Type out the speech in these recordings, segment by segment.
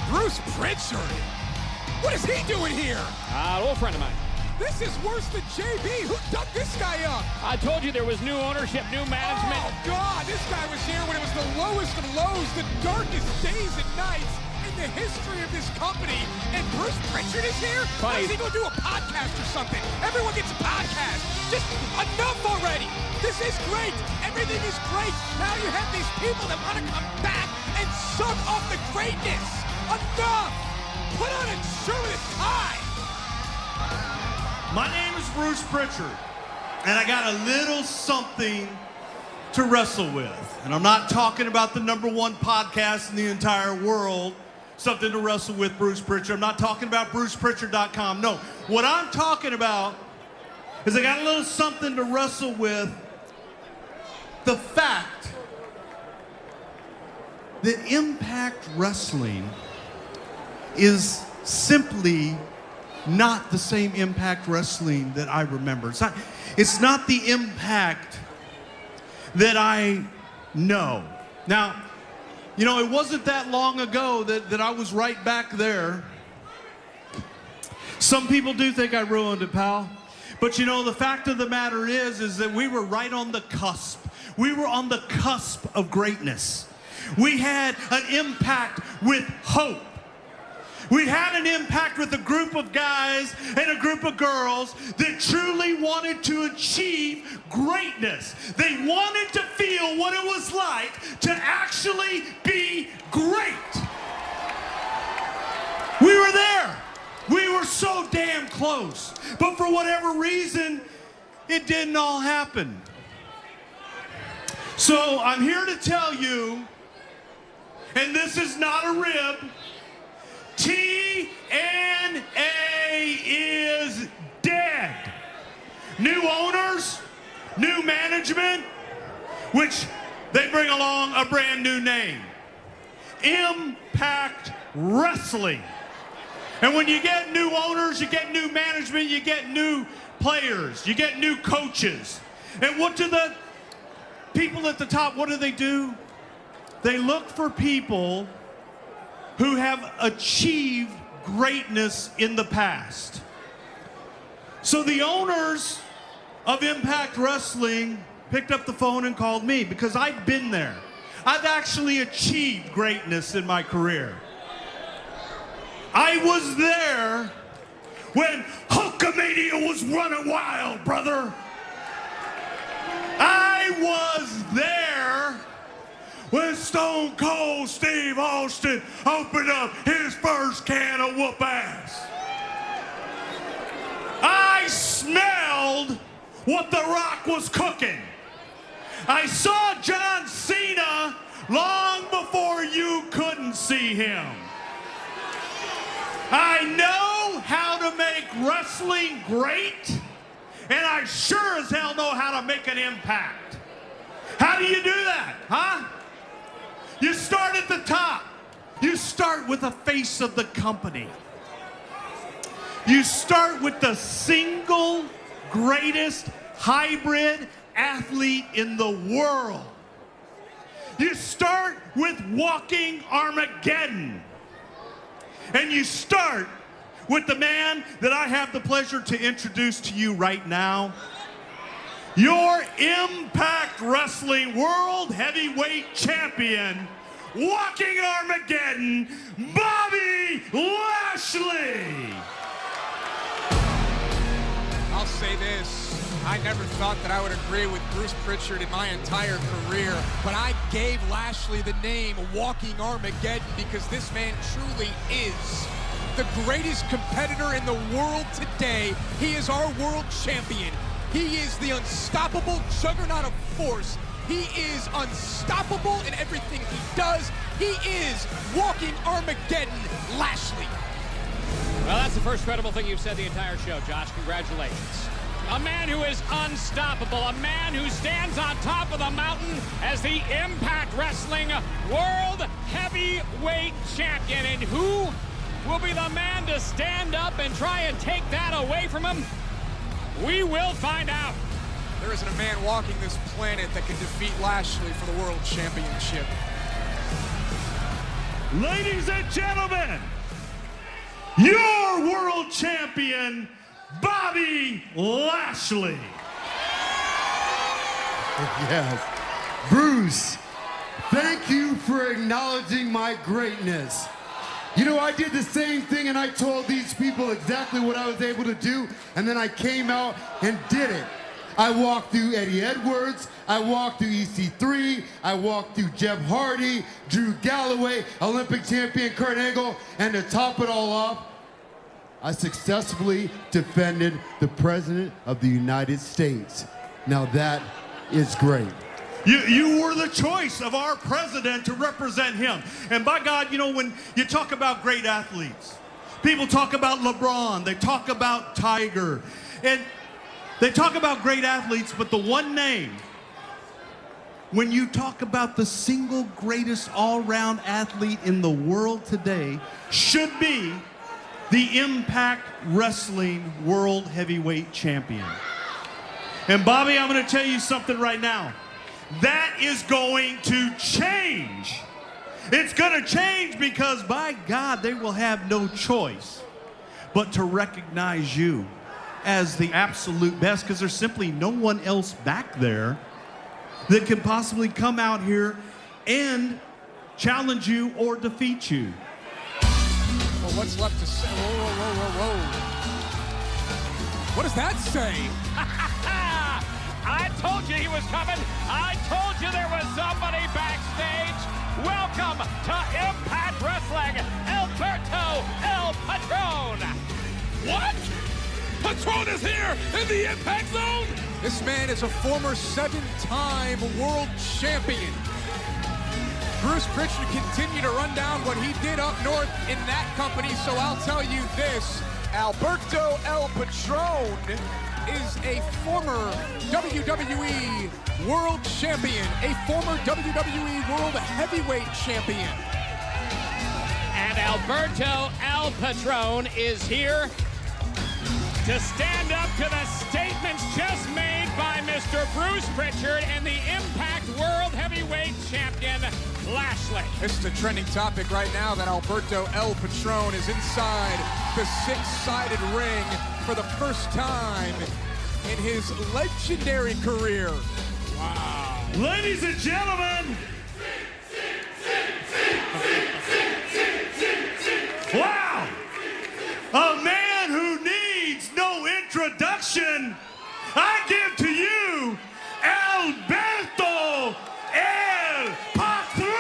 Bruce Pritchard. What is he doing here? An old friend of mine. This is worse than JB. Who dug this guy up? I told you there was new ownership, new management. Oh, God. This guy was here when it was the lowest of lows, the darkest days and nights in the history of this company. And Bruce Pritchard is here? Funny. Is he going to do a podcast or something? Everyone gets a podcast. Just enough already. This is great. Everything is great. Now you have these people that want to come back and suck off the greatness. Enough. Put on a shirt with a tie. My name is Bruce Pritchard, and I got a little something to wrestle with. And I'm not talking about the #1 podcast in the entire world, something to wrestle with Bruce Pritchard. I'm not talking about BrucePritchard.com. No, what I'm talking about is I got a little something to wrestle with. The fact that Impact Wrestling is simply not the same Impact Wrestling that I remember. It's not the Impact that I know. Now, you know, it wasn't that long ago that I was right back there. Some people do think I ruined it, pal. But you know, the fact of the matter is that we were right on the cusp. We were on the cusp of greatness. We had an impact with hope. We had an impact with a group of guys and a group of girls that truly wanted to achieve greatness. They wanted to feel what it was like to actually be great. We were there. We were so damn close. But for whatever reason, it didn't all happen. So I'm here to tell you, and this is not a rib, TNA is dead. New owners, new management, which they bring along a brand new name. Impact Wrestling. And when you get new owners, you get new management, you get new players, you get new coaches. And what do the people at the top, what do? They look for people who have achieved greatness in the past. So the owners of Impact Wrestling picked up the phone and called me because I've been there. I've actually achieved greatness in my career. I was there when Hulkamania was running wild, brother. I was there when Stone Cold Steve Austin opened up his first can of whoop ass. I smelled what The Rock was cooking. I saw John Cena long before you couldn't see him. I know how to make wrestling great, and I sure as hell know how to make an impact. How do you do that, huh? You start at the top. You start with the face of the company. You start with the single greatest hybrid athlete in the world. You start with walking Armageddon. And you start with the man that I have the pleasure to introduce to you right now. Your Impact Wrestling World Heavyweight Champion, walking Armageddon, Bobby Lashley. I'll say this. I never thought that I would agree with Bruce Pritchard in my entire career, but I gave Lashley the name Walking Armageddon because this man truly is the greatest competitor in the world today. He is our world champion. He is the unstoppable juggernaut of force. He is unstoppable in everything he does. He is Walking Armageddon Lashley. Well, that's the first credible thing you've said the entire show, Josh. Congratulations. A man who is unstoppable, a man who stands on top of the mountain as the Impact Wrestling World Heavyweight Champion. And who will be the man to stand up and try and take that away from him? We will find out. There isn't a man walking this planet that can defeat Lashley for the World Championship. Ladies and gentlemen, your world champion, Bobby Lashley. Yes. Bruce, thank you for acknowledging my greatness. You know, I did the same thing and I told these people exactly what I was able to do, and then I came out and did it. I walked through Eddie Edwards, I walked through EC3, I walked through Jeff Hardy, Drew Galloway, Olympic champion Kurt Angle, and to top it all off, I successfully defended the President of the United States. Now that is great. You were the choice of our president to represent him. And by God, you know, when you talk about great athletes, people talk about LeBron, they talk about Tiger, and they talk about great athletes, but the one name, when you talk about the single greatest all-round athlete in the world today, should be the Impact Wrestling World Heavyweight Champion. And Bobby, I'm going to tell you something right now. That is going to change. It's going to change because, by God, they will have no choice but to recognize you as the absolute best, because there's simply no one else back there that can possibly come out here and challenge you or defeat you. Well, what's left to say? Whoa, whoa, whoa, whoa, whoa. What does that say? I told you he was coming. I told you there was somebody backstage. Welcome to Impact Wrestling, Alberto EL Patron. What? Patrón is here in the Impact Zone? This man is a former 7-time world champion. Bruce Pritchard continued to run down what he did up north in that company, so I'll tell you this. Alberto EL Patron is a former WWE World Champion, a former WWE World Heavyweight Champion. And Alberto EL Patron is here to stand up to the statements just made by Mr. Bruce Pritchard and the Impact World Heavyweight Champion, Lashley. This is a trending topic right now that Alberto EL Patron is inside the six-sided ring for the first time in his legendary career. Wow. Ladies and gentlemen, wow, a man who needs no introduction, I give to you Alberto EL Patron.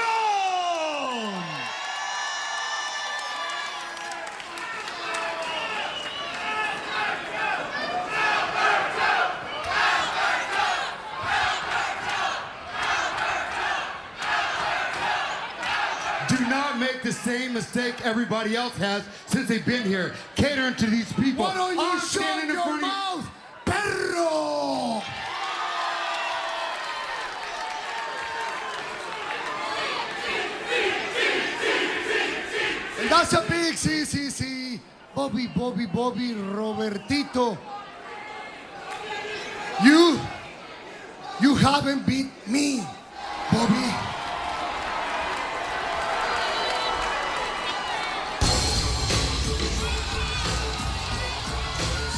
Do not make the same mistake everybody else has since they've been here. Catering to these people. Why don't you I'm shut standing in your front of you. mouth, perro? And that's a big sí. Bobby, Robertito. You haven't beat me, Bobby.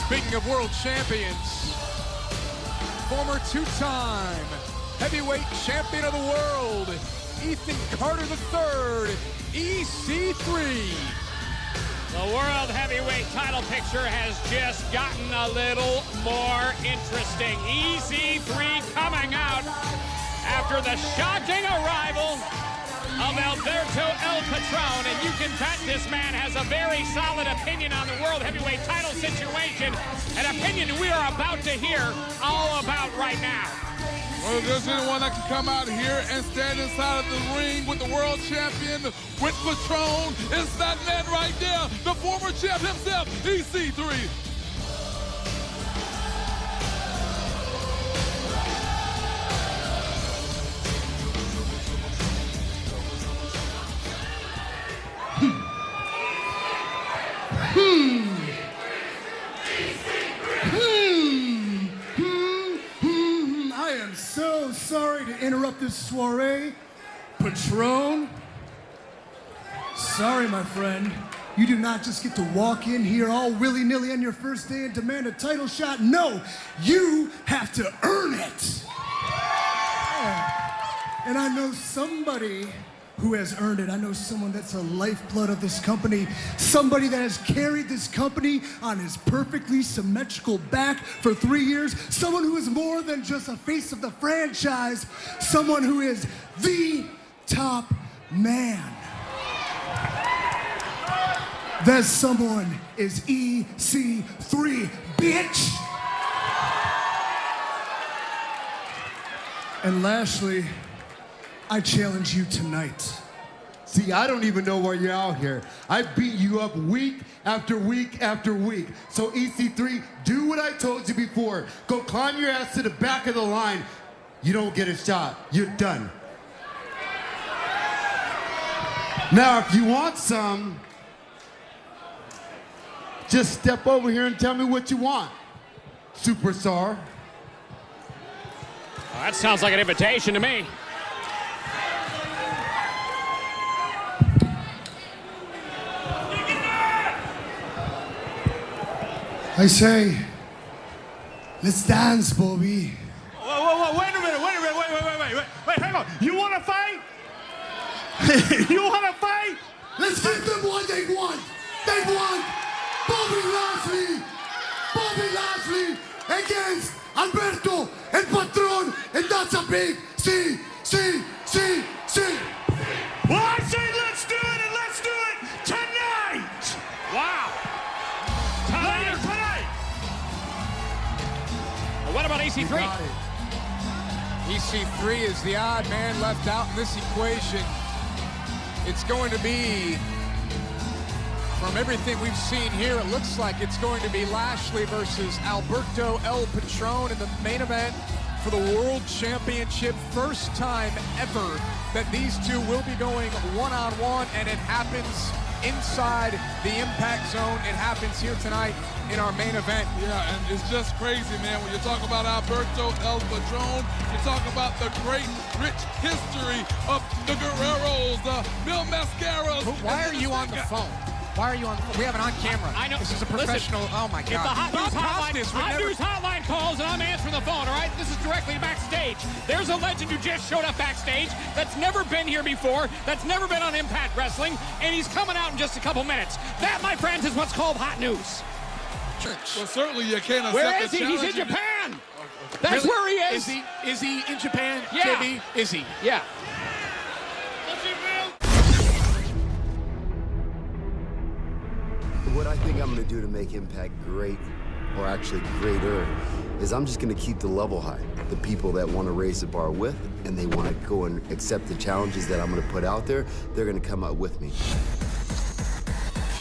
Speaking of world champions, former two-time heavyweight champion of the world, Ethan Carter III, EC3. The World Heavyweight title picture has just gotten a little more interesting. EC3 coming out after the shocking arrival of Alberto EL Patron, and you can bet this man has a very solid opinion on the World Heavyweight title situation, an opinion we are about to hear all about right now. Well, if there's anyone that can come out here and stand inside of the ring with the world champion, with Patrón, it's that man right there, the former champ himself, EC3. I am so sorry to interrupt this soiree, Patrón. sorry, my friend. You do not just get to walk in here all willy-nilly on your first day and demand a title shot. No, you have to earn it. Yeah. And I know somebody who has earned it. I know someone that's a lifeblood of this company, somebody that has carried this company on his perfectly symmetrical back for 3 years, someone who is more than just a face of the franchise, someone who is the top man. That someone is EC3, bitch! And Lashley, I challenge you tonight. See, I don't even know why you're out here. I beat you up week after week after week. So EC3, do what I told you before. Go climb your ass to the back of the line. You don't get a shot. You're done. Now, if you want some, just step over here and tell me what you want, superstar. Well, that sounds like an invitation to me. I say, let's dance, Bobby. Whoa, wait a minute, wait, hang on. You want to fight? You want to fight? Let's give them what they want. They want Bobby Lashley against Alberto El Patron, and that's a big C. Well, I say let's do it, and let's do it tonight. Wow. Tonight. Well, what about EC3? EC3 is the odd man left out in this equation. It's going to be, from everything we've seen here, it looks like it's going to be Lashley versus Alberto El Patron in the main event for the World Championship. First time ever that these two will be going one-on-one, and it happens inside the Impact Zone. It happens here tonight in our main event. Yeah, and it's just crazy, man. When you talk about Alberto El Patron, you talk about the great, rich history of the Guerreros, the Mil Mascaras. Why are you on the phone? Why are you on the phone? We have it on camera. I know. This is a professional. Listen, oh my God. If the hot news hotline calls and I'm answering the phone, all right? This is directly backstage. There's a legend who just showed up backstage that's never been here before, that's never been on Impact Wrestling, and he's coming out in just a couple minutes. That, my friends, is what's called hot news. Well, certainly you can't accept Where is the he? He's in challenge. Japan. That's Really? where he is. Is he in Japan? Yeah. JB? Is he? Yeah. What I think I'm going to do to make Impact great, or actually greater, is I'm just going to keep the level high. The people that want to raise the bar with, and they want to go and accept the challenges that I'm going to put out there, they're going to come out with me.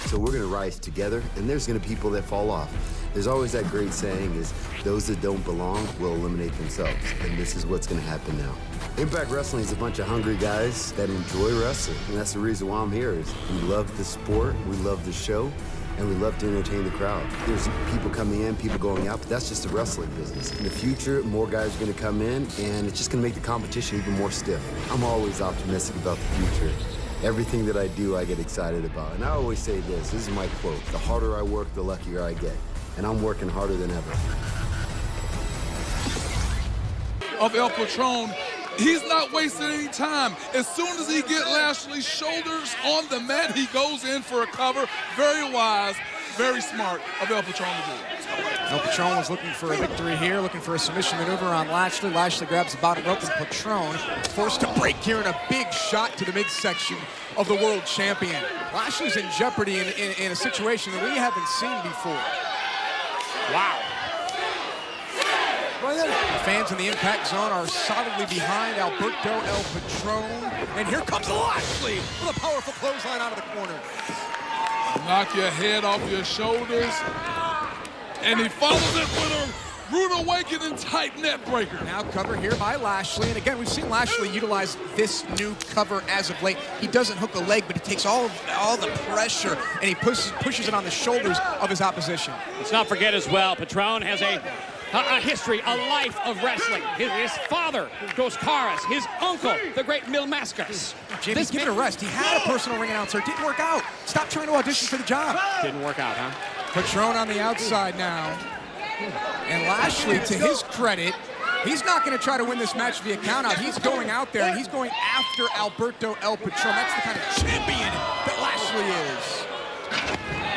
So we're going to rise together, and there's going to be people that fall off. There's always that great saying is, those that don't belong will eliminate themselves, and this is what's going to happen now. Impact Wrestling is a bunch of hungry guys that enjoy wrestling, and that's the reason why I'm here. Is we love the sport, we love the show, and we love to entertain the crowd. There's people coming in, people going out, but that's just the wrestling business. In the future, more guys are going to come in, and it's just going to make the competition even more stiff. I'm always optimistic about the future. Everything that I do, I get excited about. And I always say this is my quote: the harder I work, the luckier I get. And I'm working harder than ever. Of El Patron, he's not wasting any time. As soon as he gets Lashley's shoulders on the mat, he goes in for a cover. Very wise, very smart of El Patron to do. El Patron was looking for a victory here, looking for a submission maneuver on Lashley. Lashley grabs the bottom rope, and Patron forced to break here in a big shot to the midsection of the world champion. Lashley's in jeopardy in a situation that we haven't seen before. Wow. The fans in the Impact Zone are solidly behind Alberto El Patron. And here comes Lashley with a powerful clothesline out of the corner. Knock your head off your shoulders. And he follows it with a rude awakening type net breaker. Now cover here by Lashley. And again, we've seen Lashley utilize this new cover as of late. He doesn't hook a leg, but he takes all the pressure and he pushes it on the shoulders of his opposition. Let's not forget as well, Patrón has a history, a life of wrestling. His father goes Caras, his uncle, the great Mil Mascaras. JB, give it a rest. He had a personal ring announcer. It didn't work out. Stop trying to audition for the job. Didn't work out, huh? Patrón on the outside now. And Lashley, to his credit, he's not going to try to win this match via countout. He's going out there and he's going after Alberto El Patron. That's the kind of champion that Lashley is.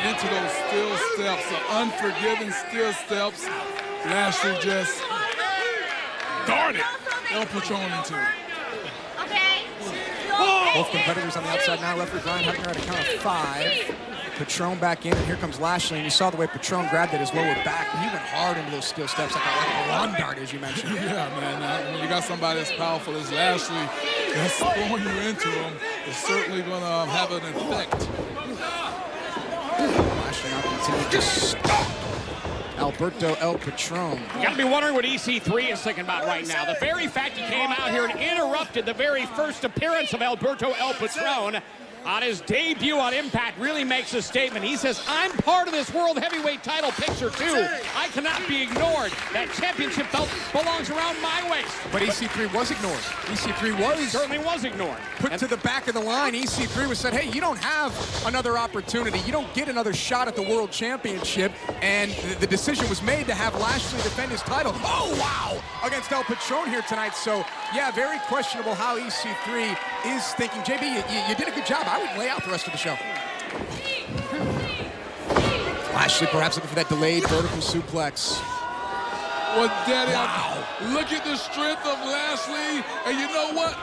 Into those steel steps, the unforgiving steel steps. Lashley just darted El Patron into it. Both competitors on the outside now. Referee Brian Huckner at a count of 5. Patrón back in, and here comes Lashley. And you saw the way Patrón grabbed at his lower back. He went hard into those steel steps like a lawn dart, as you mentioned. Yeah, man. When you got somebody as powerful as Lashley that's throwing you into him, it's certainly going to have an effect. Lashley now continuing to stalk Alberto El Patron. You gotta be wondering what EC3 is thinking about right now. The very fact he came out here and interrupted the very first appearance of Alberto El Patron on his debut on Impact really makes a statement. He says, I'm part of this World Heavyweight title picture too. I cannot be ignored. That championship belt belongs around my waist. But EC3 was ignored. EC3 certainly was ignored. Put to the back of the line. EC3 was said, hey, you don't have another opportunity. You don't get another shot at the World Championship. And the decision was made to have Lashley defend his title. Oh, wow! Against El Patron here tonight. So, yeah, very questionable how EC3 is thinking. JB, you did a good job. I would lay out the rest of the show. Lashley perhaps looking for that delayed vertical suplex. Well, Daddy, wow. Look at the strength of Lashley. And you know what?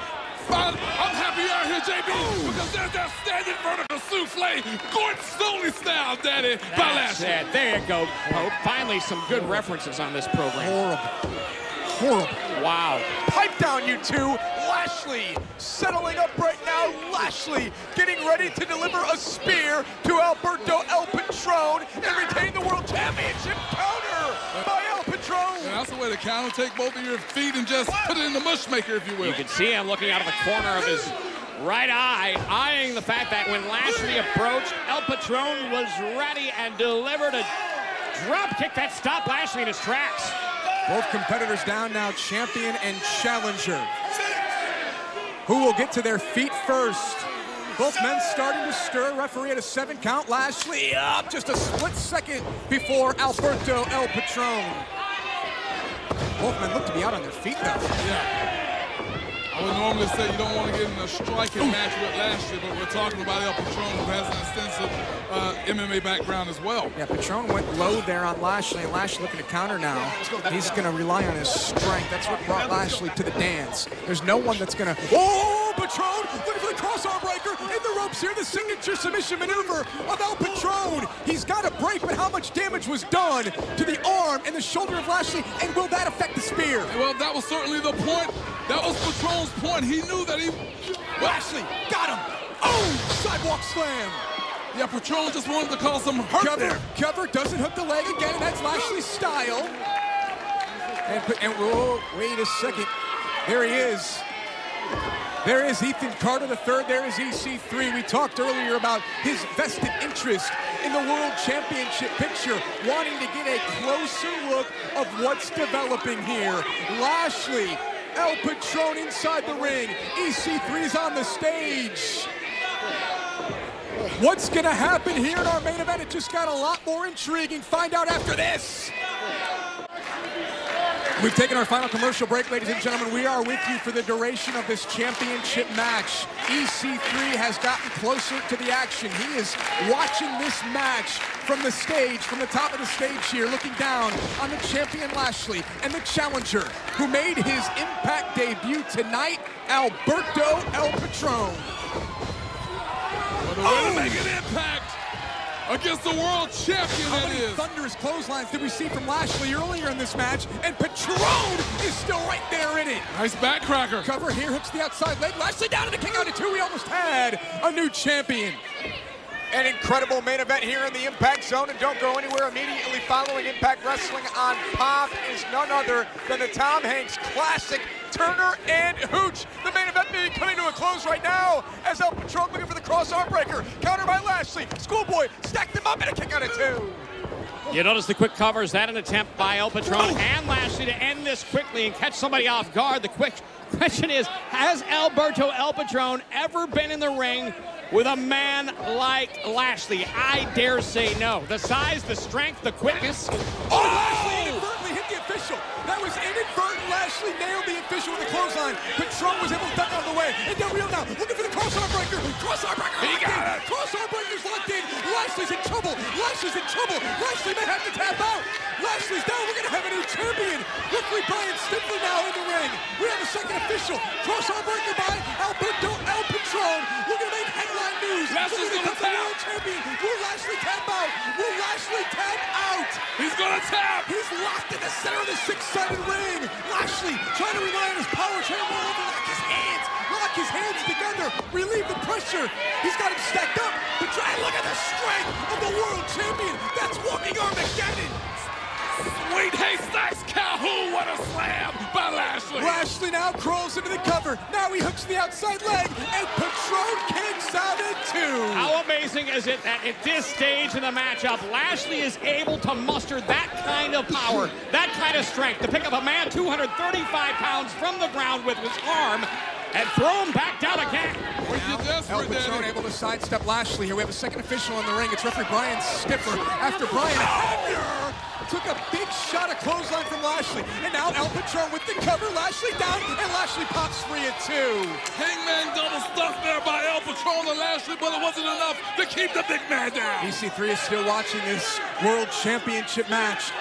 I'm happy you're out here, JB, because there's that standing vertical souffle going Stoley style, Daddy, by Lashley. There you go, Pope. Finally, some good references on this program. Horrible. Wow. Pipe down, you two. Lashley settling up right now. Lashley getting ready to deliver a spear to Alberto El Patron and retain the World Championship. Counter by El Patron. Yeah, that's the way to counter. Take both of your feet and just put it in the mush maker, if you will. You can see him looking out of the corner of his right eye, eyeing the fact that when Lashley approached, El Patron was ready and delivered a drop kick that stopped Lashley in his tracks. Both competitors down now, champion and challenger. Who will get to their feet first? Both men starting to stir. Referee at a 7 count. Lashley up just a split second before Alberto El Patron. Both men look to be out on their feet, though. Yeah. I would normally say you don't want to get in a striking match with Lashley, but we're talking about El Patron, who has an extensive MMA background as well. Yeah, Patron went low there on Lashley, and Lashley looking to counter now. He's going to rely on his strength. That's what brought Lashley to the dance. There's no one that's going to... Oh, Patron looking for the crossarm breaker in the ropes here. The signature submission maneuver of El Patron. He's got a break, but how much damage was done to the arm and the shoulder of Lashley, and will that affect the spear? Well, that was certainly the point. That was Patron's point. He knew that he... Lashley got him. Oh, sidewalk slam. Yeah, Patrón just wanted to cause some hurt there. Cover, doesn't hook the leg again, and that's Lashley's style. And whoa, wait a second. There he is. There is Ethan Carter III. There is EC3. We talked earlier about his vested interest in the World Championship picture, wanting to get a closer look of what's developing here. Lashley, El Patron inside the ring. EC3 is on the stage. What's going to happen here in our main event? It just got a lot more intriguing. Find out after this. We've taken our final commercial break, ladies and gentlemen. We are with you for the duration of this championship match. EC3 has gotten closer to the action. He is watching this match from the stage, from the top of the stage here, looking down on the champion Lashley and the challenger who made his Impact debut tonight, Alberto El Patron. What a way to make an impact against the world champion. How many thunderous clotheslines did we see from Lashley earlier in this match? And Patrón is still right there in it. Nice backcracker. Cover here, hooks the outside leg. Lashley down to the king out of 2. We almost had a new champion. An incredible main event here in the Impact Zone, and don't go anywhere. Immediately following Impact Wrestling on Pop is none other than the Tom Hanks classic Turner and Hooch. The main event being coming to a close right now as El Patron looking for the cross arm breaker. Counter by Lashley. Schoolboy stacked him up and a kick out of 2. You notice the quick cover. Is that an attempt by El Patron and Lashley to end this quickly and catch somebody off guard? The quick Question is, has Alberto El Patron ever been in the ring with a man like Lashley? I dare say no. The size, the strength, the quickness. Oh, Lashley inadvertently hit the official. That was inadvertent. Lashley nailed the official with the clothesline. Patron was able to duck out of the way. And Del Rio now looking for the cross-arm breaker. Cross-arm breaker. He got it. Cross-arm breaker's locked in. Lashley's in trouble. Lashley's in trouble. Lashley may have to tap out. Lashley's down. We're going to have a new champion. Referee Brian Stifler now in the ring. We have a second official. Cross-arm breaker by Alberto El Patron. We're going to make headline news. Lashley's going to tap. World champion. Will Lashley tap out? Will Lashley tap out? He's going to tap. He's locked in the center of the six-sided ring. Lashley trying to rely on his power, trying to roll over, lock his hands together, relieve the pressure. He's got him stacked up, but try and look at the strength of the world champion. That's walking Armageddon. Sweet haystacks, Calhoun, what a slam by Lashley. Lashley now crawls into the cover. Now he hooks the outside leg, and Patrón kicks out at 2. How amazing is it that at this stage in the matchup, Lashley is able to muster that kind of power, that kind of strength, to pick up a man 235 pounds from the ground with his arm and throw him back down again. El Patron able to sidestep Lashley here. We have a second official in the ring. It's referee Brian Stifler. After Brian Hebner took a big shot of clothesline from Lashley. And now El Patron with the cover. Lashley down, and Lashley pops free at 2. Hangman double stuff there by El Patron and Lashley, but it wasn't enough to keep the big man down. EC3 is still watching this World Championship match.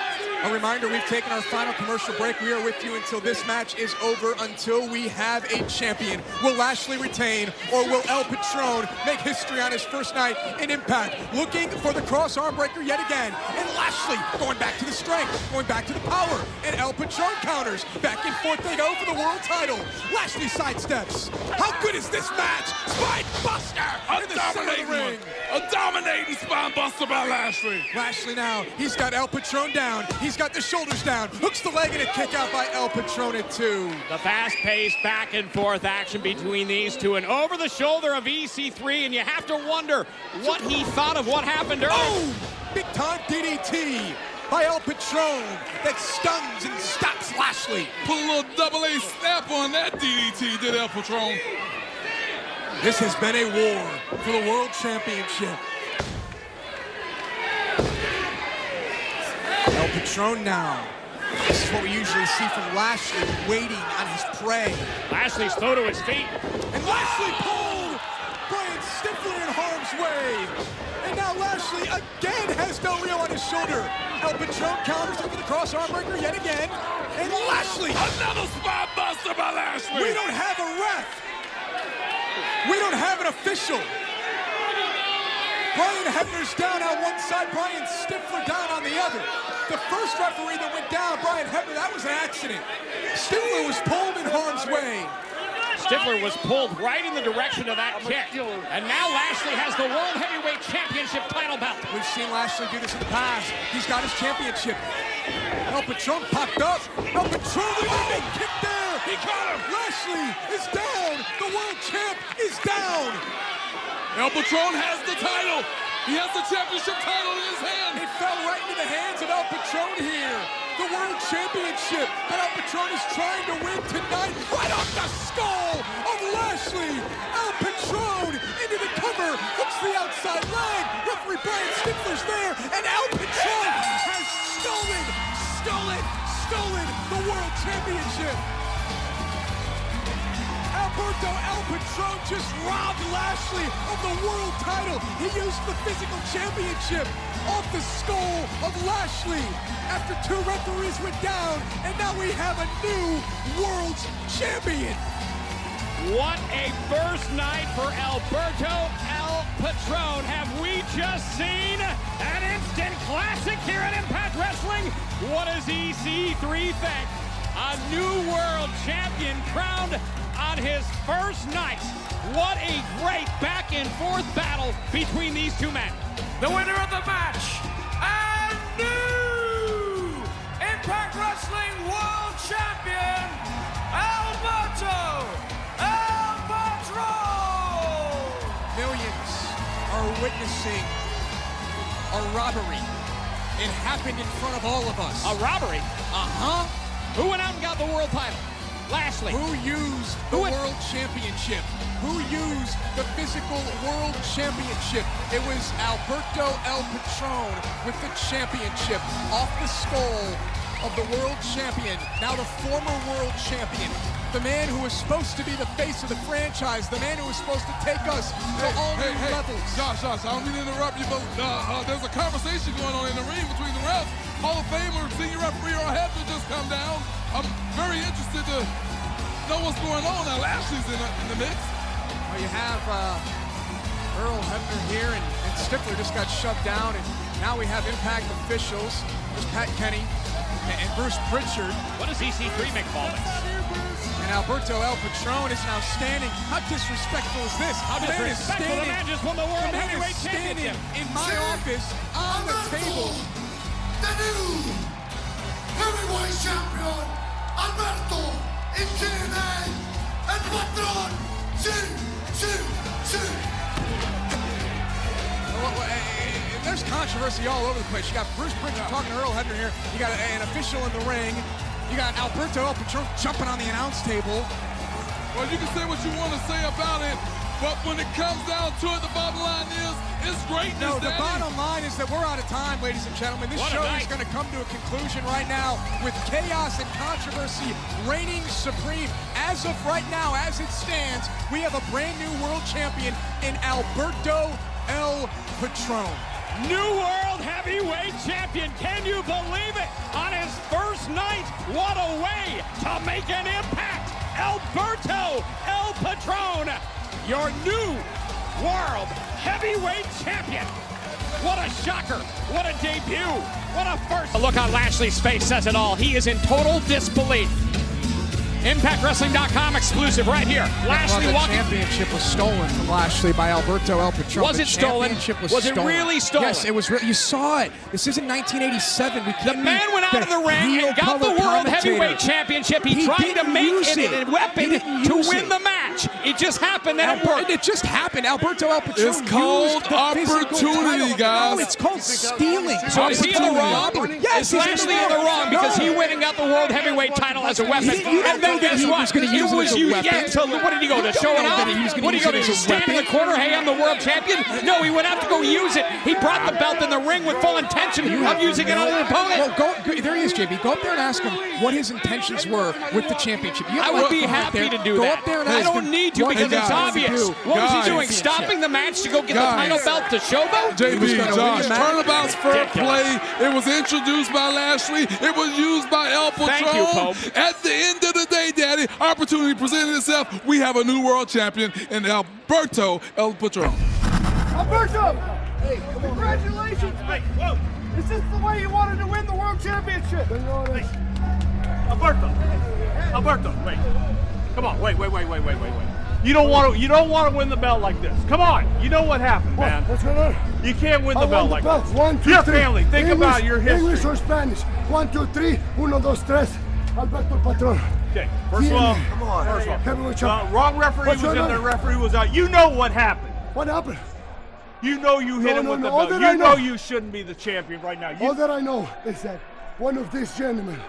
A reminder, we've taken our final commercial break. We are with you until this match is over, until we have a champion. Will Lashley retain, or will El Patron make history on his first night in Impact? Looking for the cross arm breaker yet again. And Lashley going back to the strength, going back to the power. And El Patron counters. Back and forth they go for the world title. Lashley sidesteps. How good is this match? Spine buster in the center of the ring. A dominating spine buster by Lashley. Lashley now, he's got El Patron down. He's got the shoulders down. Hooks the leg and a kick out by El Patron at 2. The fast-paced back and forth action between these two, and over the shoulder of EC3, and you have to wonder what he thought of what happened earlier. Oh! Big time DDT by El Patron that stuns and stops Lashley. Put a little double-A snap on that DDT, did El Patron. This has been a war for the World Championship. El Patron now. This is what we usually see from Lashley, waiting on his prey. Lashley's throw to his feet. And Lashley pulled Brian Stifler in harm's way. And now Lashley again has Del Rio on his shoulder. El Patron counters over the cross arm breaker yet again. And Lashley. Another spine buster by Lashley. We don't have a ref. We don't have an official. Brian Hebner's down on one side, Brian Stifler down on the other. The first referee that went down, Brian Hebner, that was an accident. Stifler was pulled in harm's way. Stifler was pulled right in the direction of that kick. And now Lashley has the World Heavyweight Championship title belt. We've seen Lashley do this in the past. He's got his championship. El Patron popped up. El Patron with a big kick there. He caught him. Lashley is down. The world champ is down. El Patron has the title. He has the championship title in his hand. It fell right into the hands of El Patron here. The world championship that El Patron is trying to win tonight. Right off the skull of Lashley. El Patron into the cover. Hooks the outside leg. Referee Brian Stifler's there. And El Patron has stolen the world championship. Alberto El Patron just robbed Lashley of the world title. He used the physical championship off the skull of Lashley after 2 referees went down, and now we have a new world champion. What a first night for Alberto El Patron. Have we just seen an instant classic here at Impact Wrestling? What does EC3 think? A new world champion crowned on his first night. What a great back and forth battle between these two men. The winner of the match, and new Impact Wrestling World Champion, Alberto El Patron. Millions are witnessing a robbery. It happened in front of all of us. A robbery? Uh-huh. Who went out and got the world title? Lashley. Who used the World Championship? Who used the physical World Championship? It was Alberto El Patron with the championship off the skull of the world champion, now the former world champion, the man who was supposed to be the face of the franchise, the man who was supposed to take us to all new levels. Josh, I don't mean to interrupt you, but there's a conversation going on in the ring between the refs. Hall of Famer, senior referee Earl Hebner just come down. I'm very interested to know what's going on. Now Lashley's in the mix. Well, you have Earl Hebner here, and Stifler just got shoved down, and now we have Impact officials. There's Pat Kenny and Bruce Pritchard. What does EC3 make of all this? And Alberto El Patron is now standing. How disrespectful is this? How disrespectful? The man just won the World Heavyweight Championship. In my office, on the table. The new heavyweight champion, Alberto TNA El Patron. There's controversy all over the place. You got Bruce Pritchard talking to Earl Hebner here. You got an official in the ring. You got Alberto El Patron jumping on the announce table. Well, you can say what you want to say about it, but when it comes down to it, the bottom line is, it's greatness. No, the bottom line is that we're out of time, ladies and gentlemen. This show is going to come to a conclusion right now with chaos and controversy reigning supreme. As of right now, as it stands, we have a brand new world champion in Alberto El Patron. New World Heavyweight Champion. Can you believe it? On his first night, what a way to make an impact. Alberto El Patron, your new World Heavyweight Champion. What a shocker. What a debut. What a first. A look on Lashley's face says it all. He is in total disbelief. ImpactWrestling.com exclusive right here. Lashley walking. The championship was stolen from Lashley by Alberto El Patron. Was it stolen? Was it really stolen? Yes, it was. You saw it. This isn't 1987. The man went out of the ring and got the World Heavyweight Championship. He tried to make it a weapon to win the match. It just happened that it worked. It just happened. Alberto El Patron. It's called opportunity, guys. No, it's called stealing. So is he in the wrong? Yes, is Lashley in the wrong because he went and got the World Heavyweight title as a weapon? And then guess what? What did he go to show it off? What did he go to stand in the corner? Hey, I'm the world champion. No, he went out to go use it. He brought the belt in the ring with full intention of using it on an opponent. Well, there he is, JB. Go up there and ask him what his intentions were with the championship. I would be happy to do that. Go up there and ask him. I don't need to because it's obvious. What was he doing? Stopping the match to go get the title belt to showboat? JB, Josh, turnabout's fair play. It was introduced by Lashley. It was used by El Patron. Thank you, Pope. At the end of the day, Daddy, opportunity presented itself. We have a new world champion in Alberto El Patron. Alberto! Hey, congratulations! Hey, whoa! Is this the way you wanted to win the world championship? Hey. Alberto, wait. Come on, wait. You don't want to win the belt like this. Come on, you know what happened, man. What's going on? You can't win the belt like this. 1, 2, your 3. family, think about your history. English or Spanish? 1, 2, 3. 1, 2, 3. Alberto El Patron. Okay, first of all, wrong referee was in there, referee was out. You know what happened. What happened? You know you hit him with the belt. You know you shouldn't be the champion right now. All that I know is that one of these gentlemen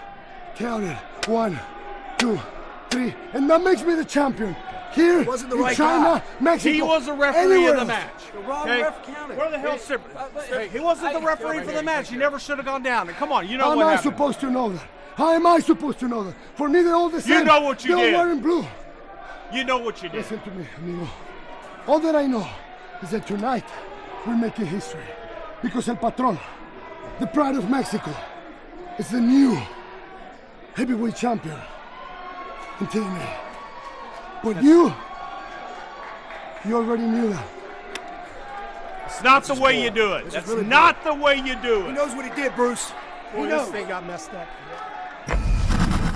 counted 1, 2, 3, and that makes me the champion. Here wasn't the in right China, guy. Mexico, he was the referee of the match. The wrong ref counted. Where the hell's He wasn't the referee for the match. He never should have gone down. And come on, you know what happened. How am I supposed to know that? How am I supposed to know that? For me, they're all the same. You know what you did. They're wearing blue. You know what you did. Listen to me, amigo. All that I know is that tonight we're making history. Because El Patron, the pride of Mexico, is the new heavyweight champion in TNA. But you already knew that. It's not the way you do it. That's not the way you do it. He knows what he did, Bruce. He knows. This thing got messed up.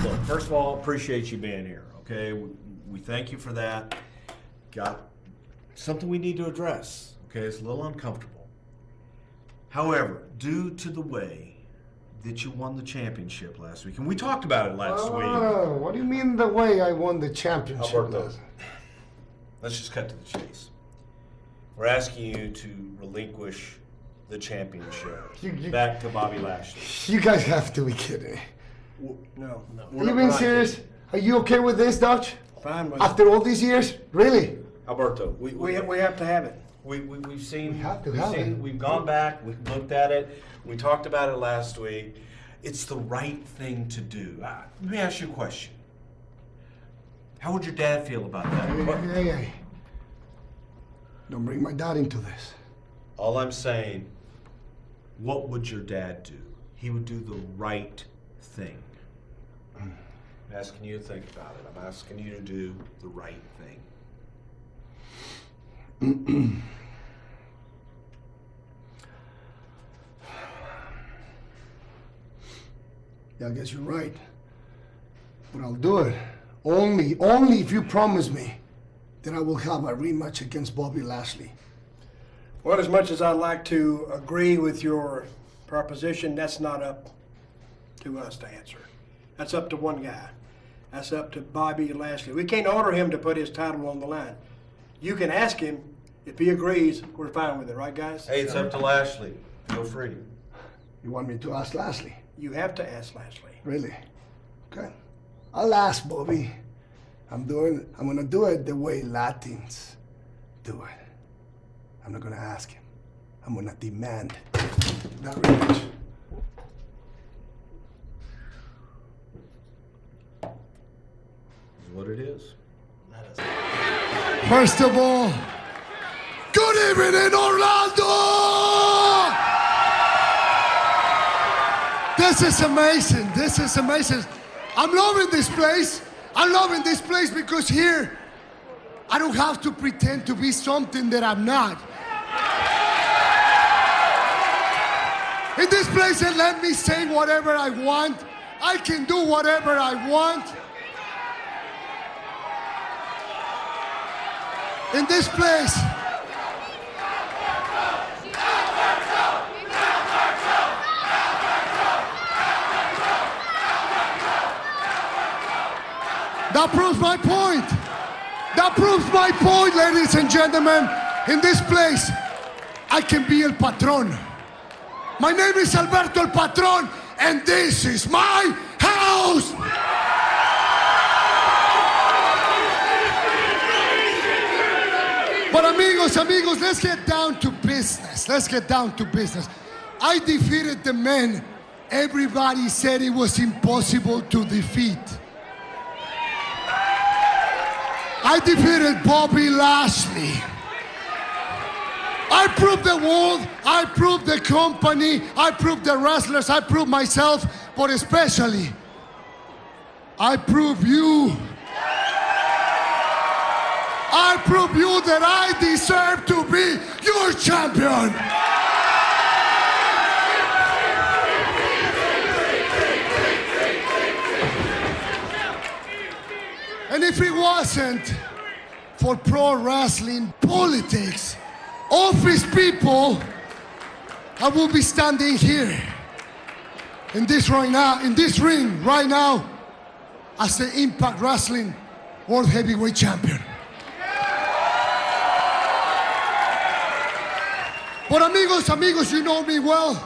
Look, first of all, appreciate you being here, okay? We thank you for that. Got something we need to address, okay? It's a little uncomfortable. However, due to the way that you won the championship last week, and we talked about it last week. What do you mean the way I won the championship? Alberto, let's just cut to the chase. We're asking you to relinquish the championship back to Bobby Lashley. You guys have to be kidding me. No. Are you being serious? Are you okay with this, Dutch? Fine with it. After all these years? Really? Alberto, We have to have it. we've seen. We have to have it. We've gone back. We've looked at it. We talked about it last week. It's the right thing to do. Let me ask you a question. How would your dad feel about that? Hey. Don't bring my dad into this. All I'm saying, what would your dad do? He would do the right thing. I'm asking you to think about it. I'm asking you to do the right thing. Yeah, I guess you're right. But I'll do it. Only if you promise me that I will have a rematch against Bobby Lashley. Well, as much as I'd like to agree with your proposition, that's not up to us to answer. That's up to one guy. That's up to Bobby Lashley. We can't order him to put his title on the line. You can ask him. If he agrees, we're fine with it, right, guys? Hey, it's up to Lashley. Feel free. You want me to ask Lashley? You have to ask Lashley. Really? Okay. I'll ask Bobby. I'm gonna do it the way Latins do it. I'm not gonna ask him. I'm gonna demand that rematch. Is what it is. First of all, good evening, Orlando! This is amazing. This is amazing. I'm loving this place. I'm loving this place because here, I don't have to pretend to be something that I'm not. In this place, they let me say whatever I want. I can do whatever I want. In this place, that proves my point. That proves my point, ladies and gentlemen. In this place, I can be El Patron. My name is Alberto El Patron, and this is my house. But amigos, let's get down to business. Let's get down to business. I defeated the men everybody said it was impossible to defeat. I defeated Bobby Lashley. I proved the world, I proved the company, I proved the wrestlers, I proved myself, but especially, I prove you. I prove you that I deserve to be your champion. And if it wasn't for pro wrestling politics, office people, I will be standing here in this ring right now as the Impact Wrestling World Heavyweight Champion. But amigos, you know me well.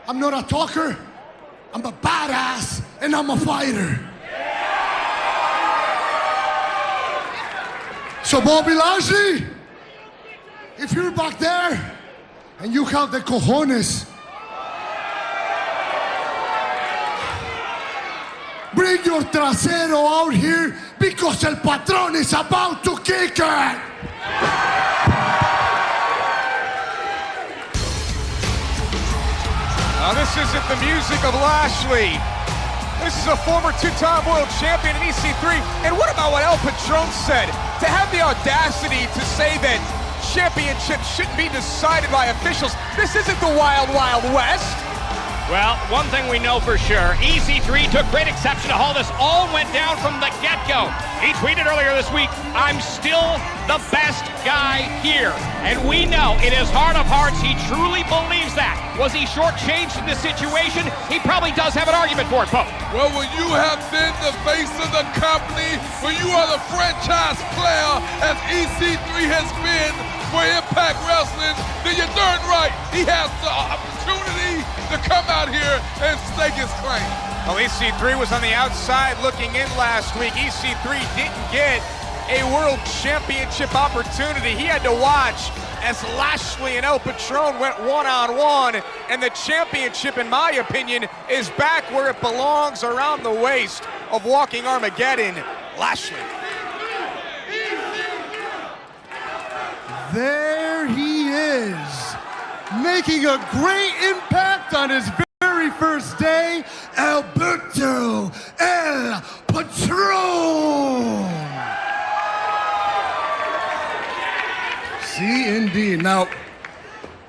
I'm not a talker, I'm a badass, and I'm a fighter. So Bobby Lashley, if you're back there and you have the cojones, bring your trasero out here because El Patron is about to kick it. Now this isn't the music of Lashley. This is a former two-time world champion in EC3. And what about what El Patron said? To have the audacity to say that championships shouldn't be decided by officials. This isn't the Wild Wild West. Well, one thing we know for sure, EC3 took great exception to all this. All went down from the get-go. He tweeted earlier this week, "I'm still the best guy here." And we know in his heart of hearts, he truly believes that. Was he shortchanged in this situation? He probably does have an argument for it, Pope. Well, when you have been the face of the company, when you are the franchise player, as EC3 has been for Impact Wrestling, then you're darn right. He has the opportunity to come out here and stake his claim. Well, EC3 was on the outside looking in last week. EC3 didn't get a World Championship opportunity. He had to watch as Lashley and El Patron went one-on-one, and the championship, in my opinion, is back where it belongs, around the waist of Walking Armageddon, Lashley. There he is, making a great impact on his very first day, Alberto EL Patron. See, indeed. Now,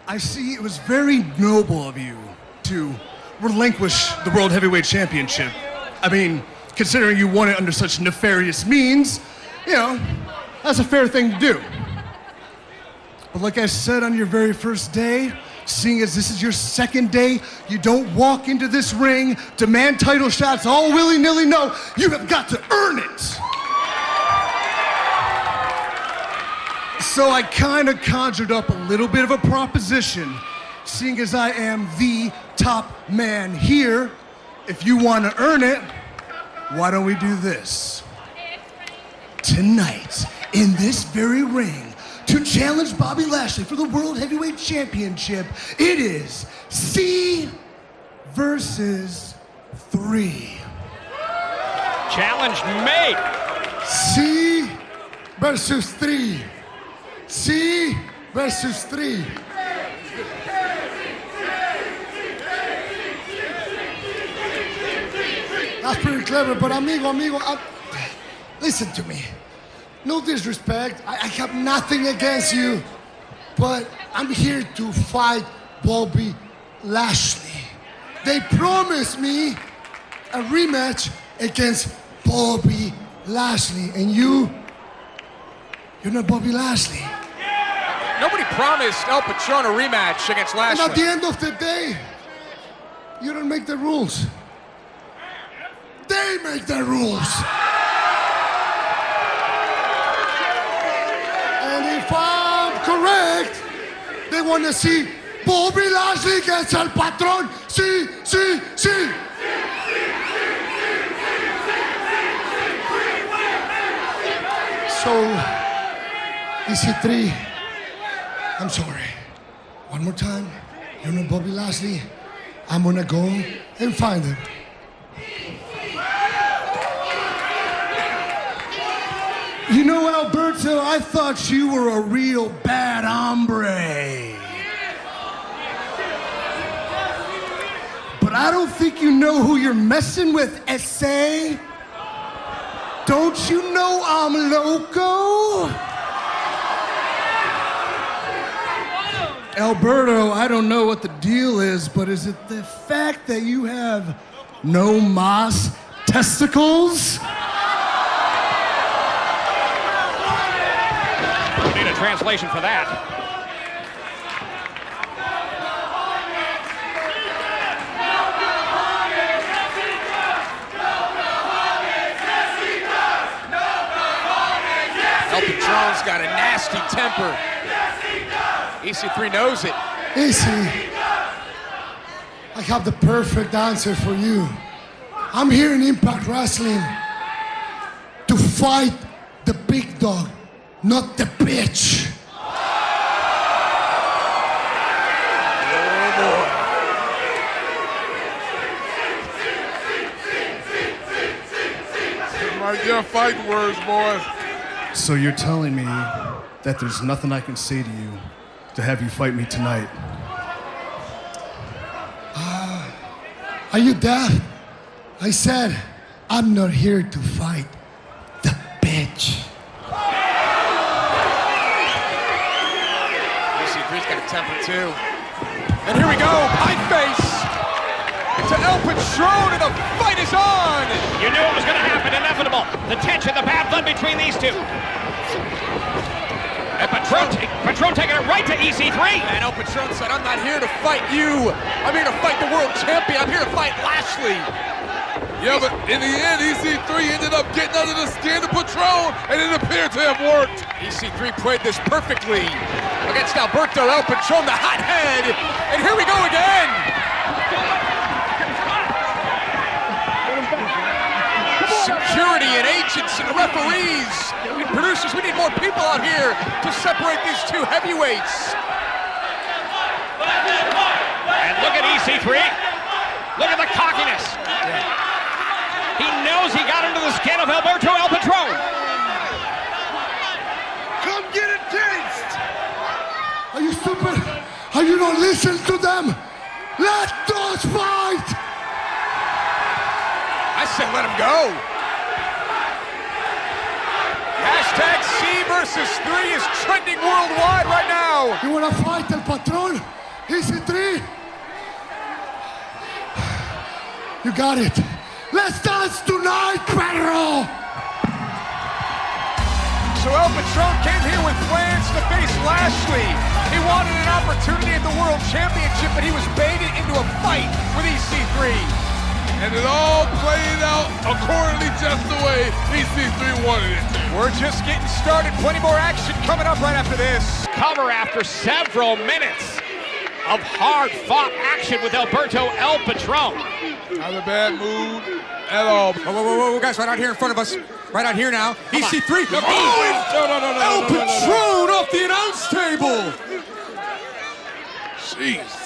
I see it was very noble of you to relinquish the World Heavyweight Championship. I mean, considering you won it under such nefarious means, you know, that's a fair thing to do. But like I said on your very first day, seeing as this is your second day, you don't walk into this ring, demand title shots all willy-nilly. No, you have got to earn it. So I kind of conjured up a little bit of a proposition. Seeing as I am the top man here, if you want to earn it, why don't we do this? Tonight, in this very ring, to challenge Bobby Lashley for the World Heavyweight Championship, it is C versus 3. Challenge made. C versus 3. C versus 3. That's pretty clever, but amigo, listen to me. No disrespect, I have nothing against you, but I'm here to fight Bobby Lashley. They promised me a rematch against Bobby Lashley, and you're not Bobby Lashley. Nobody promised El Patron a rematch against Lashley. And at the end of the day, you don't make the rules. They make the rules. And if I'm correct, they want to see Bobby Lashley against El Patron. Sí. So, EC3, I'm sorry. One more time, you know Bobby Lashley, I'm gonna go and find him. You know, Alberto, I thought you were a real bad hombre. But I don't think you know who you're messing with, S.A. Don't you know I'm loco? Alberto, I don't know what the deal is, but is it the fact that you have no mas testicles? Need a translation for that. El Patron's got a nasty temper. EC3 knows it. EC, I have the perfect answer for you. I'm here in Impact Wrestling to fight the big dog, not the bitch. Right there, fighting words, boys. So you're telling me that there's nothing I can say to you to have you fight me tonight? Are you deaf? I said, I'm not here to fight the bitch. EC3's got a temper too. And here we go, high face to El Patron, and the fight is on! You knew it was going to happen, inevitable. The tension, the bad blood between these two. And Patron taking it right to EC3. And El Patron said, I'm not here to fight you. I'm here to fight the world champion. I'm here to fight Lashley. Yeah, but in the end, EC3 ended up getting under the skin of Patrón, and it appeared to have worked. EC3 played this perfectly against Alberto El Patron, the hothead. And here we go again. Security and agents and referees and producers, we need more people out here to separate these two heavyweights. And look at EC3. Look at the cockiness. He knows he got into the skin of Alberto El Patron. Come get a taste! Are you stupid? Are you not listening to them? Let us fight! I said let him go. Hashtag C versus 3 is trending worldwide right now. You wanna fight El Patron? EC3? You got it. Let's dance tonight, Pedro! So El Patron came here with plans to face Lashley. He wanted an opportunity at the World Championship, but he was baited into a fight with EC3. And it all played out accordingly just the way EC3 wanted it to. We're just getting started. Plenty more action coming up right after this. Cover after several minutes of hard-fought action with Alberto El Patron. Not a bad mood at all. Whoa, guys, right out here in front of us. Right out here now. EC3. No. El Patron off the announce table. Jeez.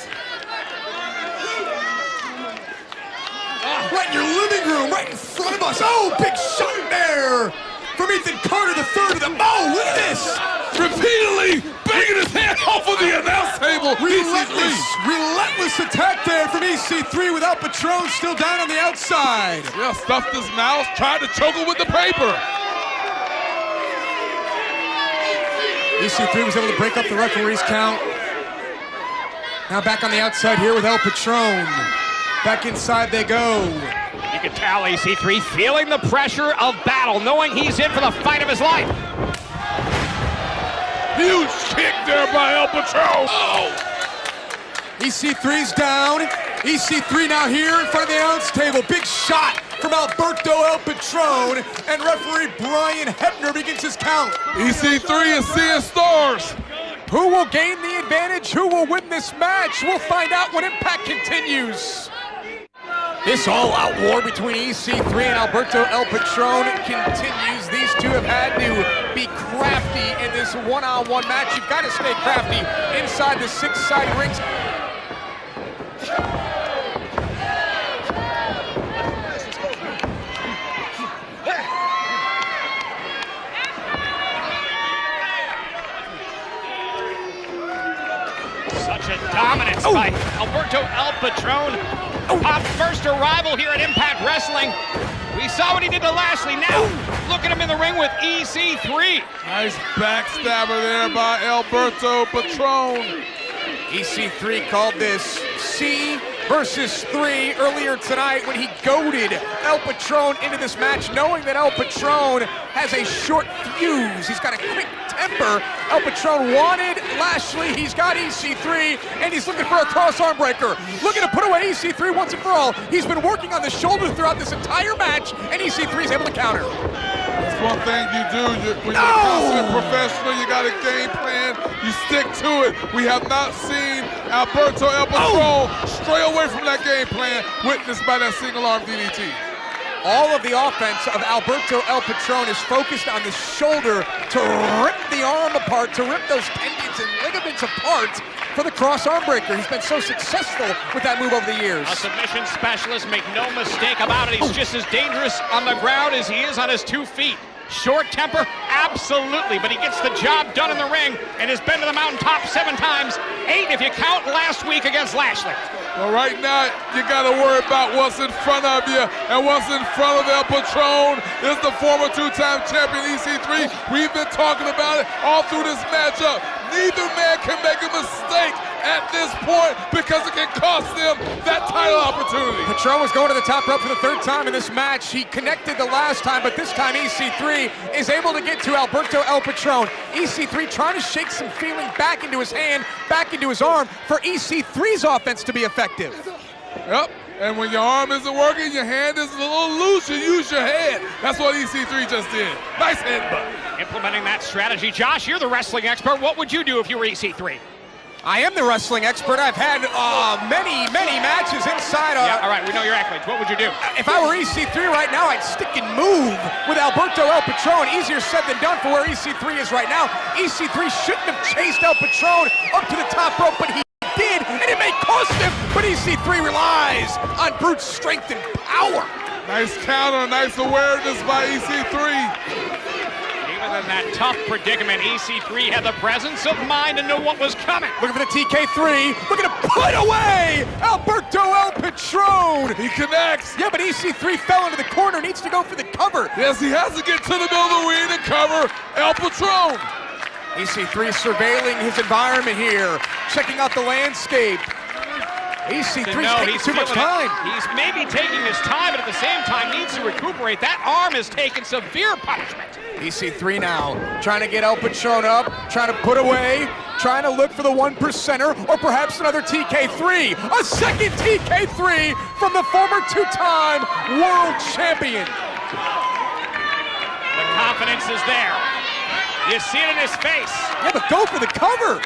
Right in your living room, right in front of us. Oh, big shot there from Ethan Carter III to the... Oh, look at this. Repeatedly banging his hand off of the announce table. Relentless attack there from EC3 with El Patron still down on the outside. Yeah, stuffed his mouth, tried to choke him with the paper. EC3 was able to break up the referee's count. Now back on the outside here with El Patron. Back inside they go. You can tell EC3 feeling the pressure of battle, knowing he's in for the fight of his life. Huge kick there by El Patron. Oh! EC3's down. EC3 now here in front of the announce table. Big shot from Alberto El Patron, and referee Brian Hebner begins his count. EC3 is seeing stars. Who will gain the advantage? Who will win this match? We'll find out when Impact continues. This all-out war between EC3 and Alberto El Patron continues. These two have had to be crafty in this one-on-one match. You've got to stay crafty inside the six-sided rings. Such a dominance by Alberto El Patron. Pop's first arrival here at Impact Wrestling. We saw what he did to Lashley. Now, look at him in the ring with EC3. Nice backstabber there by Alberto Patron. EC3 called this C versus 3 earlier tonight when he goaded El Patron into this match, knowing that El Patron has a short fuse. He's got a quick temper. El Patron wanted Lashley. He's got EC3, and he's looking for a cross arm breaker. Looking to put away EC3 once and for all. He's been working on the shoulder throughout this entire match, and EC3 is able to counter. That's one thing you do. When you're a consummate professional, you got a game plan. You stick to it. We have not seen Alberto El Patron stray away from that game plan, witnessed by that single arm DDT. All of the offense of Alberto El Patron is focused on the shoulder to rip the arm apart, to rip those tendons and ligaments apart for the cross arm breaker. He's been so successful with that move over the years. A submission specialist, make no mistake about it. He's just as dangerous on the ground as he is on his 2 feet. Short temper, absolutely, but he gets the job done in the ring and has been to the mountaintop 7 times, 8 if you count last week against Lashley. Well, right now, you got to worry about what's in front of you, and what's in front of El Patron is the former 2-time champion EC3. We've been talking about it all through this matchup. Neither man can make a mistake at this point because it can cost them that title opportunity. Patron was going to the top rope for the 3rd time in this match. He connected the last time, but this time EC3 is able to get to Alberto El Patron. EC3 trying to shake some feeling back into his hand, back into his arm for EC3's offense to be effective. Yep. And when your arm isn't working, your hand is a little loose, you use your head. That's what EC3 just did. Nice headbutt. Implementing that strategy. Josh, you're the wrestling expert. What would you do if you were EC3? I am the wrestling expert. I've had many matches inside. Yeah, all right, we know your accolades. What would you do? If I were EC3 right now, I'd stick and move with Alberto El Patron. Easier said than done for where EC3 is right now. EC3 shouldn't have chased El Patron up to the top rope, but he did, and it may cost him. But EC3 relies on brute strength and power. Nice counter, nice awareness by EC3. In that tough predicament, EC3 had the presence of mind and knew what was coming. Looking for the TK3, looking to put away Alberto El Patron. He connects. Yeah, but EC3 fell into the corner, needs to go for the cover. Yes, he has to get to the middle of the ring and cover El Patron. EC3 surveilling his environment here, checking out the landscape. EC3's taking too much time. He's maybe taking his time, but at the same time needs to recuperate. That arm has taken severe punishment. EC3 now trying to get El Patron up, trying to put away, trying to look for the 1%er, or perhaps another TK3. A second TK3 from the former two-time world champion. The confidence is there. You see it in his face. Yeah, but go for the cover.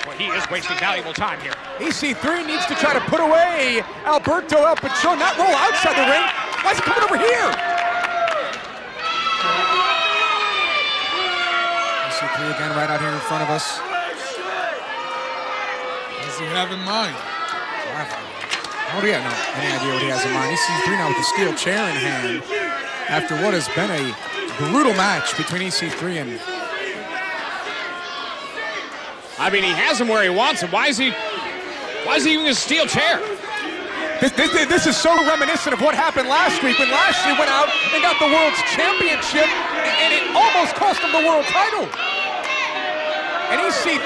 Well, he is wasting valuable time here. EC3 needs to try to put away Alberto El Patron, not roll outside the ring. Why is he coming over here? EC3 again right out here in front of us. What does he have in mind? Oh, yeah, no, any idea what he has in mind. EC3 now with the steel chair in hand after what has been a brutal match between EC3 and... I mean, he has him where he wants him. Why is he using a steel chair? This is so reminiscent of what happened last week when Lashley went out and got the World's Championship, and it almost cost him the world title. And EC3...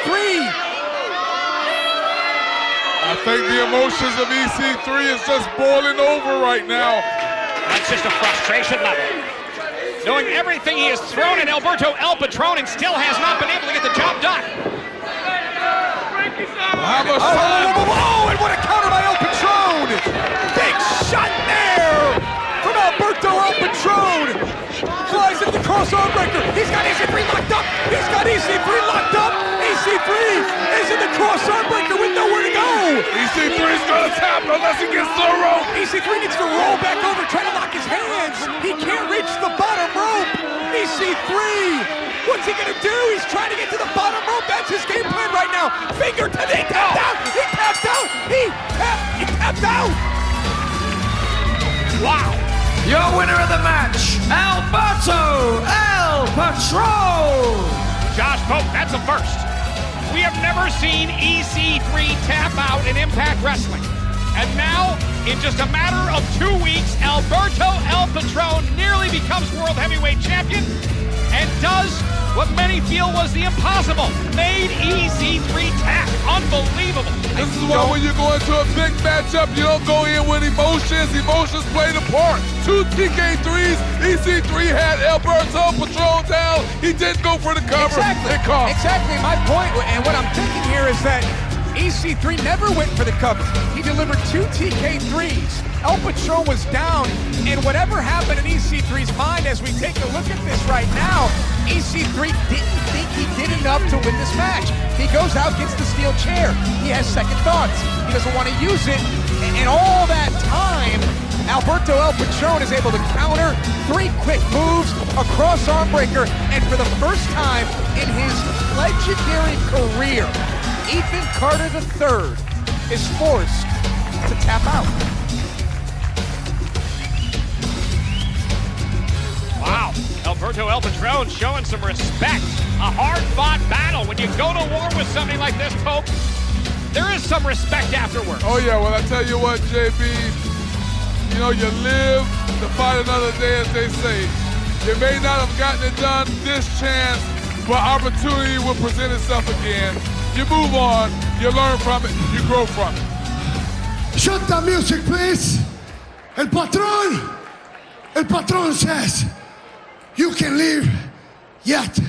I think the emotions of EC3 is just boiling over right now. That's just a frustration level. Knowing everything he has thrown at Alberto El Patron and still has not been able to get the job done. Oh, and what a counter by El Patron! Big shot there from Alberto El Patron! Flies into the cross-arm breaker. He's got EC3 locked up! He's got EC3 locked up! EC3 is in the cross-arm breaker with nowhere to go! EC3 is gonna tap unless he gets to the rope! EC3 needs to roll back over, try to lock his hands! He can't reach the bottom rope! EC3! What's he gonna do? He's trying to get to the bottom rope. That's his game plan right now. Finger to the... He tapped out! He tapped out! He tapped out! Wow! Your winner of the match, Alberto El Patron! Josh Pope, that's a first. We have never seen EC3 tap out in Impact Wrestling. And now, in just a matter of 2 weeks, Alberto El Patron nearly becomes World Heavyweight Champion and does what many feel was the impossible. Made EC3 tap. Unbelievable. This is why when you go into a big matchup, you don't go in with emotions. Emotions play the part. 2 TK3s. EC3 had Alberto Patron down. He didn't go for the cover. Exactly. My point, and what I'm thinking here is that EC3 never went for the cover. He delivered 2 TK3s. El Patron was down, and whatever happened in EC3's mind as we take a look at this right now, EC3 didn't think he did enough to win this match. He goes out, gets the steel chair. He has second thoughts. He doesn't want to use it, and all that time, Alberto El Patron is able to counter 3 quick moves, a cross-arm breaker, and for the first time in his legendary career, Ethan Carter III is forced to tap out. Wow, Alberto El Patron showing some respect. A hard-fought battle. When you go to war with somebody like this, Pope, there is some respect afterwards. Oh yeah, well I tell you what, JB, you know, you live to fight another day, as they say. You may not have gotten it done this chance, but opportunity will present itself again. You move on, you learn from it, you grow from it. Shut the music, please. El Patron says, you can leave yet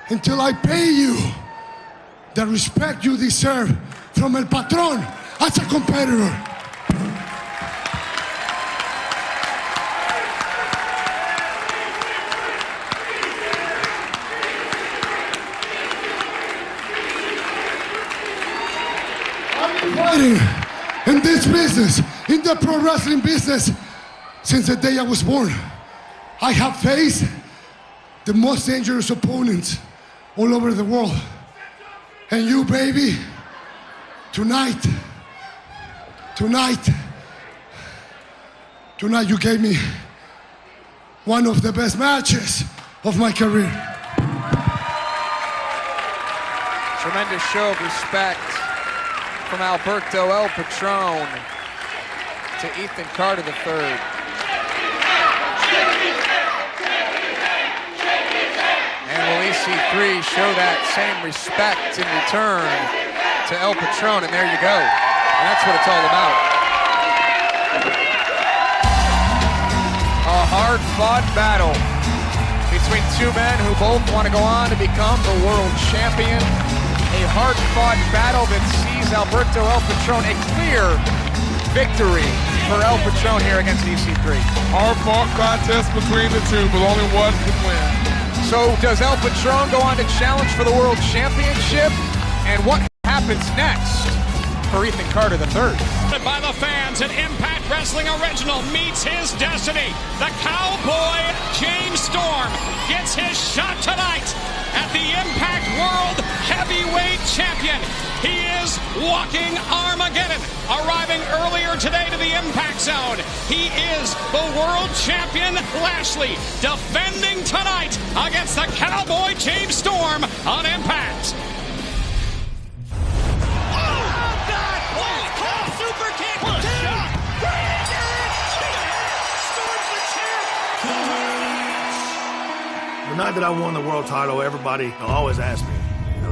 until I pay you the respect you deserve from El Patron as a competitor. fighting in this business, in the pro wrestling business, since the day I was born. I have faced the most dangerous opponents all over the world. And you, baby, tonight you gave me one of the best matches of my career. Tremendous show of respect from Alberto El Patron to Ethan Carter III. And will EC3 show that same respect in return to El Patron? And there you go. And that's what it's all about. A hard-fought battle between two men who both want to go on to become the world champion. A hard-fought battle that sees Alberto El Patron a clear victory for El Patron here against EC3. Hard-fought contest between the two, but only one can win. So does El Patron go on to challenge for the world championship? And what happens next for Ethan Carter III? By the fans, an Impact Wrestling original meets his destiny. The Cowboy James Storm gets his shot tonight at the Impact World Heavyweight Champion. He is walking Armageddon, arriving earlier today to the Impact Zone. He is the world champion Lashley, defending tonight against the Cowboy James Storm on Impact. The night that I won the world title, everybody always asked me,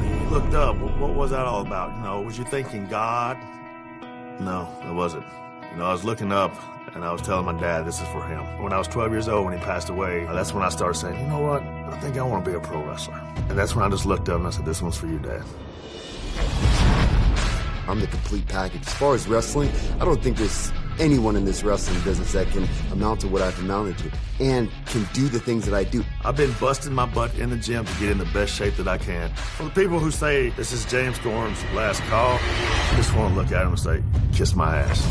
you looked up, what was that all about? Was you thinking God? No, it wasn't. I was looking up and I was telling my dad this is for him. When I was 12 years old, when he passed away, that's when I started saying, you know what? I think I want to be a pro wrestler. And that's when I just looked up and I said, this one's for you, Dad. I'm the complete package. As far as wrestling, I don't think there's anyone in this wrestling business that can amount to what I've amounted to and can do the things that I do. I've been busting my butt in the gym to get in the best shape that I can. For the people who say this is James Storm's last call, I just want to look at him and say, kiss my ass.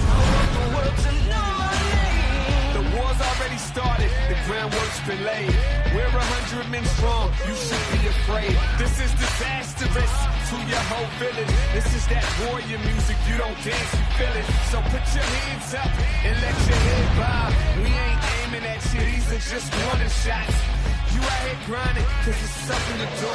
The war's already started, the groundwork's been laid. We're 100 men strong, you should be afraid. This is disastrous to your whole village. This is that warrior music, you don't dance, you feel it. So put your hands up and let your head bob. We ain't aiming at you, these are just warning shots. You out here grinding, cause it's something to do.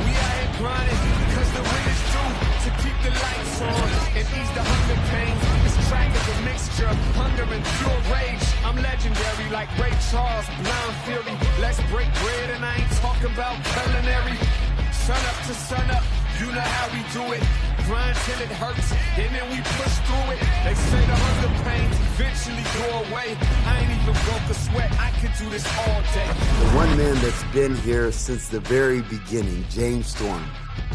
We out here grinding, cause the rent is due. To keep the lights on and ease the hunger pain. This track is a mixture of hunger and pure rage. I'm legendary like Ray Charles, Blind Fury. Let's break bread and I ain't talking about culinary. Sun up to sun up, you know how we do it. Grind till it hurts, and then we push through it. They say the hunger pain eventually go away. I ain't even broke a sweat, I could do this all day. The one man that's been here since the very beginning, James Storm.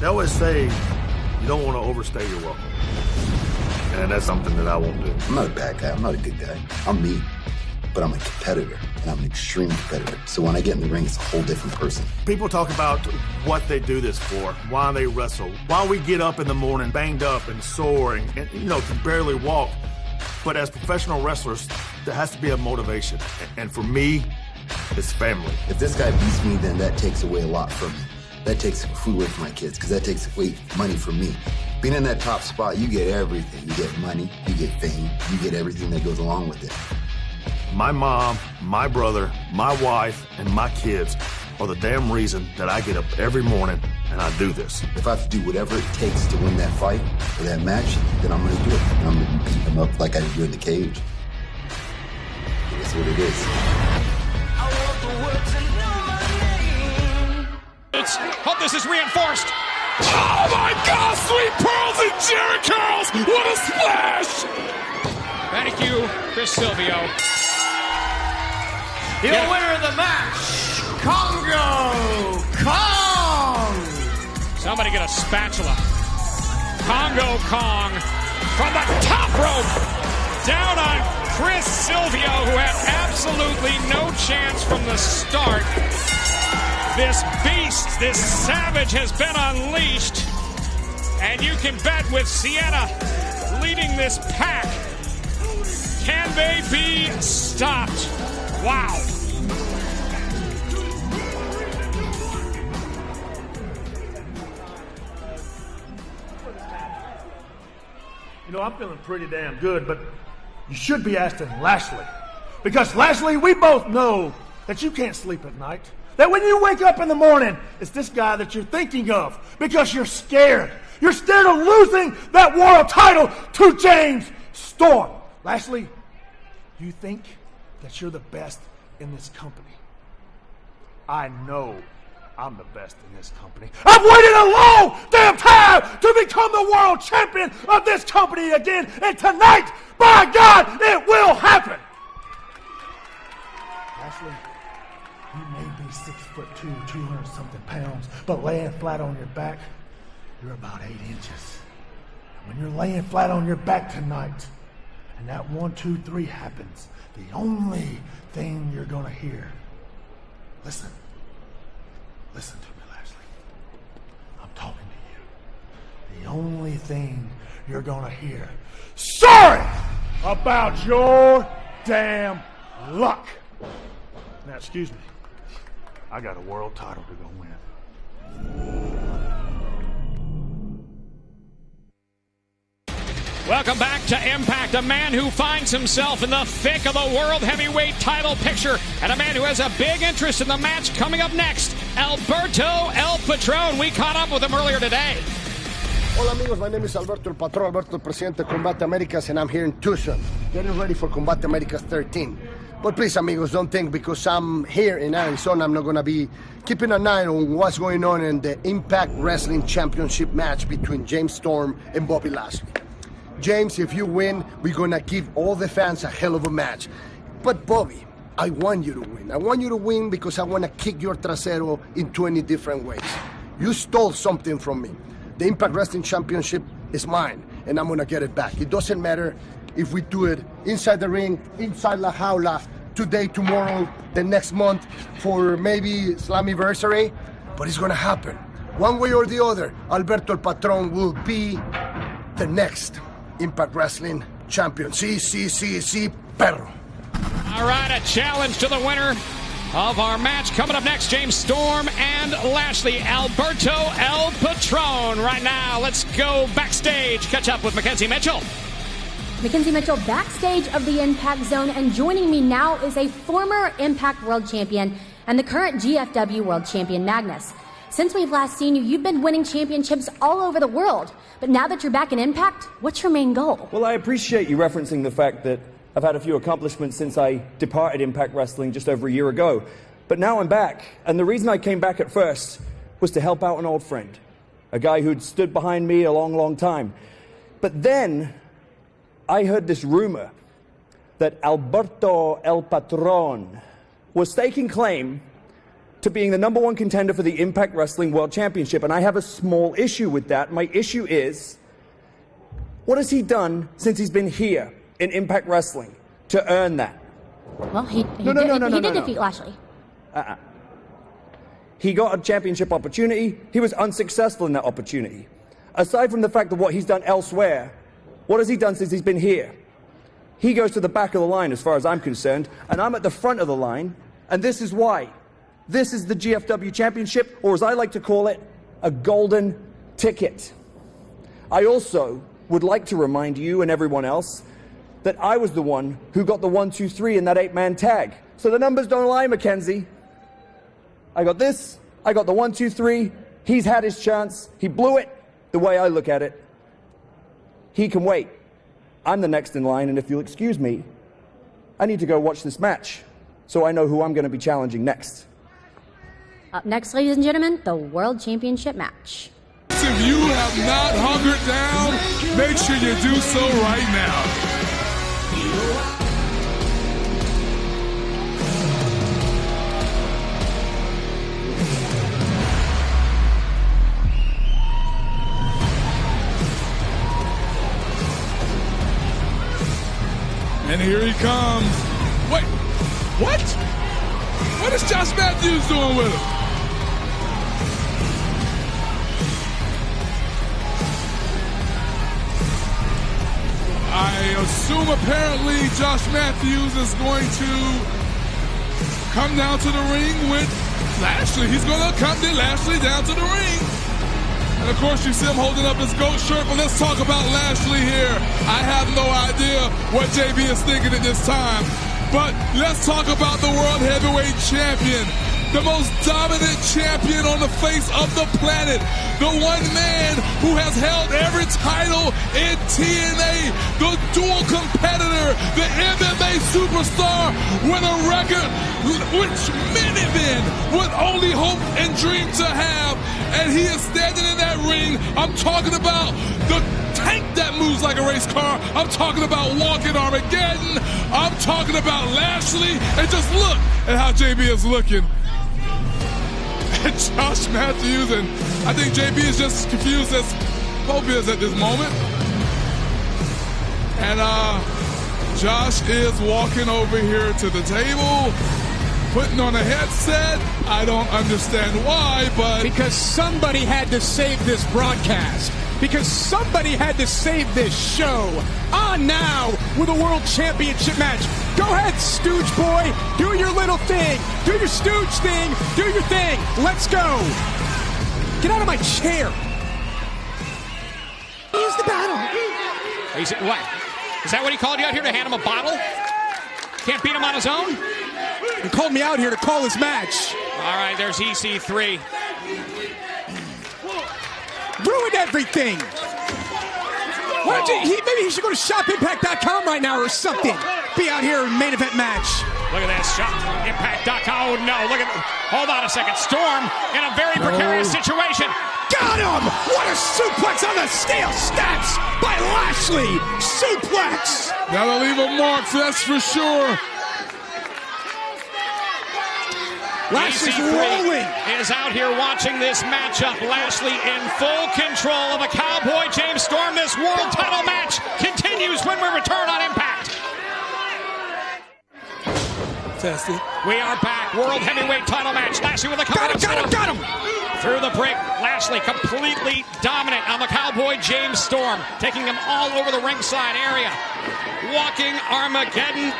They always say you don't want to overstay your welcome. And that's something that I won't do. I'm not a bad guy, I'm not a good guy. I'm me. But I'm a competitor, and I'm an extreme competitor. So when I get in the ring, it's a whole different person. People talk about what they do this for, why they wrestle, why we get up in the morning banged up and sore and can barely walk. But as professional wrestlers, there has to be a motivation. And for me, it's family. If this guy beats me, then that takes away a lot from me. That takes food away from my kids, because that takes away money from me. Being in that top spot, you get everything. You get money, you get fame, you get everything that goes along with it. My mom, my brother, my wife, and my kids are the damn reason that I get up every morning and I do this. If I have to do whatever it takes to win that fight or that match, then I'm going to do it. And I'm going to beat him up like I do in the cage. That's what it is. Hope this is reinforced. Oh my God! Sweet pearls and Jerry curls! What a splash! Thank you, Chris Silvio. The winner of the match, Congo Kong. Somebody get a spatula. Congo Kong from the top rope down on Chris Silvio, who had absolutely no chance from the start. This beast, this savage has been unleashed. And you can bet with Sienna leading this pack. Can they be stopped? Wow. You know, I'm feeling pretty damn good, but you should be asking Lashley. Because, Lashley, we both know that you can't sleep at night. That when you wake up in the morning, it's this guy that you're thinking of because you're scared. You're scared of losing that world title to James Storm. Lashley, you think that you're the best in this company. I know I'm the best in this company. I've waited a long damn time to become the world champion of this company again. And tonight, by God, it will happen. Ashley, you may be 6'2", 200-something pounds, but laying flat on your back, you're about 8 inches. And when you're laying flat on your back tonight, and that 1, 2, 3 happens, the only thing you're gonna hear, listen to me, Lashley. I'm talking to you. The only thing you're gonna hear, sorry about your damn luck. Now, excuse me. I got a world title to go win. Welcome back to Impact, a man who finds himself in the thick of the World Heavyweight title picture, and a man who has a big interest in the match coming up next, Alberto EL Patron. We caught up with him earlier today. Hola amigos, my name is Alberto El Patron, Alberto el Presidente de Combate Americas, and I'm here in Tucson, getting ready for Combate Americas 13. But please, amigos, don't think because I'm here in Arizona, I'm not going to be keeping an eye on what's going on in the Impact Wrestling Championship match between James Storm and Bobby Lashley. James, if you win, we're going to give all the fans a hell of a match. But Bobby, I want you to win. I want you to win because I want to kick your trasero in 20 different ways. You stole something from me. The Impact Wrestling Championship is mine, and I'm going to get it back. It doesn't matter if we do it inside the ring, inside La Jaula, today, tomorrow, the next month, for maybe Slammiversary, but it's going to happen. One way or the other, Alberto El Patron will be the next Impact Wrestling Champion. Sí, perro. All right, a challenge to the winner of our match coming up next, James Storm and Lashley. Alberto EL Patron. Right now, let's go backstage, catch up with Mackenzie Mitchell. Mackenzie Mitchell backstage of the Impact Zone, and joining me now is a former Impact World Champion and the current GFW World Champion, Magnus. Since we've last seen you, you've been winning championships all over the world. But now that you're back in Impact, what's your main goal? Well, I appreciate you referencing the fact that I've had a few accomplishments since I departed Impact Wrestling just over a year ago. But now I'm back, and the reason I came back at first was to help out an old friend, a guy who'd stood behind me a long, long time. But then I heard this rumor that Alberto El Patron was staking claim to being the #1 contender for the Impact Wrestling World Championship, and I have a small issue with that. My issue is, what has he done since he's been here in Impact Wrestling to earn that? Well, he did defeat Lashley. He got a championship opportunity. He was unsuccessful in that opportunity. Aside from the fact of what he's done elsewhere, what has he done since he's been here? He goes to the back of the line as far as I'm concerned, and I'm at the front of the line, and this is why. This is the GFW Championship, or as I like to call it, a golden ticket. I also would like to remind you and everyone else that I was the one who got the 1, 2, 3 in that 8-man tag. So the numbers don't lie, Mackenzie. I got this, I got the 1, 2, 3. He's had his chance. He blew it the way I look at it. He can wait. I'm the next in line, and if you'll excuse me, I need to go watch this match so I know who I'm going to be challenging next. Up next, ladies and gentlemen, the World Championship match. If you have not hungered down, make sure you do so right now. And here he comes. Wait, what? What is Josh Matthews doing with him? I assume apparently Josh Matthews is going to come down to the ring with Lashley. He's going to accompany Lashley down to the ring. And of course you see him holding up his GOAT shirt, but let's talk about Lashley here. I have no idea what JB is thinking at this time, but let's talk about the World Heavyweight Champion. The most dominant champion on the face of the planet. The one man who has held every title in TNA. The dual competitor. The MMA superstar with a record which many men would only hope and dream to have. And he is standing in that ring. I'm talking about the tank that moves like a race car. I'm talking about walking Armageddon. I'm talking about Lashley. And just look at how JB is looking. Josh Matthews, and I think JB is just as confused as Pope is at this moment. And Josh is walking over here to the table, putting on a headset. I don't understand why, but... Because somebody had to save this broadcast. Because somebody had to save this show. On now with a World Championship match. Go ahead, Stooge boy. Do your little thing. Do your Stooge thing. Do your thing. Let's go. Get out of my chair. Here's the battle. What? Is that what he called you out here to hand him a bottle? Can't beat him on his own? He called me out here to call his match. All right, there's EC3. Ruined everything. Why don't you, maybe he should go to shopimpact.com right now or something. Be out here in main event match. Look at this. Shopimpact.com. Oh, no. Look at... Hold on a second. Storm in a very precarious situation. Got him! What a suplex on the stale stats by Lashley. Suplex. That'll leave a mark, that's for sure. Lashley's rolling. Is out here watching this matchup. Lashley in full control of a Cowboy James Storm. This world title match continues when we return on Impact. Testy. We are back. World heavyweight title match. Lashley with a cover. Got him. Through the break, Lashley completely dominant on the Cowboy James Storm, taking him all over the ringside area. Walking Armageddon,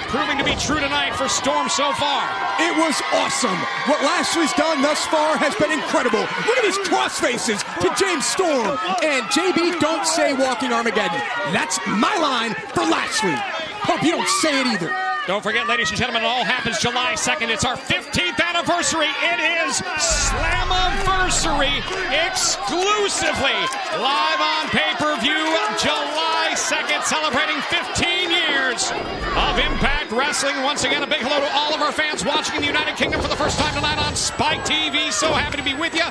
proving to be true tonight for Storm so far. It was awesome. What Lashley's done thus far has been incredible. Look at these cross faces to James Storm. And JB, don't say walking Armageddon. That's my line for Lashley. Hope you don't say it either. Don't forget, ladies and gentlemen, it all happens July 2nd. It's our 15th anniversary. It is Slammiversary exclusively live on pay-per-view July 2nd, celebrating 15 years of Impact Wrestling. Once again, a big hello to all of our fans watching in the United Kingdom for the first time tonight on Spike TV. So happy to be with you.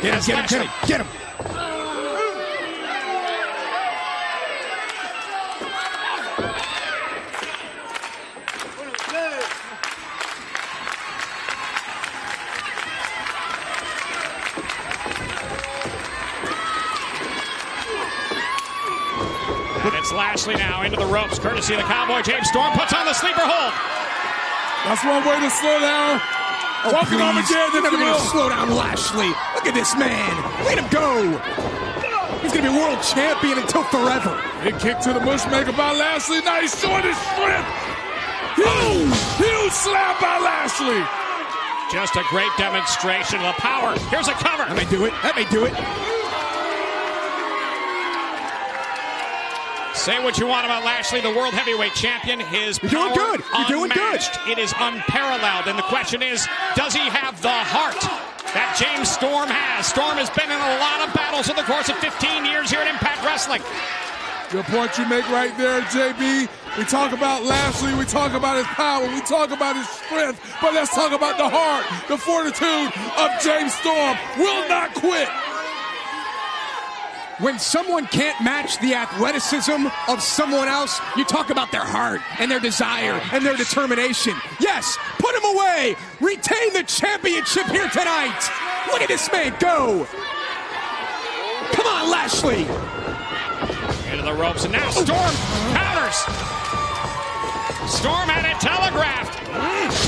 Get him. And it's Lashley now into the ropes, courtesy of the Cowboy James Storm, puts on the sleeper hold. That's one way to slow down. Walking Armageddon, You're never going to slow down Lashley. Look at this man. Let him go. He's going to be world champion until forever. Big kick to the Bushmaker by Lashley. Now he's showing his strength. Huge slap by Lashley. Just a great demonstration of the power. Here's a cover. That may do it. Say what you want about Lashley, the world heavyweight champion. His power You're doing good. It is unparalleled. And the question is, does he have the heart that James Storm has? Storm has been in a lot of battles in the course of 15 years here at Impact Wrestling. Good point you make right there, JB. We talk about Lashley, we talk about his power, we talk about his strength, but let's talk about the heart, the fortitude of James Storm. Will not quit. When someone can't match the athleticism of someone else, you talk about their heart and their desire and their determination. Yes, put him away. Retain the championship here tonight. Look at this man go. Come on, Lashley. Into the ropes, and now Storm counters. Storm had it telegraphed.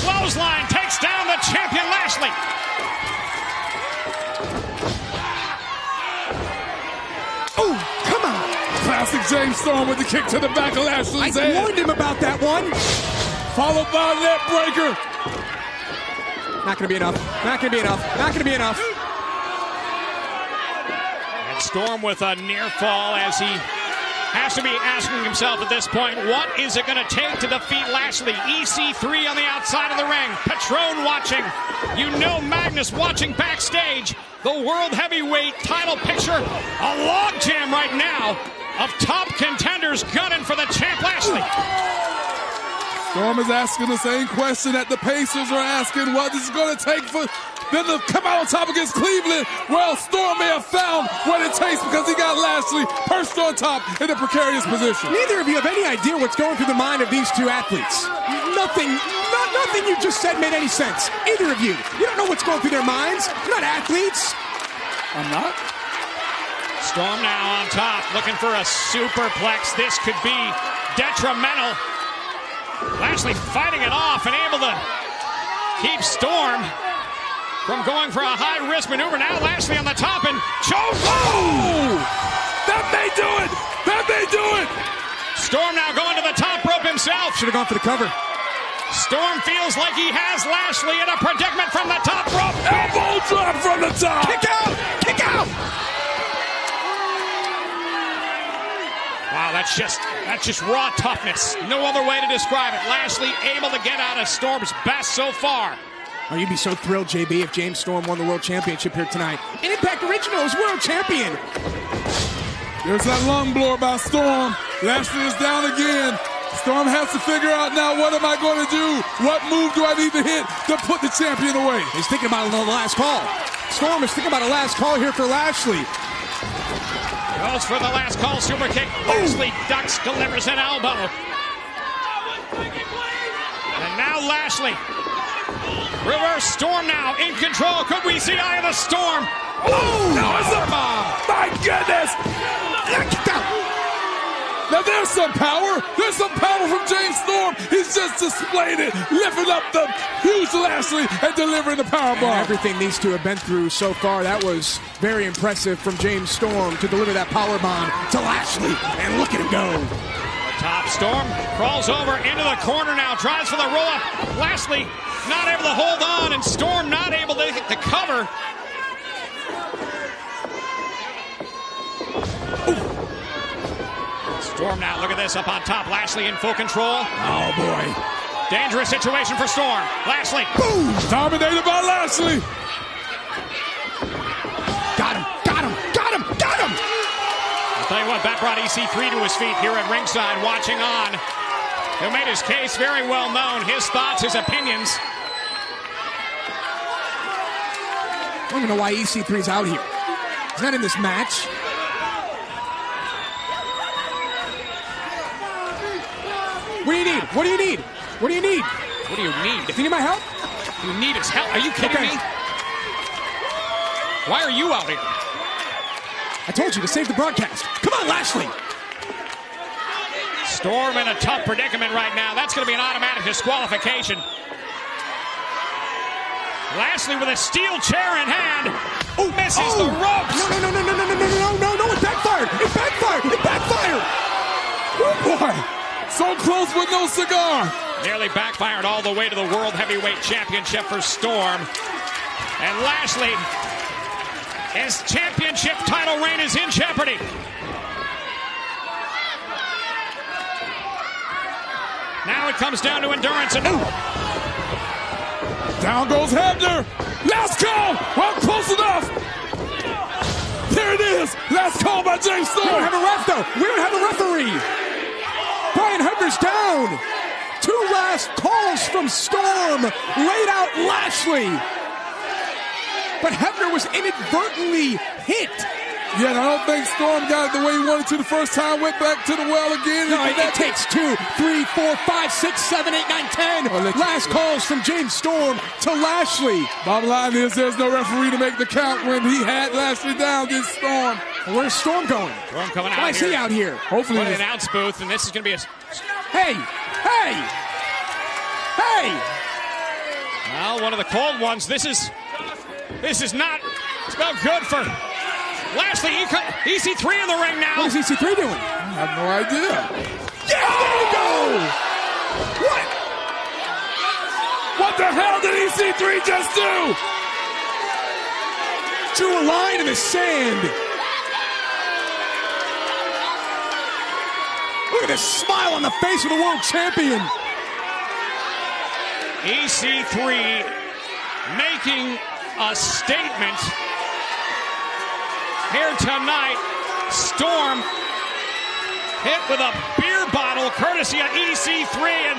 Clothesline takes down the champion Lashley. Oh, come on. Classic James Storm with the kick to the back of Lashley's head. I warned him about that one. Followed by a net breaker. Not going to be enough. Not going to be enough. Not going to be enough. And Storm with a near fall as he has to be asking himself at this point, what is it going to take to defeat Lashley? EC3 on the outside of the ring. Patrón watching. You know Magnus watching backstage. The World Heavyweight title picture. A logjam right now of top contenders gunning for the champ Lashley. Storm is asking the same question that the Pacers are asking. What is it going to take for them to come out on top against Cleveland? Well, Storm may have found what it takes because he got Lashley perched on top in a precarious position. Neither of you have any idea what's going through the mind of these two athletes. Nothing you just said made any sense. Either of you. You don't know what's going through their minds. You're not athletes. I'm not. Storm now on top, looking for a superplex. This could be detrimental. Lashley fighting it off and able to keep Storm from going for a high-risk maneuver. Now Lashley on the top and choke. Oh! That may do it! That may do it! Storm now going to the top rope himself. Should have gone for the cover. Storm feels like he has Lashley in a predicament from the top rope. Elbow drop from the top. Kick out! Kick out! Wow, that's just raw toughness. No other way to describe it. Lashley able to get out of Storm's best so far. Oh, you'd be so thrilled, JB, if James Storm won the World Championship here tonight. And Impact Original is World Champion. There's that lung blower by Storm. Lashley is down again. Storm has to figure out now, what am I going to do? What move do I need to hit to put the champion away? He's thinking about the last call. Storm is thinking about a last call here for Lashley. Goes for the last call, super kick. Lashley ducks, delivers an elbow. And now Lashley. Reverse Storm now in control. Could we see Eye of the Storm? Oh, no, it's a bomb. My goodness. Now there's some power. There's some power from James Storm. He's just displayed it, lifting up the huge Lashley and delivering the powerbomb. Everything these two have been through so far, that was very impressive from James Storm to deliver that powerbomb to Lashley. And look at him go. The top Storm crawls over into the corner now, tries for the roll-up. Lashley not able to hold on, and Storm not able to hit the cover. Storm now, look at this, up on top. Lashley in full control. Oh, boy. Dangerous situation for Storm. Lashley. Boom! Dominated by Lashley. Got him, got him, got him, got him! I'll tell you what, that brought EC3 to his feet here at ringside, watching on. Who made his case very well known. His thoughts, his opinions. I don't even know why EC3's out here. He's not in this match. What do you need? What do you need? What do you need? What do you need? Do you need my help? You need his help? Are you kidding me? Why are you out here? I told you to save the broadcast. Come on, Lashley. Storm in a tough predicament right now. That's going to be an automatic disqualification. Lashley with a steel chair in hand. Oh, misses the ropes. No, it backfired. It backfired. It backfired. Oh, boy. So close with no cigar. Nearly backfired all the way to the World Heavyweight Championship for Storm. And Lashley, his championship title reign is in jeopardy. Now it comes down to endurance. And down goes Hebner. Last call. Well, close enough. There it is. Last call by James Storm. We don't have a ref, though. We don't have a referee. Brian Hebner's down. 2 last calls from Storm laid out Lashley. But Hebner was inadvertently hit. Yeah, and I don't think Storm got it the way he wanted to the first time. Went back to the well again. No, it takes 2, 3, 4, 5, 6, 7, 8, 9, 10. Last calls from James Storm to Lashley. Bottom line is there's no referee to make the count when he had Lashley down against Storm. Well, where's Storm going? Storm coming out here. Why is he out here? Hopefully an announce booth, and this is going to be a... Hey! Well, one of the cold ones. This is not spelled good for Lashley, EC3 in the ring now. What is EC3 doing? I have no idea. Yeah, there you go! What? What the hell did EC3 just do? Drew a line in the sand. Look at this smile on the face of the world champion. EC3 making a statement here tonight. Storm hit with a beer bottle courtesy of EC3, and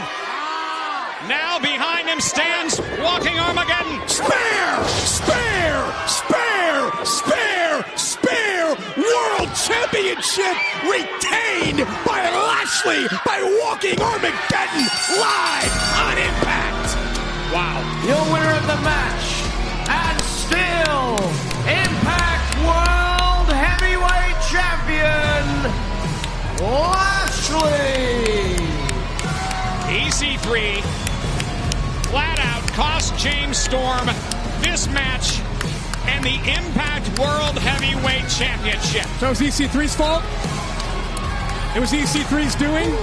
now behind him stands Walking Armageddon. Spare! Spare! Spare! Spare! Spare! World Championship retained by Lashley by Walking Armageddon live on Impact. Wow. Your winner of the match, and still Impact World Heavyweight Champion, Lashley. EC3 flat out cost James Storm this match and the Impact World Heavyweight Championship. So it was EC3's fault? It was EC3's doing?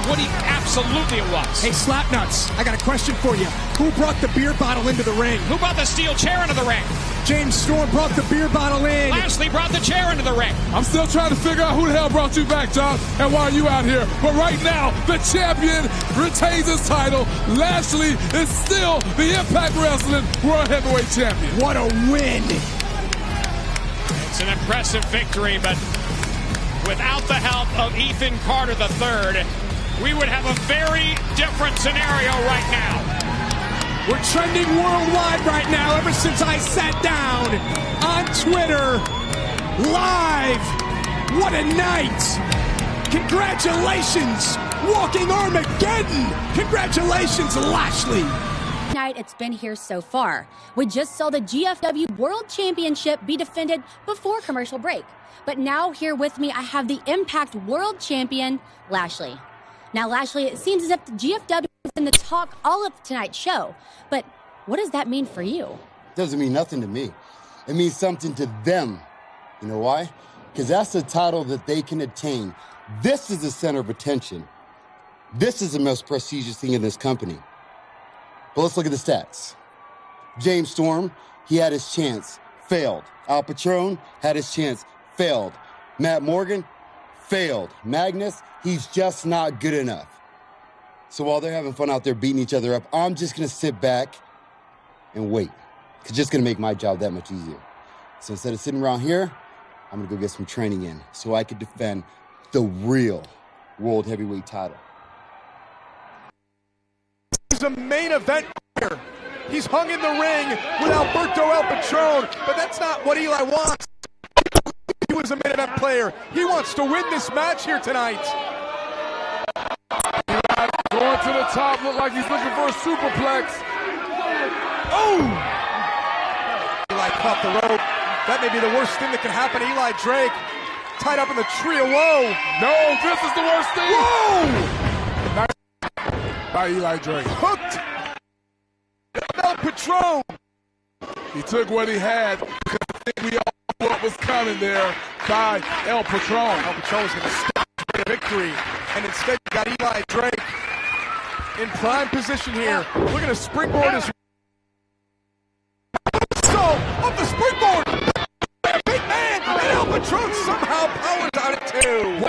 Woody, absolutely it was. Hey, Slapnuts, I got a question for you. Who brought the beer bottle into the ring? Who brought the steel chair into the ring? James Storm brought the beer bottle in. Lashley brought the chair into the ring. I'm still trying to figure out who the hell brought you back, John, and why are you out here. But right now, the champion retains his title. Lashley is still the Impact Wrestling World Heavyweight Champion. What a win. It's an impressive victory, but without the help of Ethan Carter III, we would have a very different scenario right now. We're trending worldwide right now ever since I sat down on Twitter live. What a night. Congratulations, Walking Armageddon. Congratulations, Lashley. Night it's been here so far. We just saw the GFW World Championship be defended before commercial break. But now here with me, I have the Impact World Champion, Lashley. Now, Lashley, it seems as if the GFW is in the talk all of tonight's show. But what does that mean for you? Doesn't mean nothing to me. It means something to them. You know why? Because that's the title that they can attain. This is the center of attention. This is the most prestigious thing in this company. But let's look at the stats. James Storm, he had his chance, failed. El Patron had his chance, failed. Matt Morgan, failed. Magnus, he's just not good enough. So while they're having fun out there beating each other up, I'm just going to sit back and wait. It's just going to make my job that much easier. So instead of sitting around here, I'm going to go get some training in so I could defend the real World Heavyweight title. It's a main event here. He's hung in the ring with Alberto EL Patron, but that's not what Eli wants. He was a main event player. He wants to win this match here tonight. Going to the top, look like he's looking for a superplex. Oh! Eli caught the rope. That may be the worst thing that could happen to Eli Drake. Tied up in the tree of woe. No, this is the worst thing. Whoa! Nice by Eli Drake. Hooked. El Patron. He took what he had because I think we all knew what was coming there by El Patron. El Patron was going to stop the victory, and instead you got Eli Drake in prime position here. Look at a springboard. So, up the springboard. A big man, and El Patron somehow powers out at two.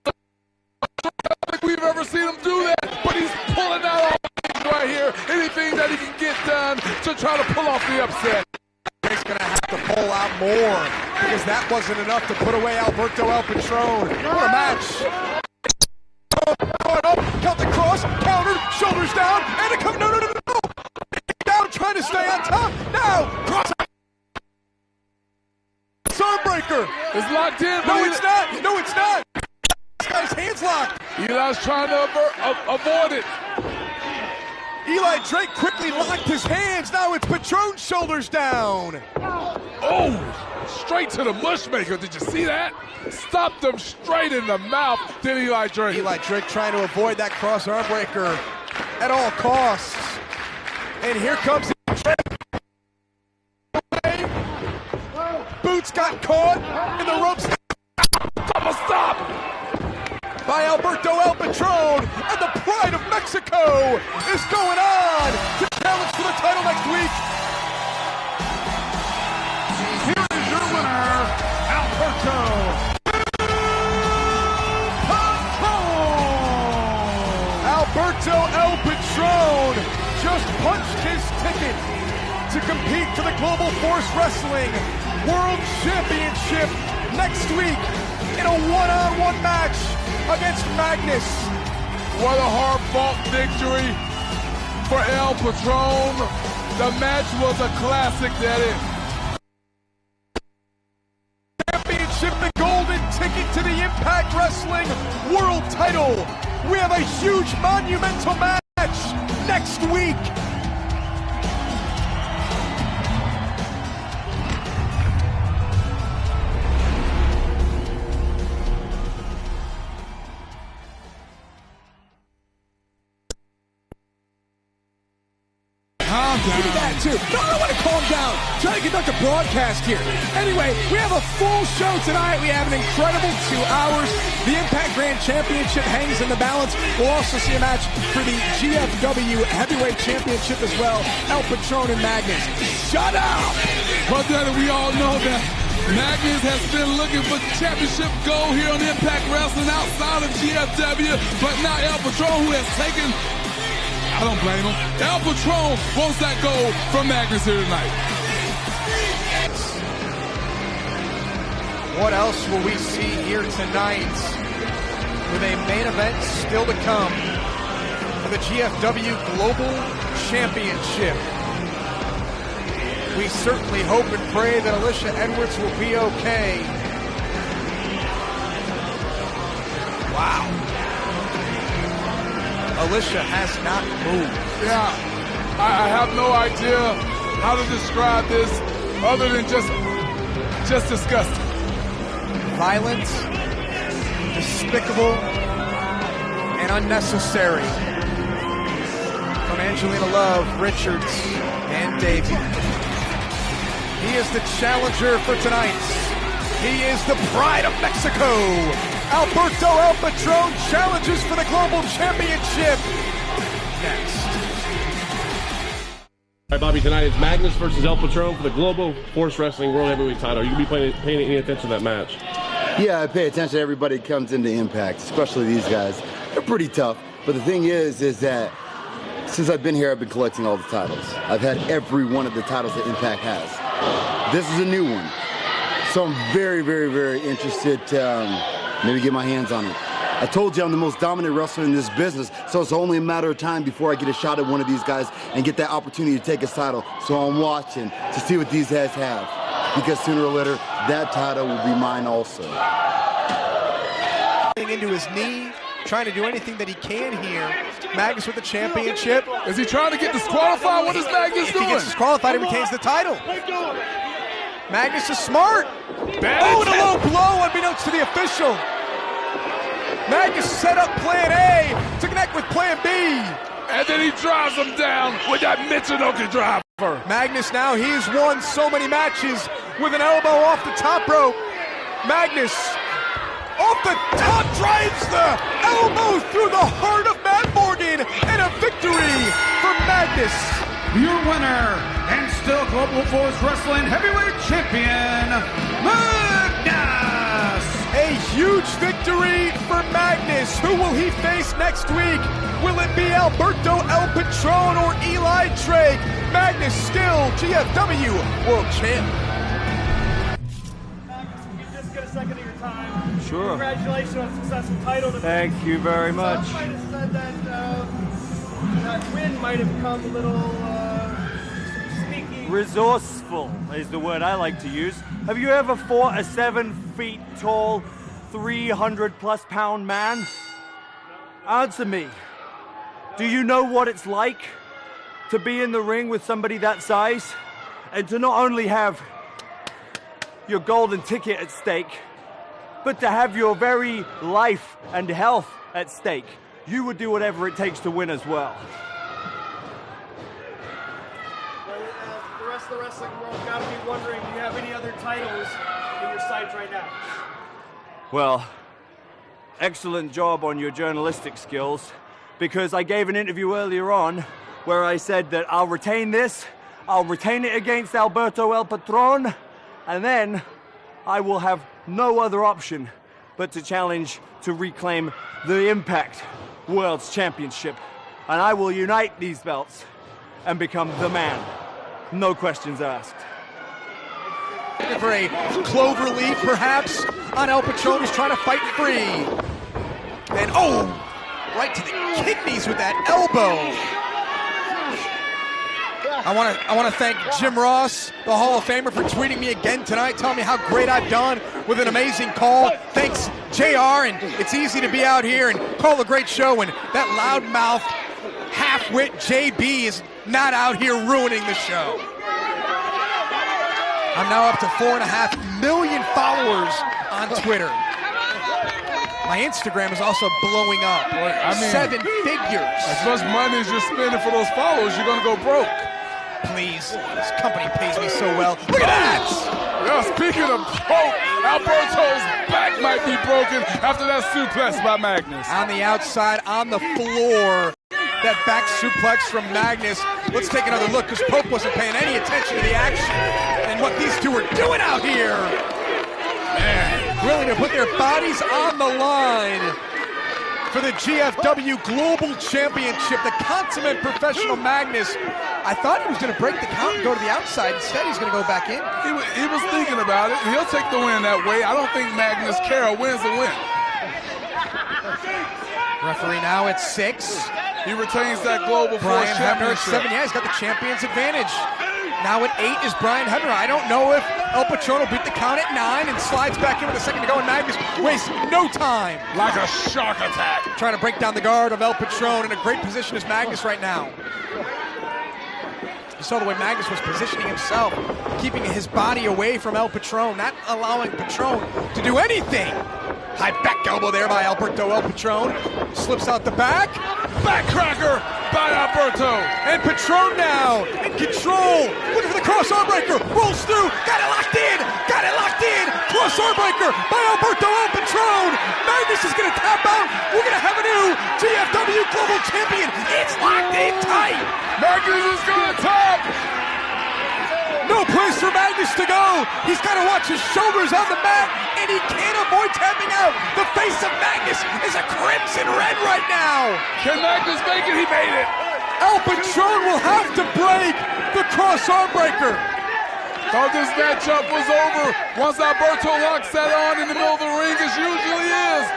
I don't think we've ever seen him do that, but he's pulling out all things right here. Anything that he can get done to try to pull off the upset. He's going to have to pull out more because that wasn't enough to put away Alberto EL Patron. What a match. Going up, Celtic cross, countered, shoulders down, and a come. No. Down, trying to stay on top. Now, cross. Sunbreaker. It's locked in. No, it's not. No, it's not. This guy's hands locked. Eli's trying to avoid it. Eli Drake quickly locked his hands. Now it's Patron's shoulders down. Oh, straight to the mushmaker. Did you see that? Stopped him straight in the mouth, did Eli Drake. Eli Drake trying to avoid that cross arm breaker at all costs. And here comes Drake. Boot boots got caught in the ropes. Stop by Alberto El Patron, and the Pride of Mexico is going on to challenge for the title next week. Here is your winner, Alberto Alberto El Patron just punched his ticket to compete for the Global Force Wrestling World Championship next week in a one-on-one match against Magnus. What a hard-fought victory for El Patron. The match was a classic, Daddy. Championship, the golden ticket to the Impact Wrestling World title. We have a huge monumental match next week. Give me that too. No, I want to calm down. Trying to conduct a broadcast here. Anyway, we have a full show tonight. We have an incredible 2 hours. The Impact Grand Championship hangs in the balance. We'll also see a match for the GFW Heavyweight Championship as well. El Patron and Magnus. Shut up! Well, Daddy, we all know that Magnus has been looking for championship gold here on Impact Wrestling outside of GFW, but now El Patron, who has taken, I don't blame him, El Patron wants that gold from Magnus here tonight. What else will we see here tonight with a main event still to come for the GFW Global Championship? We certainly hope and pray that Alicia Edwards will be okay. Wow. Alicia has not moved. Yeah, I have no idea how to describe this other than just disgusting. Violent, despicable, and unnecessary. From Angelina Love, Richards, and Davey. He is the challenger for tonight. He is the Pride of Mexico. Alberto El Patron challenges for the Global Championship. Next. All right, Bobby, tonight it's Magnus versus El Patron for the Global Force Wrestling World Heavyweight title. You can be paying any attention to that match. Yeah, I pay attention to everybody that comes into Impact, especially these guys. They're pretty tough, but the thing is that since I've been here, I've been collecting all the titles. I've had every one of the titles that Impact has. This is a new one, so I'm very, very, very interested to maybe get my hands on it. I told you I'm the most dominant wrestler in this business, so it's only a matter of time before I get a shot at one of these guys and get that opportunity to take his title. So I'm watching to see what these guys have, because sooner or later, that title will be mine also. Into his knee, trying to do anything that he can here. Magnus with the championship. Is he trying to get disqualified? What is Magnus doing? If he gets disqualified, he retains the title. Magnus is smart. Oh, and a low blow unbeknownst to the official. Magnus set up plan A to connect with plan B. And then he drives him down with that Michinoku driver. Magnus now, he's won so many matches with an elbow off the top rope. Magnus off the top drives the elbow through the heart of Matt Morgan, and a victory for Magnus. Your winner and still Global Force Wrestling Heavyweight Champion, Magnus! A huge victory for Magnus. Who will he face next week? Will it be Alberto El Patron or Eli Drake? Magnus still GFW World Champ. Just get a second of your time. Sure. Congratulations on a successful title defense. Thank you very much. Some might have said that that win might have come a little sneaky. Resourceful is the word I like to use. Have you ever fought a 7 feet tall, 300+ pound man? Answer me. Do you know what it's like to be in the ring with somebody that size and to not only have your golden ticket at stake, but to have your very life and health at stake? You would do whatever it takes to win as well. The rest of the wrestling world got to be wondering, do you have any other titles headlines right now. Well, excellent job on your journalistic skills, because I gave an interview earlier on where I said that I'll retain this, I'll retain it against Alberto El Patron, and then I will have no other option but to challenge to reclaim the Impact World's Championship. And I will unite these belts and become the man. No questions asked. For a clover leaf, perhaps, on El Patron, who's trying to fight free. And oh, right to the kidneys with that elbow. I want to thank Jim Ross, the Hall of Famer, for tweeting me again tonight, telling me how great I've done with an amazing call. Thanks, JR, and it's easy to be out here and call a great show when that loudmouth, half-wit JB is not out here ruining the show. I'm now up to 4.5 million followers on Twitter. My Instagram is also blowing up. Well, I mean, 7 figures. As much money as you're spending for those followers, you're going to go broke. Please, this company pays me so well. Look at that! Yeah, speaking of broke, Alberto's back might be broken after that suplex by Magnus. On the outside, on the floor, that back suplex from Magnus. Let's take another look, because Pope wasn't paying any attention to the action and what these two are doing out here. Man, willing to put their bodies on the line for the GFW Global Championship. The consummate professional Magnus. I thought he was going to break the count and go to the outside. Instead, he's going to go back in. He was thinking about it. He'll take the win that way. I don't think Magnus Cara wins the win. Referee now at 6. He retains that Global Force Hebner at Championship. 7. Yeah, he's got the champion's advantage. Now at 8 is Brian Hebner. I don't know if El Patron will beat the count at 9 and slides back in with a second to go, and Magnus wastes no time. Like a shark attack. Trying to break down the guard of El Patron. In a great position is Magnus right now. You saw the way Magnus was positioning himself, keeping his body away from El Patron, not allowing Patron to do anything. High back elbow there by Alberto El Patron. Slips out the back. Backcracker by Alberto. And Patron now in control. Looking for the cross-arm breaker. Rolls through. Got it locked in. Got it locked in. Cross-arm breaker by Alberto El Patron. Magnus is going to tap out. We're going to have a new GFW Global Champion. It's locked in tight. Magnus is going to tap. No place for Magnus to go. He's got to watch his shoulders on the mat, and he can't avoid tapping out. The face of Magnus is a crimson red right now. Can Magnus make it? He made it. El Patron will have to break the cross-arm breaker. Thought this matchup was over once Alberto locks that on in the middle of the ring, as usually is.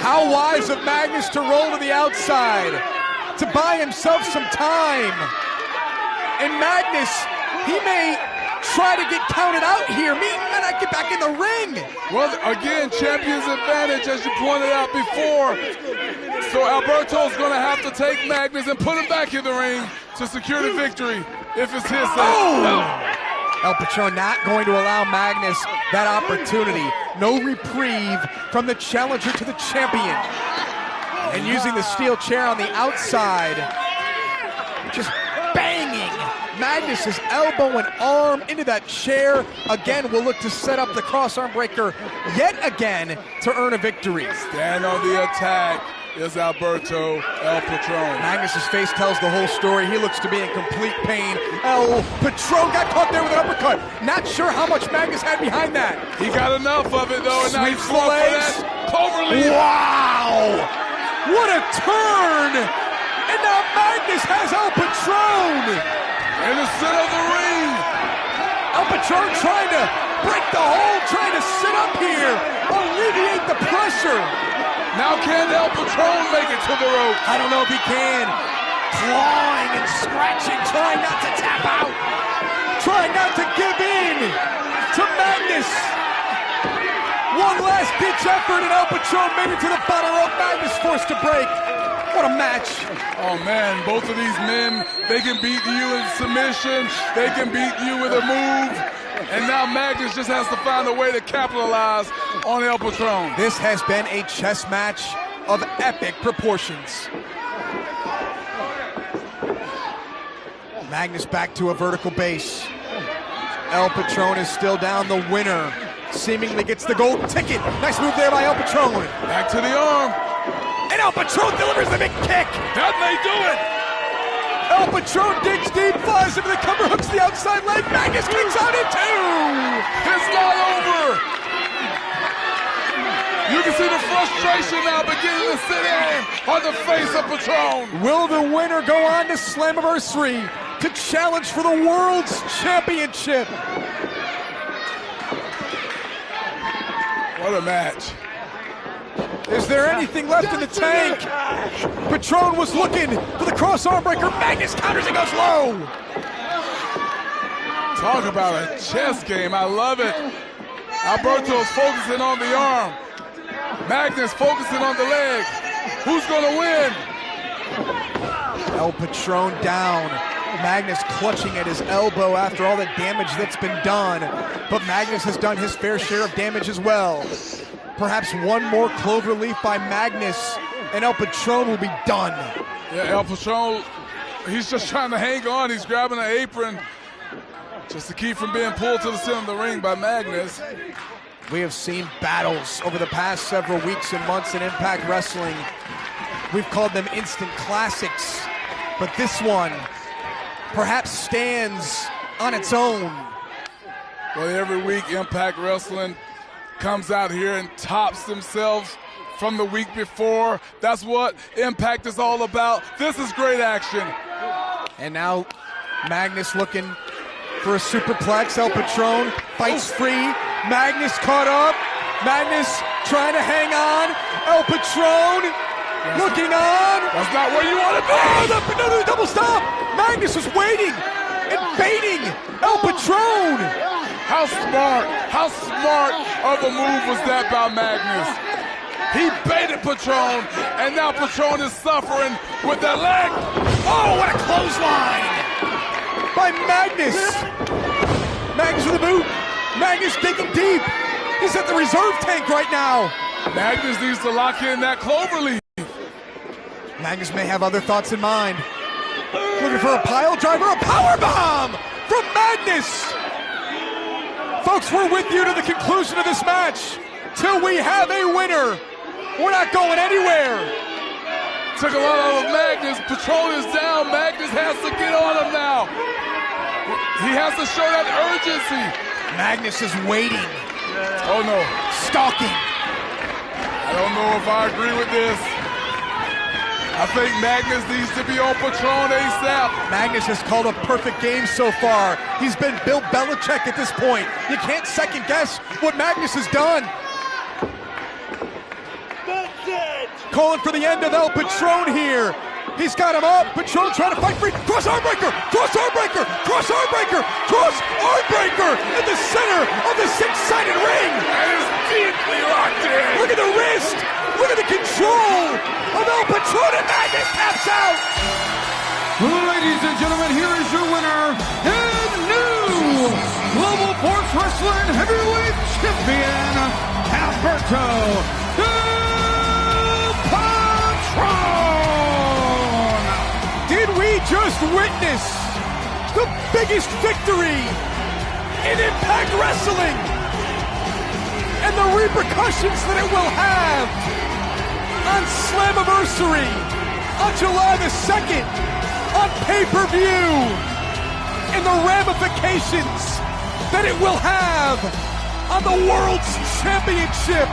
How wise of Magnus to roll to the outside, to buy himself some time. And Magnus, he may try to get counted out here. Me and I get back in the ring. Well, again, champion's advantage, as you pointed out before. So Alberto's going to have to take Magnus and put him back in the ring to secure the victory if it's his. El Patron not going to allow Magnus that opportunity. No reprieve from the challenger to the champion. And using the steel chair on the outside, just banging Magnus's elbow and arm into that chair. Again, we'll look to set up the cross-arm breaker yet again to earn a victory. Stand on the attack is Alberto El Patron. Magnus's face tells the whole story. He looks to be in complete pain. El Patron got caught there with an uppercut. Not sure how much Magnus had behind that. He got enough of it, though, and now he's Sweeps the going for legs. that cloverleaf. Wow! What a turn! And now Magnus has El Patron in the center of the ring. El Patron trying to break the hold, trying to sit up here, alleviate the pressure. Now can El Patron make it to the rope? I don't know if he can. Clawing and scratching, trying not to tap out. Trying not to give in to Magnus. One last ditch effort and El Patron made it to the bottom rope. Magnus forced to break. What a match. Oh man, both of these men, they can beat you in submission, they can beat you with a move, and now Magnus just has to find a way to capitalize on El Patron. This has been a chess match of epic proportions. Magnus back to a vertical base. El Patron is still down the winner seemingly gets the gold ticket. Nice move there by El Patron. Back to the arm. And El Patron delivers the big kick. That may do it. El Patron digs deep, flies into the cover, hooks the outside leg. Magnus kicks out in two. It's not over. You can see the frustration now beginning to sit in on the face of Patrón. Will the winner go on to Slammiversary to challenge for the World's Championship? What a match. Is there anything left in the tank? Patrón was looking for the cross arm breaker. Magnus counters and goes low. Talk about a chess game. I love it. Alberto's focusing on the arm. Magnus focusing on the leg. Who's going to win? El Patron down. Magnus clutching at his elbow after all the damage that's been done. But Magnus has done his fair share of damage as well. Perhaps one more clover leaf by Magnus, and El Patron will be done. Yeah, El Patron, he's just trying to hang on. He's grabbing an apron just to keep from being pulled to the center of the ring by Magnus. We have seen battles over the past several weeks and months in Impact Wrestling. We've called them instant classics, but this one perhaps stands on its own. Well, every week Impact Wrestling comes out here and tops themselves from the week before. That's what Impact is all about. This is great action. And now Magnus looking for a superplex. El Patron fights free. Magnus caught up. Magnus trying to hang on. El Patron looking on. That's not where you want to be. Oh, the double stop. Magnus was waiting and baiting El Patron. How smart of a move was that by Magnus? He baited Patrón, and now Patrón is suffering with that leg. Oh, what a clothesline by Magnus. Magnus with a boot. Magnus digging deep. He's at the reserve tank right now. Magnus needs to lock in that clover leaf. Magnus may have other thoughts in mind. Looking for a pile driver, a power bomb from Magnus. Folks, we're with you to the conclusion of this match. Till we have a winner, we're not going anywhere. Took a lot out of Magnus. Patrón is down. Magnus has to get on him now. He has to show that urgency. Magnus is waiting. Oh no. Stalking. I don't know if I agree with this. I think Magnus needs to be on Patrón ASAP. Magnus has called a perfect game so far. He's been Bill Belichick at this point. You can't second guess what Magnus has done. That's it. Calling for the end of El Patron here. He's got him up. Patrón trying to fight free. Cross arm breaker. Cross arm breaker. Cross arm breaker. Cross arm breaker in the center of the six-sided ring. That is deeply locked in. Look at the wrist. Look at the control of El Patron, and Magnus taps out. Ladies and gentlemen, here is your winner and new Global Force Wrestling Heavyweight Champion, Alberto EL Patron. Did we just witness the biggest victory in Impact Wrestling and the repercussions that it will have on Slammiversary on July the 2nd on pay-per-view, and the ramifications that it will have on the World's Championship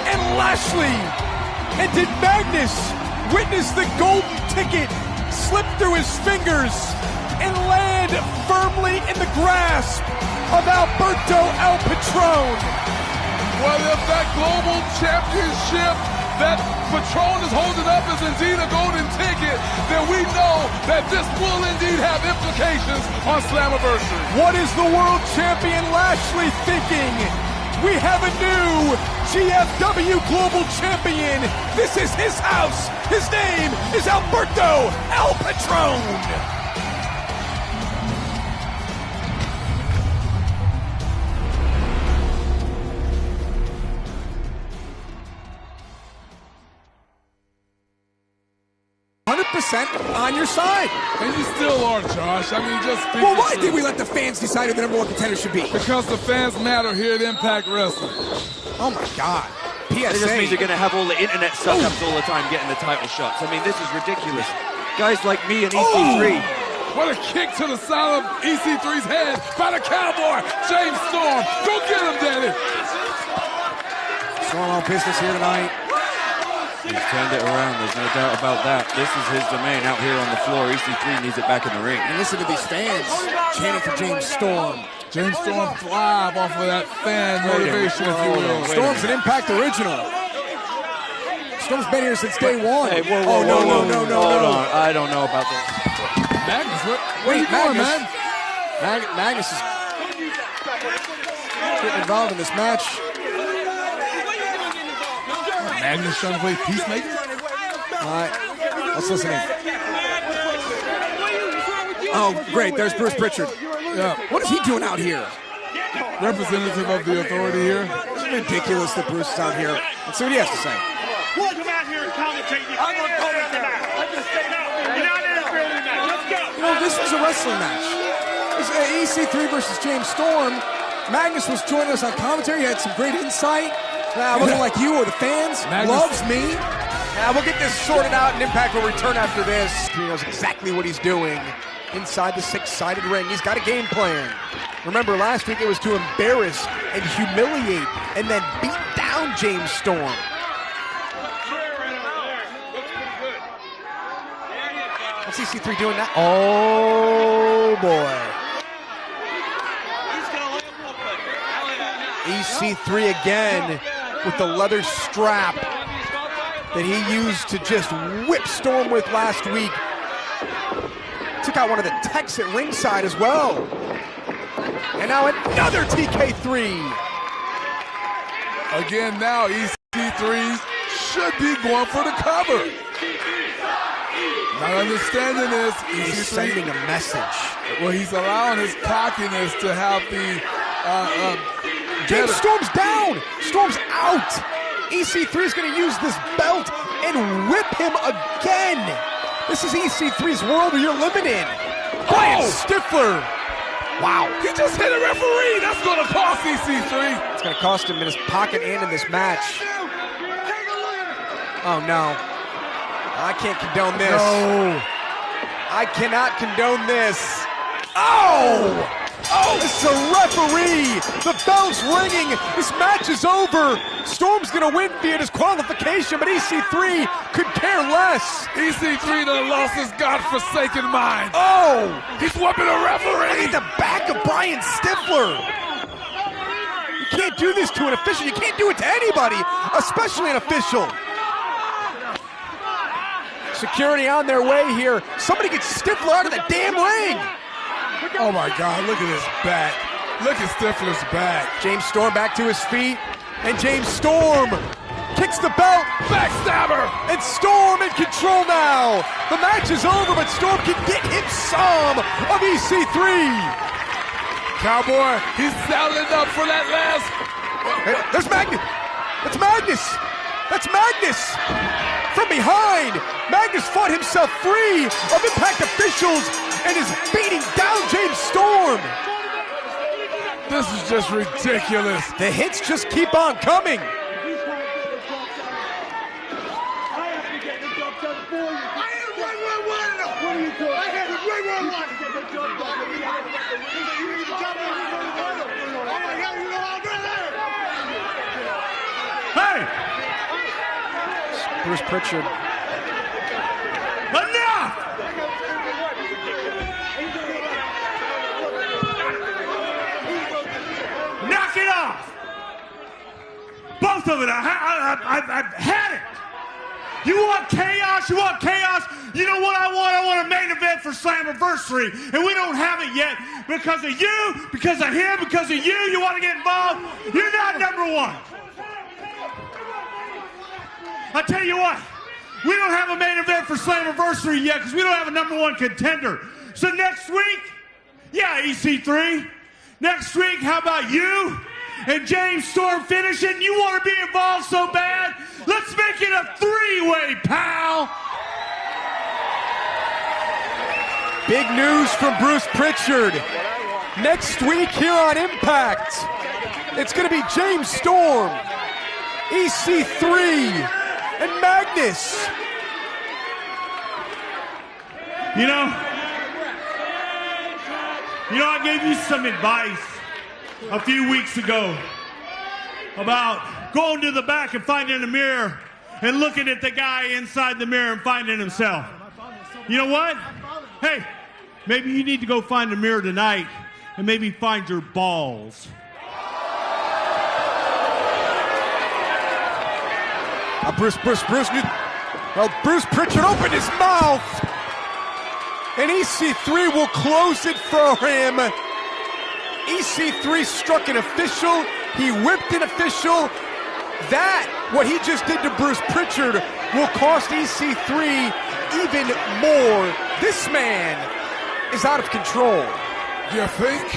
and Lashley? And did Magnus witness the golden ticket slip through his fingers and land firmly in the grasp of Alberto EL Patron? Well, if that global championship that Patrón is holding up is indeed a golden ticket, then we know that this will indeed have implications on Slammiversary. What is the world champion Lashley thinking? We have a new GFW Global Champion. This is his house. His name is Alberto EL Patron. 100% on your side. And you still are, Josh. I mean, just speak Well, the why truth. did we let the fans decide who the number one contender should be? Because the fans matter here at Impact Wrestling. Oh, my God. PSA. It just means you're going to have all the internet suck-ups all the time getting the title shots. I mean, this is ridiculous. Guys like me and EC3. What a kick to the side of EC3's head by the Cowboy, James Storm. Go get him, Daddy. Storm on business here tonight. He's turned it around, there's no doubt about that. This is his domain out here on the floor. EC3 needs it back in the ring. And listen to these fans chanting for James Storm. James Storm thrive off of that fan motivation, if you will. Storm's an Impact original. Storm's been here since day one. Hey, whoa, no. Hold on, I don't know about this. Magnus, what are you doing, man? Magnus is getting involved in this match. Magnus trying to play peacemaker? All right, let's listen in. Oh, great, there's Bruce Pritchard. Yeah. What is he doing out here? Representative of the authority here. It's ridiculous that Bruce is out here. Let's see what he has to say. Come out here and commentate. I'm on commentary. You're not interfering in that. Let's go. You know, this was a wrestling match. This is EC3 versus James Storm. Magnus was joining us on commentary. He had some great insight. It wasn't like you or the fans. Magnus loves me. We'll get this sorted out, and Impact will return after this. He knows exactly what he's doing inside the six-sided ring. He's got a game plan. Remember, last week it was to embarrass and humiliate and then beat down James Storm. What's EC3 doing now? Oh, boy. EC3 again with the leather strap that he used to just whip Storm with last week. Took out one of the techs at ringside as well. And now another TK3. Again, now EC3 should be going for the cover. Not understanding this, he's sending a message. Well, he's allowing his cockiness to have the James Storm's down. Storm's out. EC3 is going to use this belt and whip him again. This is EC3's world that you're living in. Brian Stifler. Wow. He just hit a referee. That's going to cost EC3. It's going to cost him in his pocket and in this match. Oh, no. I can't condone this. No. I cannot condone this. Oh! Oh, this is a referee. The bell's ringing. This match is over. Storm's going to win via disqualification, but EC3 could care less. EC3 done lost his godforsaken mind. Oh! He's whooping a referee. Look at the back of Brian Stifler. You can't do this to an official. You can't do it to anybody, especially an official. Security on their way here. Somebody get Stifler out of the damn ring. Oh my God, look at his back. Look at Stifler's back. James Storm back to his feet. And James Storm kicks the belt. Backstabber. And Storm in control now. The match is over, but Storm can get him some of EC3. Cowboy, he's saddling up for that last. There's Magnus. That's Magnus. That's Magnus. From behind, Magnus fought himself free of Impact officials and is beating down James Storm. This is just ridiculous. The hits just keep on coming. Hey! Bruce Pritchard. Enough! Knock it off! Both of it. I've had it. You want chaos? You want chaos? You know what I want? I want a main event for Slammiversary, and we don't have it yet because of you, because of him, because of you. You want to get involved? You're not number one. I tell you what, we don't have a main event for Slammiversary yet because we don't have a number one contender. So next week, yeah, EC3. Next week, how about you and James Storm finish it? You want to be involved so bad? Let's make it a three-way, pal. Big news from Bruce Pritchard. Next week here on Impact, it's going to be James Storm, EC3, and Magnus. You know, I gave you some advice a few weeks ago about going to the back and finding a mirror and looking at the guy inside the mirror and finding himself. You know what? Hey, maybe you need to go find a mirror tonight and maybe find your balls. Bruce Pritchard opened his mouth, and EC3 will close it for him. EC3 struck an official. He whipped an official. That, what he just did to Bruce Pritchard, will cost EC3 even more. This man is out of control. You think?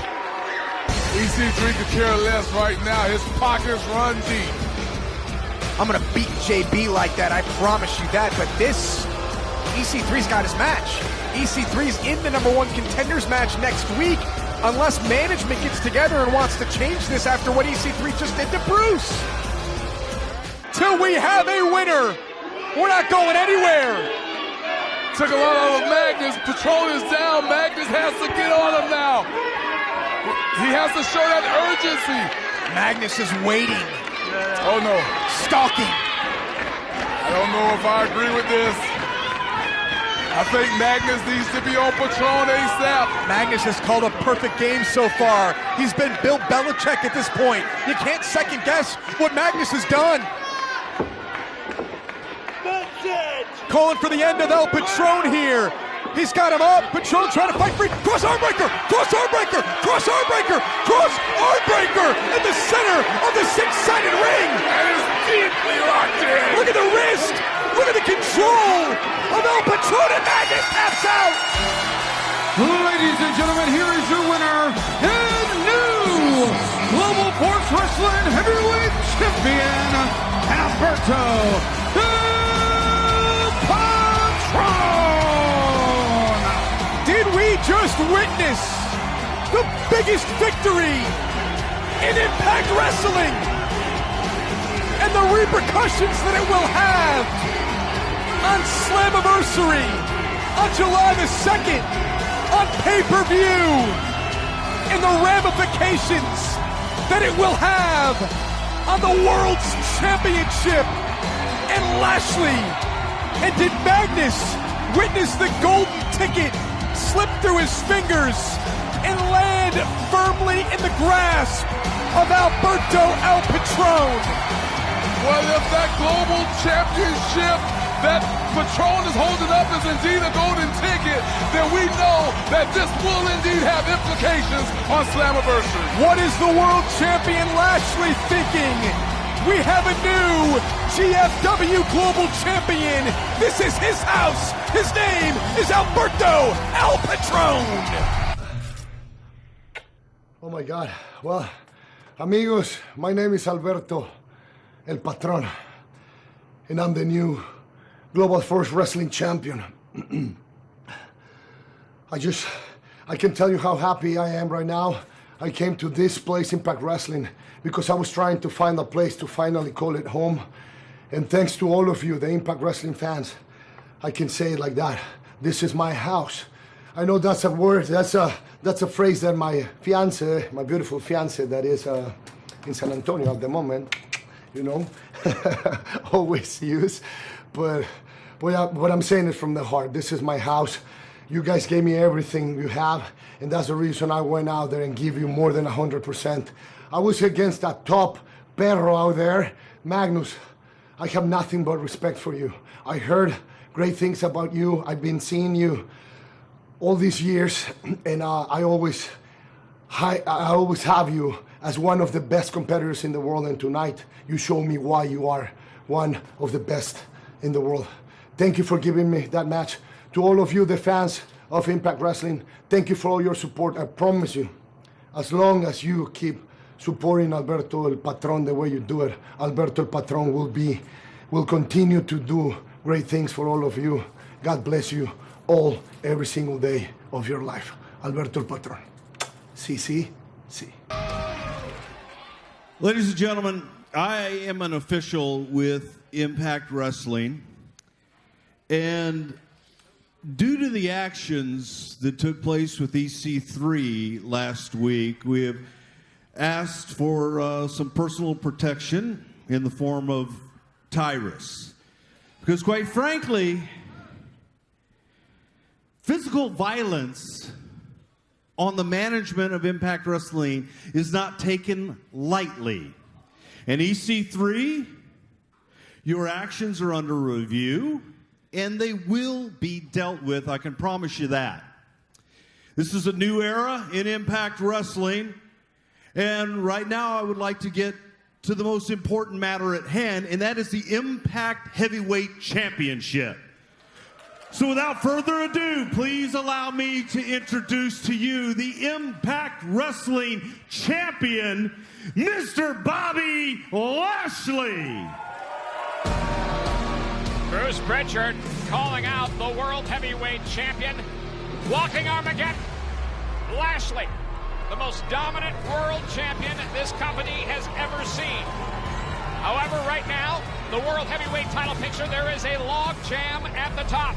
EC3 could care less right now. His pockets run deep. I'm going to beat JB like that, I promise you that. But this, EC3's got his match. EC3's in the #1 contenders match next week, unless management gets together and wants to change this after what EC3 just did to Bruce. Till we have a winner, we're not going anywhere. Took a lot out of Magnus. Patrón is down. Magnus has to get on him now. He has to show that urgency. Magnus is waiting. Oh no. Stalking. I don't know if I agree with this. I think Magnus needs to be on Patrón ASAP. Magnus has called a perfect game so far. He's been Bill Belichick at this point. You can't second guess what Magnus has done. That's it. Calling for the end of El Patron here. He's got him up. Patrón trying to fight free. Cross armbreaker. Cross armbreaker. Cross armbreaker. Cross armbreaker in the center of the six-sided ring. And it's deeply locked in. Look at the wrist. Look at the control of El Patron, and Magnus taps out. Ladies and gentlemen, here is your winner and new Global Force Wrestling Heavyweight Champion, Alberto EL Patron. Did we just witness the biggest victory in Impact Wrestling and the repercussions that it will have on Slammiversary on July the 2nd on pay-per-view, and the ramifications that it will have on the World's Championship and Lashley? And did Magnus witness the golden ticket slip through his fingers and land firmly in the grasp of Alberto EL Patron? Well, if that global championship that Patrón is holding up is indeed a golden ticket, then we know that this will indeed have implications on Slammiversary. What is the world champion Lashley thinking? We have a new GFW global champion. This is his house. His name is Alberto EL Patron. Oh my God. Well, amigos, my name is Alberto EL Patron, and I'm the new Global Force Wrestling Champion. I can tell you how happy I am right now. I came to this place, Impact Wrestling, because I was trying to find a place to finally call it home. And thanks to all of you, the Impact Wrestling fans, I can say it like that. This is my house. I know that's a word, that's a phrase that my fiance, my beautiful fiance that is in San Antonio at the moment, you know, always use. But what I'm saying is from the heart. This is my house. You guys gave me everything you have, and that's the reason I went out there and give you more than 100%. I was against that top perro out there, Magnus. I have nothing but respect for you. I heard great things about you. I've been seeing you all these years, and I always have you as one of the best competitors in the world, and tonight you show me why you are one of the best in the world. Thank you for giving me that match. To all of you, the fans of Impact Wrestling, thank you for all your support. I promise you, as long as you keep supporting Alberto EL Patron the way you do it, Alberto EL Patron will continue to do great things for all of you. God bless you every single day of your life. Alberto El Patron. Sí. Ladies and gentlemen, I am an official with Impact Wrestling, and due to the actions that took place with EC3 last week, we have asked for some personal protection in the form of Tyrus. Because quite frankly, physical violence on the management of Impact Wrestling is not taken lightly. And EC3, your actions are under review, and they will be dealt with, I can promise you that. This is a new era in Impact Wrestling, and right now I would like to get to the most important matter at hand, and that is the Impact Heavyweight Championship. So without further ado, please allow me to introduce to you the Impact Wrestling Champion, Mr. Bobby Lashley. Bruce Pritchard calling out the World Heavyweight Champion, walking Armageddon. Lashley, the most dominant world champion this company has ever seen. However, right now, the World Heavyweight title picture, there is a log jam at the top.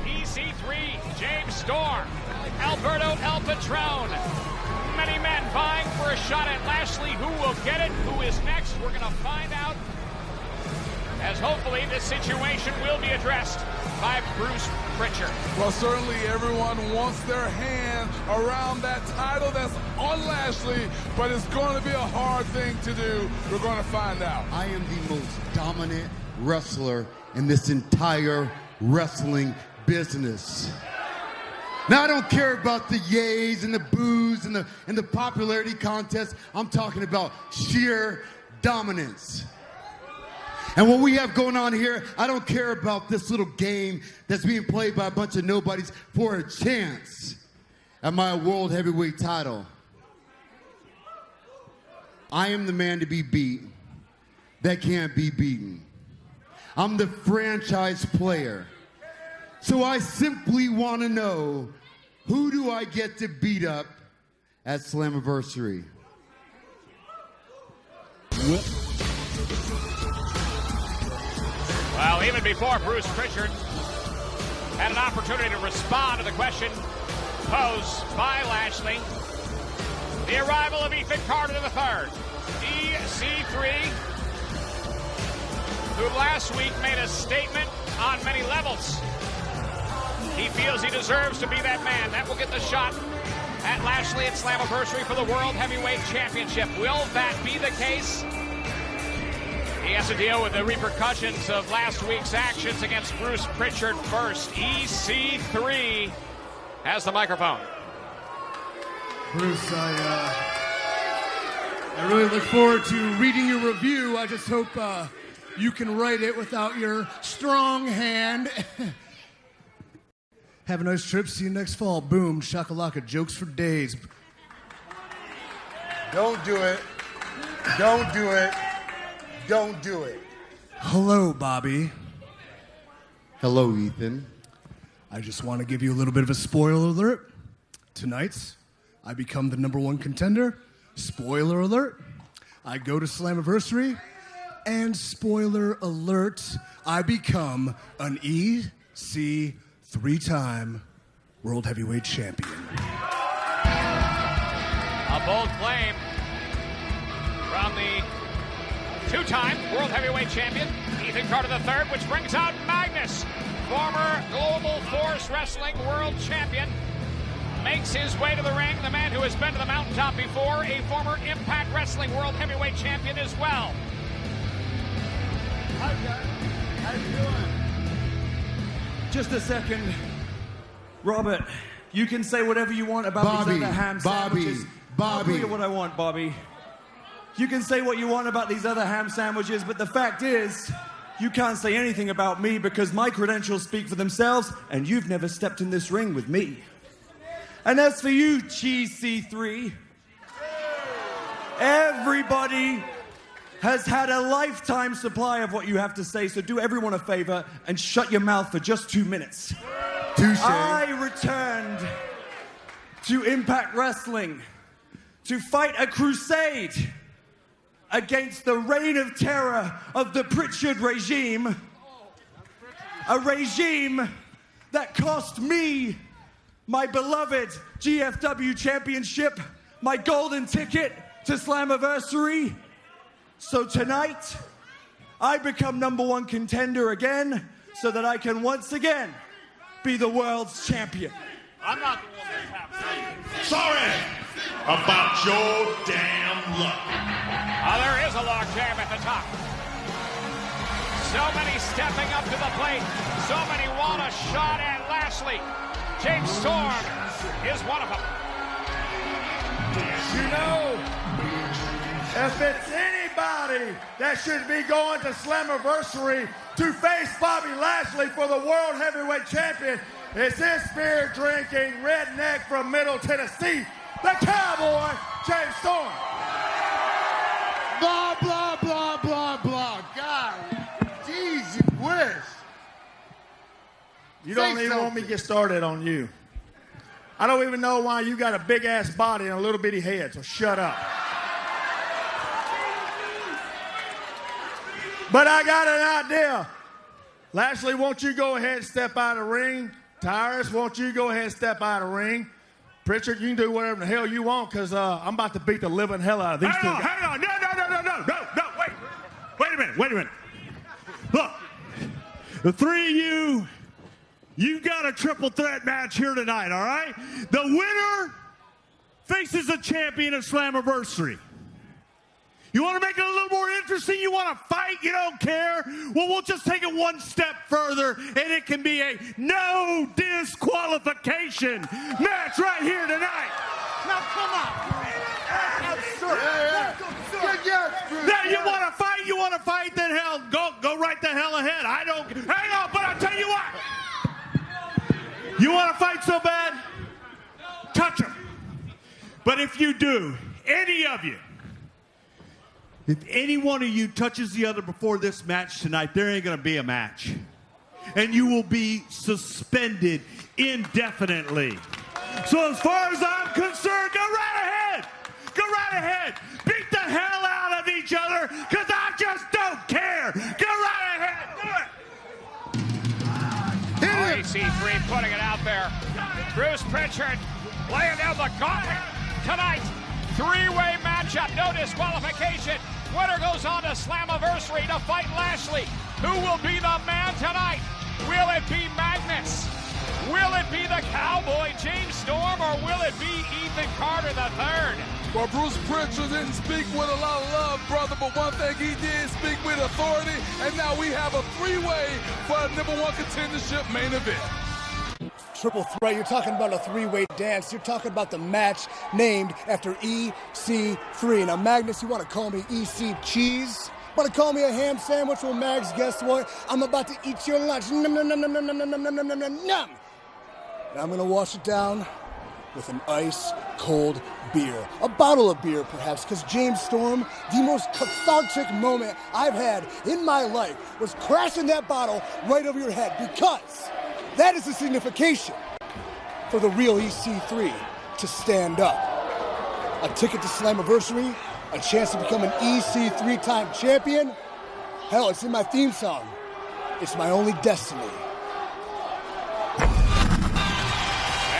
EC3, James Storm, Alberto El Patron. Many men vying for a shot at Lashley. Who will get it? Who is next? We're going to find out, as hopefully this situation will be addressed by Bruce Pritchard. Well, certainly everyone wants their hand around that title that's on Lashley, but it's going to be a hard thing to do. We're going to find out. I am the most dominant wrestler in this entire wrestling business. Now, I don't care about the yays and the boos and the popularity contest. I'm talking about sheer dominance. And what we have going on here, I don't care about this little game that's being played by a bunch of nobodies for a chance at my World Heavyweight title. I am the man to be beat that can't be beaten. I'm the franchise player. So I simply want to know, who do I get to beat up at Slammiversary? Well, even before Bruce Pritchard had an opportunity to respond to the question posed by Lashley, the arrival of Ethan Carter III, EC3, who last week made a statement on many levels. He feels he deserves to be that man. That will get the shot at Lashley at Slammiversary for the World Heavyweight Championship. Will that be the case? He has to deal with the repercussions of last week's actions against Bruce Pritchard first. EC3 has the microphone. Bruce, I really look forward to reading your review. I just hope you can write it without your strong hand. Have a nice trip. See you next fall. Boom. Shakalaka. Jokes for days. Don't do it. Don't do it. Don't do it. Hello, Bobby. Hello, Ethan. I just want to give you a little bit of a spoiler alert. Tonight, I become the #1 contender. Spoiler alert. I go to Slammiversary. And spoiler alert, I become an EC 3-time World Heavyweight Champion. A bold claim from the 2-time World Heavyweight Champion, Ethan Carter III, which brings out Magnus, former Global Force Wrestling World Champion, makes his way to the ring. The man who has been to the mountaintop before, a former Impact Wrestling World Heavyweight Champion as well. Hi, guys. How you doing? Just a second. Robert, you can say whatever you want about these other ham sandwiches. I'll tell you what I want, Bobby. You can say what you want about these other ham sandwiches, but the fact is, you can't say anything about me because my credentials speak for themselves, and you've never stepped in this ring with me. And as for you, Cheese C3, everybody has had a lifetime supply of what you have to say, so do everyone a favor and shut your mouth for just 2 minutes. Touche. I returned to Impact Wrestling to fight a crusade against the reign of terror of the Pritchard regime. A regime that cost me my beloved GFW championship, my golden ticket to Slammiversary. So tonight, I become #1 contender again so that I can once again be the world's champion. I'm not the one that's happening. Sorry about your damn luck. There is a log jam at the top. So many stepping up to the plate. So many want a shot at Lashley. James Storm is one of them. You know, if it's anybody that should be going to Slammiversary to face Bobby Lashley for the World Heavyweight Champion, it's this beer-drinking redneck from Middle Tennessee, the Cowboy, James Storm. Blah, blah, blah, blah, blah. God, jeez, you wish. You don't even want me to get started on you. I don't even know why you got a big-ass body and a little bitty head, so shut up. But I got an idea. Lashley, won't you go ahead and step out of the ring? Tyrus, won't you go ahead and step out of the ring? Pritchard, you can do whatever the hell you want, because I'm about to beat the living hell out of these two guys. Hang on, no, wait a minute. Look, the three of you got a triple threat match here tonight, all right? The winner faces the champion of Slammiversary. You want to make it a little more interesting? You want to fight? You don't care? Well, we'll just take it one step further, and it can be a no disqualification match right here tonight. Now, come on. Now, you want to fight? You want to fight? Then hell, go right the hell ahead. I don't. Hang on, but I'll tell you what. You want to fight so bad? Touch him. But if you do, any of you, if any one of you touches the other before this match tonight, there ain't going to be a match. And you will be suspended indefinitely. So as far as I'm concerned, go right ahead. Go right ahead. Beat the hell out of each other, because I just don't care. Go right ahead. Do it. EC3 putting it out there. Bruce Pritchard laying down the gauntlet tonight. Three-way matchup, no disqualification. Winner goes on to Slammiversary to fight Lashley. Who will be the man tonight? Will it be Magnus? Will it be the Cowboy, James Storm, or will it be Ethan Carter III? Well, Bruce Pritchard didn't speak with a lot of love, brother, but one thing he did, speak with authority, and now we have a three-way for a #1 contendership main event. Triple threat, you're talking about a three-way dance. You're talking about the match named after EC3. Now, Magnus, you want to call me EC Cheese? Want to call me a ham sandwich? Well, Mags, guess what? I'm about to eat your lunch. Num, num, num, num, num, num, num, num, num, num, num. And I'm going to wash it down with an ice-cold beer. A bottle of beer, perhaps, because James Storm, the most cathartic moment I've had in my life was crashing that bottle right over your head, because that is the signification for the real EC3 to stand up. A ticket to Slammiversary, a chance to become an EC3 time champion. Hell, it's in my theme song. It's my only destiny. It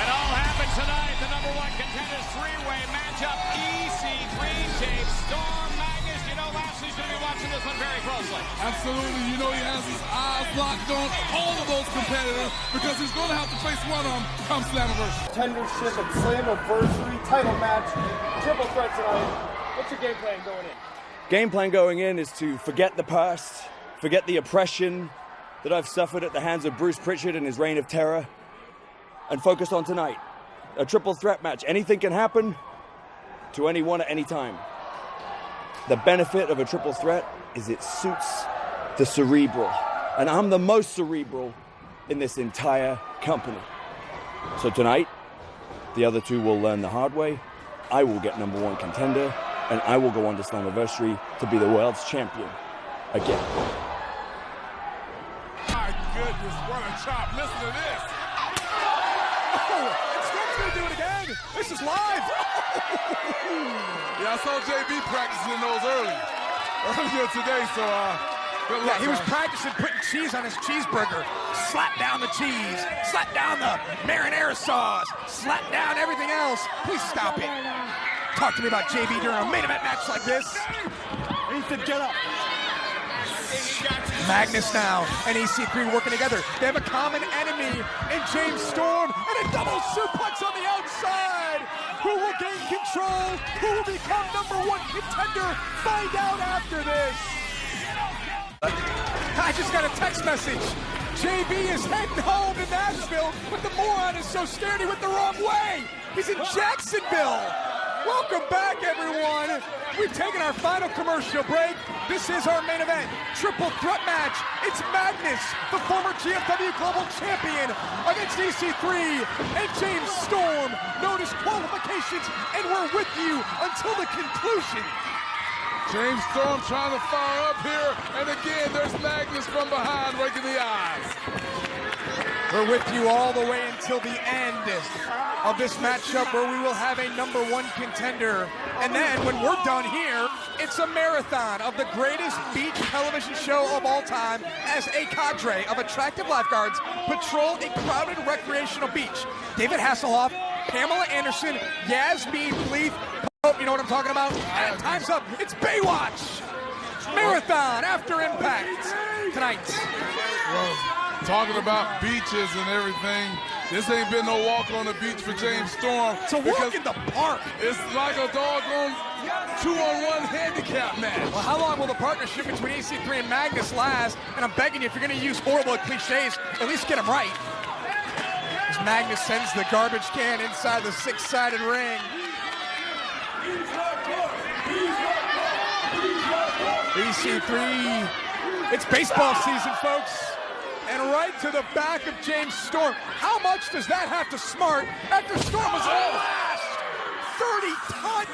all happened tonight. The #1 contenders three-way matchup. EC3, James Storm, Magnus. You know Lashley's going to be watching this one very closely. Absolutely. You know he has his eyes locked on all of those competitors, because he's going to have to face one of them come Slammiversary. Contendership at Slammiversary, title match, triple threat tonight. What's your game plan going in? Game plan going in is to forget the past, forget the oppression that I've suffered at the hands of Bruce Pritchard and his reign of terror, and focus on tonight. A triple threat match. Anything can happen to anyone at any time. The benefit of a triple threat is it suits the cerebral. And I'm the most cerebral in this entire company. So tonight, the other two will learn the hard way. I will get #1 contender, and I will go on to Slammiversary to be the world's champion again. My goodness, what a chop. Listen to this. and Storm's going to do it again. This is live. Yeah, I saw JB practicing those earlier today, so good luck. Yeah, he was practicing putting cheese on his cheeseburger. Slap down the cheese. Slap down the marinara sauce. Slap down everything else. Please stop it. Talk to me about JB during a main event match like this. Ethan, get up. Magnus now and EC3 working together. They have a common enemy in James Storm and a double suplex on the outside. Who will gain control? Who will become #1 contender? Find out after this. I just got a text message. JB is heading home to Nashville, but the moron is so scared he went the wrong way. He's in Jacksonville. Welcome back, everyone. We've taken our final commercial break. This is our main event, triple threat match. It's Magnus, the former GFW Global Champion, against EC3 and James Storm. Notice qualifications, and we're with you until the conclusion. James Storm trying to fire up here, and again, there's Magnus from behind, raking the eyes. We're with you all the way until the end of this matchup where we will have a #1 contender. And then when we're done here, it's a marathon of the greatest beach television show of all time as a cadre of attractive lifeguards patrol a crowded recreational beach. David Hasselhoff, Pamela Anderson, Yasmin Bleeth. Oh, you know what I'm talking about? And time's up. It's Baywatch. Marathon after Impact tonight. Well, talking about beaches and everything, this ain't been no walk on the beach for James Storm. It's a walk in the park. It's like a doggone 2-on-1 handicap match. Well, how long will the partnership between EC3 and Magnus last? And I'm begging you, if you're going to use horrible cliches, at least get them right. As Magnus sends the garbage can inside the six-sided ring. EC3, it's baseball season, folks. And right to the back of James Storm. How much does that have to smart after Storm was lashed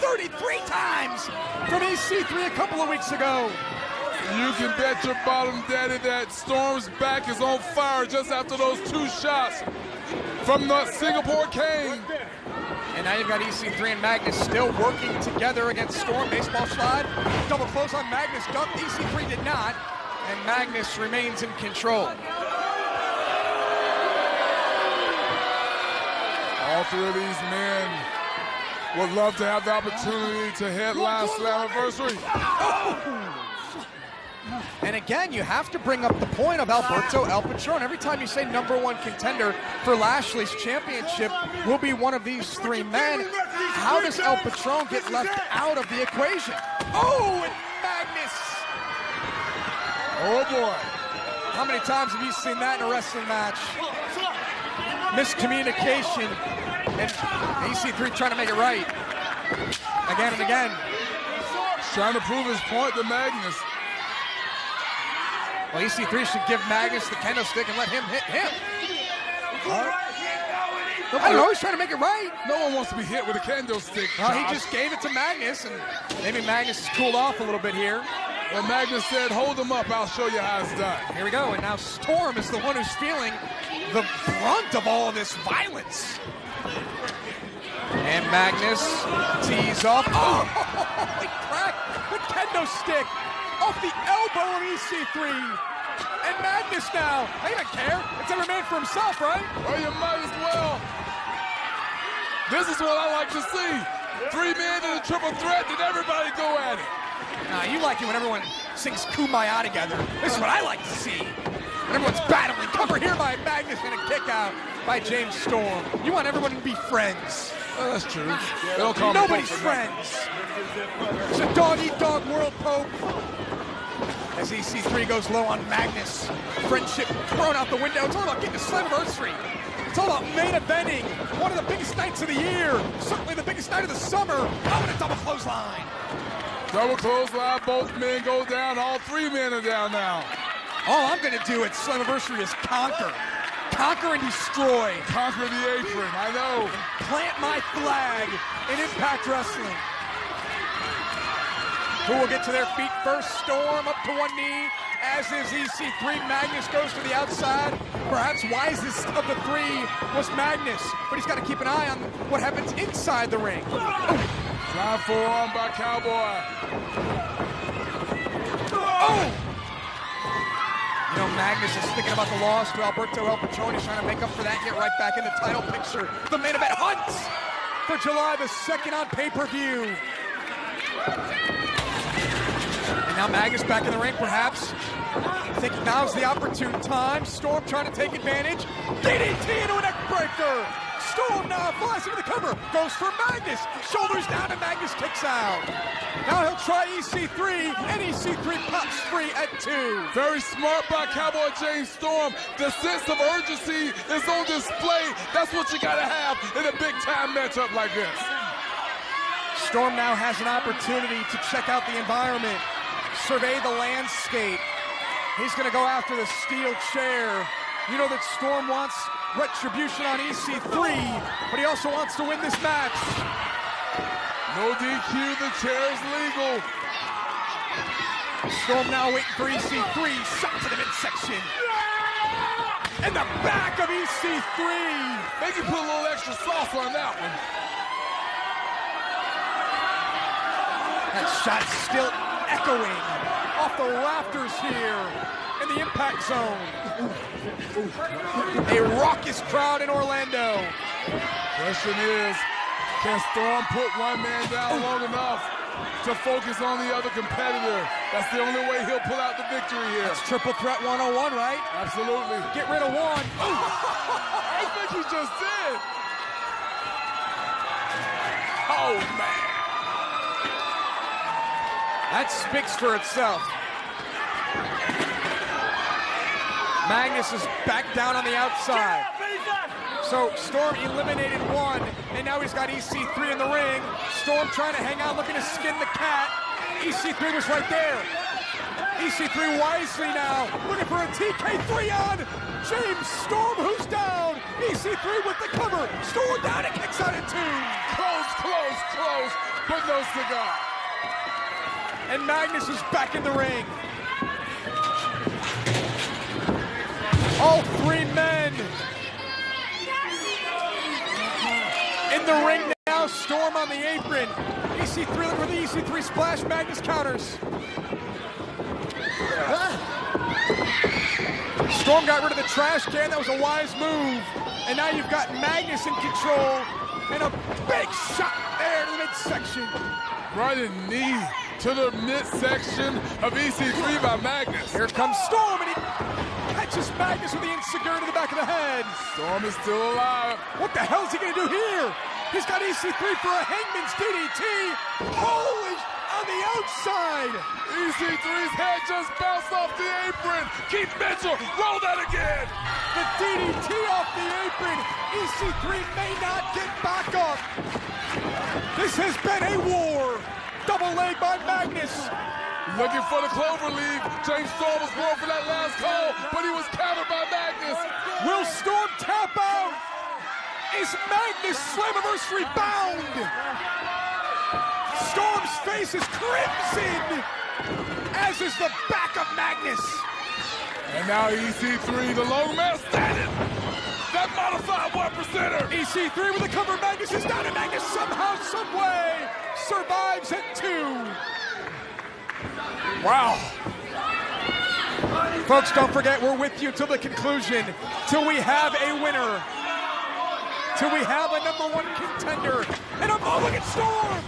33 times from EC3 a couple of weeks ago? You can bet your bottom daddy that Storm's back is on fire just after those 2 shots from the Singapore King. And now you've got EC3 and Magnus still working together against Storm. Baseball slide. Double close on Magnus. Dunked. EC3 did not. And Magnus remains in control. All 3 of these men would love to have the opportunity to headline Slammiversary. And again, you have to bring up the point of Alberto EL Patron. Every time you say #1 contender for Lashley's championship will be one of these 3 men, how does EL Patron get left out of the equation? Oh, and Magnus! Oh boy. How many times have you seen that in a wrestling match? Miscommunication, and EC3 trying to make it right. Again and again. Trying to prove his point to Magnus. Well, EC3 should give Magnus the kendo stick and let him hit him. I don't know, he's trying to make it right. No one wants to be hit with a kendo stick. He just gave it to Magnus, and maybe Magnus has cooled off a little bit here. Well, Magnus said, hold him up, I'll show you how it's done. Here we go, and now Storm is the one who's feeling the brunt of all of this violence. And Magnus tees off. Oh, he cracked the kendo stick off the elbow of EC3. And Magnus now, they don't care. It's every man for himself, right? Well, you might as well. This is what I like to see. 3 men in a triple threat, and everybody go at it. You like it when everyone sings Kumbaya together. This is what I like to see. When everyone's battling. Cover here by Magnus and a kick out by James Storm. You want everyone to be friends. Well, that's true. They'll call Nobody's friends. It's a dog-eat-dog world, Pope. As EC3 goes low on Magnus. Friendship thrown out the window. It's all about getting to Slammiversary. It's all about main eventing. One of the biggest nights of the year. Certainly the biggest night of the summer. Oh, and a double clothesline. Double clothesline. Both men go down. All 3 men are down now. All I'm going to do at Slammiversary is conquer. Conquer and destroy. Conquer the apron, I know. And plant my flag in Impact Wrestling. Who will get to their feet first? Storm up to one knee as is EC3. Magnus goes to the outside. Perhaps wisest of the three was Magnus, but he's got to keep an eye on what happens inside the ring. Drive forearm by Cowboy. Oh! You know, Magnus is thinking about the loss to Alberto El Patron. He's trying to make up for that, get right back in the title picture. The main event hunt for July the 2nd on pay-per-view. And now Magnus back in the ring, perhaps. I think now's the opportune time. Storm trying to take advantage. DDT into a neck breaker. Storm now flies into the cover. Goes for Magnus. Shoulders down and Magnus kicks out. Now he'll try EC3, and EC3 pops free at 2. Very smart by Cowboy James Storm. The sense of urgency is on display. That's what you got to have in a big-time matchup like this. Storm now has an opportunity to check out the environment, survey the landscape. He's going to go after the steel chair. You know that Storm wants retribution on EC3, but he also wants to win this match. No DQ, the chair is legal. Storm now waiting for EC3, shot to the midsection. And the back of EC3. Maybe put a little extra sauce on that one. That shot still echoing off the rafters here in the Impact Zone. A raucous crowd in Orlando. Question is, can Storm put one man down long enough to focus on the other competitor? That's the only way he'll pull out the victory here. It's triple threat 101, right? Absolutely. Get rid of one. I think he just did. Oh, man. That speaks for itself. Magnus is back down on the outside. So Storm eliminated one, and now he's got EC3 in the ring. Storm trying to hang on, looking to skin the cat. EC3 was right there. EC3 wisely now, looking for a TK3 on James Storm, who's down. EC3 with the cover. Storm down and kicks out at 2. Close, but no cigar. And Magnus is back in the ring. All three men in the ring now. Storm on the apron. EC3 looking for the EC3 splash. Magnus counters. Storm got rid of the trash can. That was a wise move. And now you've got Magnus in control. And a big shot there to the midsection. Running knee to the midsection of EC3 by Magnus. Here comes Storm, and he catches Magnus with the insecure to the back of the head. Storm is still alive. What the hell is he going to do here? He's got EC3 for a Hangman's DDT. Holy, on the outside. EC3's head just bounced off the apron. Keith Mitchell, roll that again. The DDT off the apron. EC3 may not get back up. This has been a war. Double leg by Magnus. Looking for the clover leaf. James Storm was going for that last call, but he was countered by Magnus. Will Storm tap out? Is Magnus Slammiversary bound? Storm's face is crimson, as is the back of Magnus. And now EC3, the long man standing. That modified 1%er. EC3 with a cover. Magnus is down, and Magnus somehow, someway survives at 2. Wow. Folks, don't forget, we're with you till the conclusion, till we have a winner, till we have a #1 contender. And look at Storm.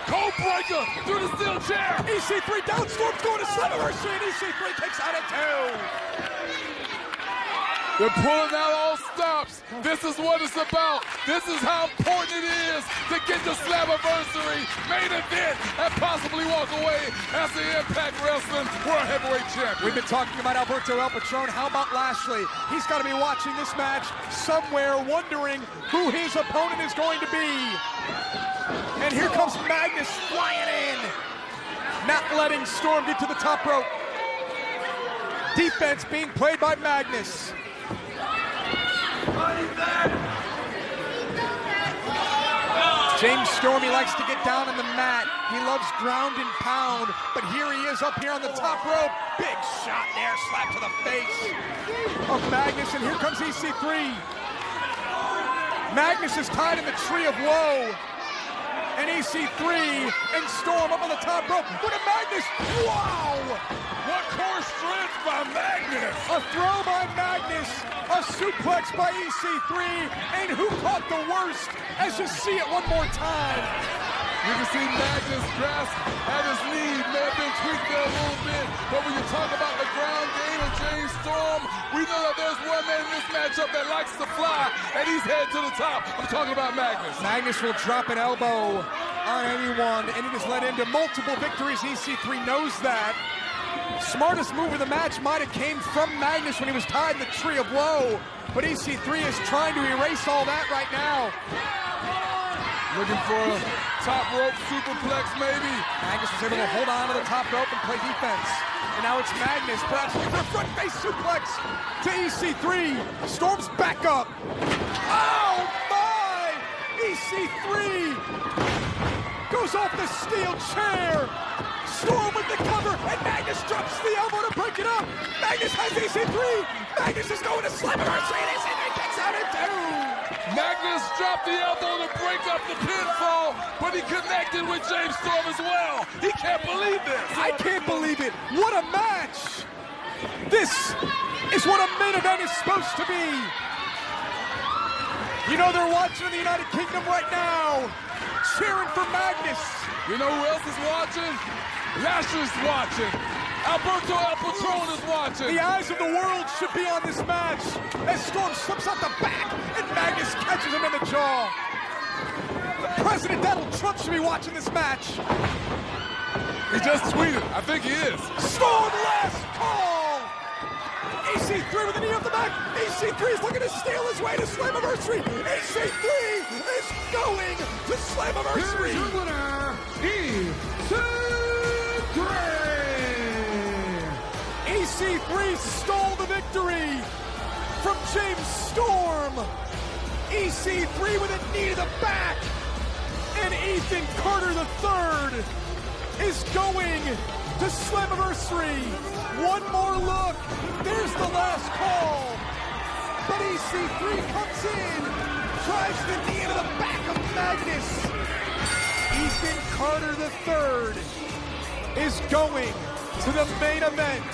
Cold breaker through the steel chair. EC3 down, Storm's going to Slammiversary, and EC3 kicks out at 2. They're pulling out all stops. This is what it's about. This is how important it is to get the Slammiversary main event and possibly walk away as the Impact Wrestling World Heavyweight Champion. We've been talking about Alberto El Patron. How about Lashley? He's got to be watching this match somewhere, wondering who his opponent is going to be. And here comes Magnus flying in, not letting Storm get to the top rope. Defense being played by Magnus. James Storm, he likes to get down on the mat. He loves ground and pound, but here he is up here on the top rope. Big shot there, slap to the face of Magnus, and here comes EC3. Magnus is tied in the tree of woe. And EC3 and Storm up on the top rope. Look at Magnus. Wow! What core strength by Magnus! A throw by Magnus. A suplex by EC3. And who caught the worst? As you see it one more time. You can see Magnus grasp at his knee. May have been tweaked there a little bit. But when you talk about the ground game of James Storm, we know that there's one man in this matchup that likes to fly, and he's headed to the top. I'm talking about Magnus. Magnus will drop an elbow on anyone, and it has led into multiple victories. EC3 knows that. Smartest move of the match might have came from Magnus when he was tied in the tree of woe, but EC3 is trying to erase all that right now. Looking for a top rope superplex, maybe. Magnus was able to hold on to the top rope and play defense. And now it's Magnus, perhaps looking for a front face suplex to EC3. Storm's back up. Oh my! EC3 goes off the steel chair. Storm with the cover, and Magnus drops the elbow to break it up. Magnus has EC3. Magnus is going to Slammiversary, and EC3 kicks out at 2. Magnus dropped the elbow to break up the pinfall, but he connected with James Storm as well. He can't believe this. I can't believe it. What a match. This is what a main event is supposed to be. You know they're watching in the United Kingdom right now, cheering for Magnus. You know who else is watching? Lashley's watching. Alberto EL Patron is watching. The eyes of the world should be on this match as Storm slips out the back and Magnus catches him in the jaw. President Donald Trump should be watching this match. He just tweeted. I think he is. Storm last call. EC3 with the knee off the back. EC3 is looking to steal his way to Slammiversary. EC3 is going to Slammiversary. Here's your winner, EC3. EC3 stole the victory from James Storm. EC3 with a knee to the back. And Ethan Carter III is going to Slammiversary. One more look. There's the last call. But EC3 comes in, drives the knee into the back of Magnus. Ethan Carter III is going to the main event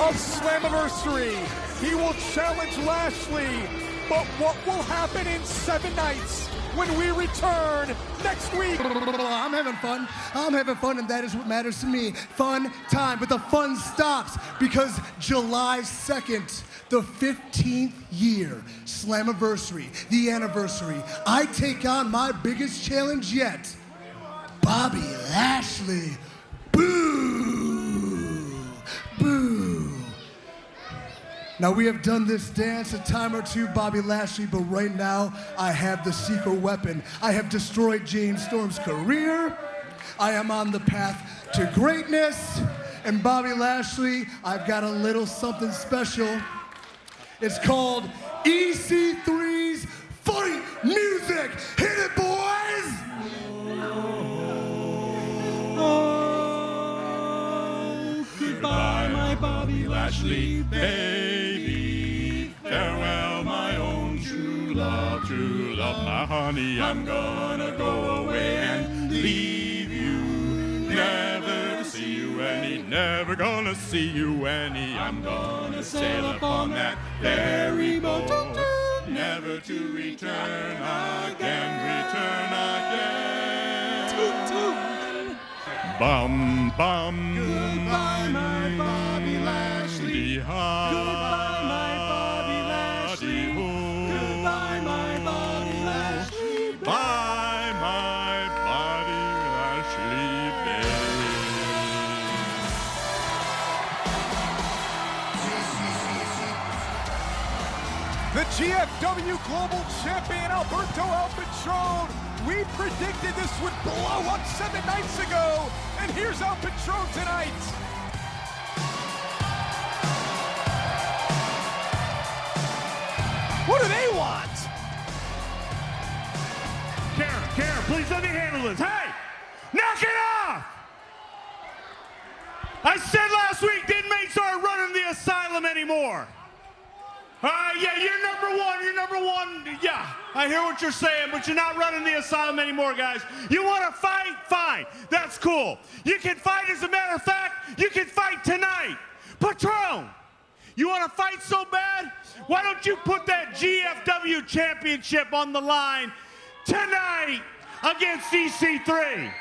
of Slammiversary. He will challenge Lashley, but what will happen in 7 nights when we return next week? I'm having fun. I'm having fun, and that is what matters to me. Fun time, but the fun stops because July 2nd, the 15th year, Slammiversary, the anniversary, I take on my biggest challenge yet, Bobby Lashley. Boo! Boo! Now, we have done this dance a time or two, Bobby Lashley, but right now, I have the secret weapon. I have destroyed James Storm's career. I am on the path to greatness. And Bobby Lashley, I've got a little something special. It's called EC3's Fight Music. Hit it, boys! Oh, goodbye, my Bobby Lashley, baby. Farewell, my own true love, my honey. I'm gonna go away and leave you, never to see you any, never gonna see you any. I'm gonna sail upon that ferry boat, never to return again, Toot, toot. Bum, bum. Goodbye, my Bobby Lashley. Goodbye, my Bobby Lashley. Goodbye, my Bobby Lashley. Bye, my Bobby Lashley, The GFW Global Champion Alberto EL Patron. We predicted this would blow up 7 nights ago, and here's El Patron tonight. What do they want? Kara, ridiculous. Hey, knock it off! I said last week the inmates aren't running the asylum anymore. Yeah, you're number one. You're number one. Yeah, I hear what you're saying, but you're not running the asylum anymore, guys. You want to fight? Fine. That's cool. You can fight, as a matter of fact. You can fight tonight. Patrón, you want to fight so bad? Why don't you put that GFW championship on the line tonight against EC3?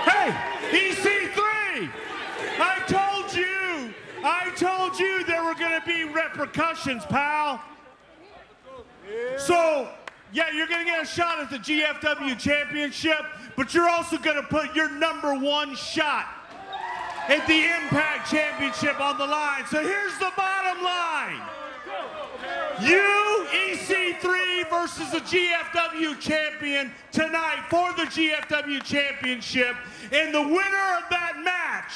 Hey, EC3, I told you there were going to be repercussions, pal. So, yeah, you're going to get a shot at the GFW championship, but you're also going to put your #1 shot at the Impact Championship on the line. So here's the bottom line. You, EC3, versus the GFW champion tonight for the GFW championship. And the winner of that match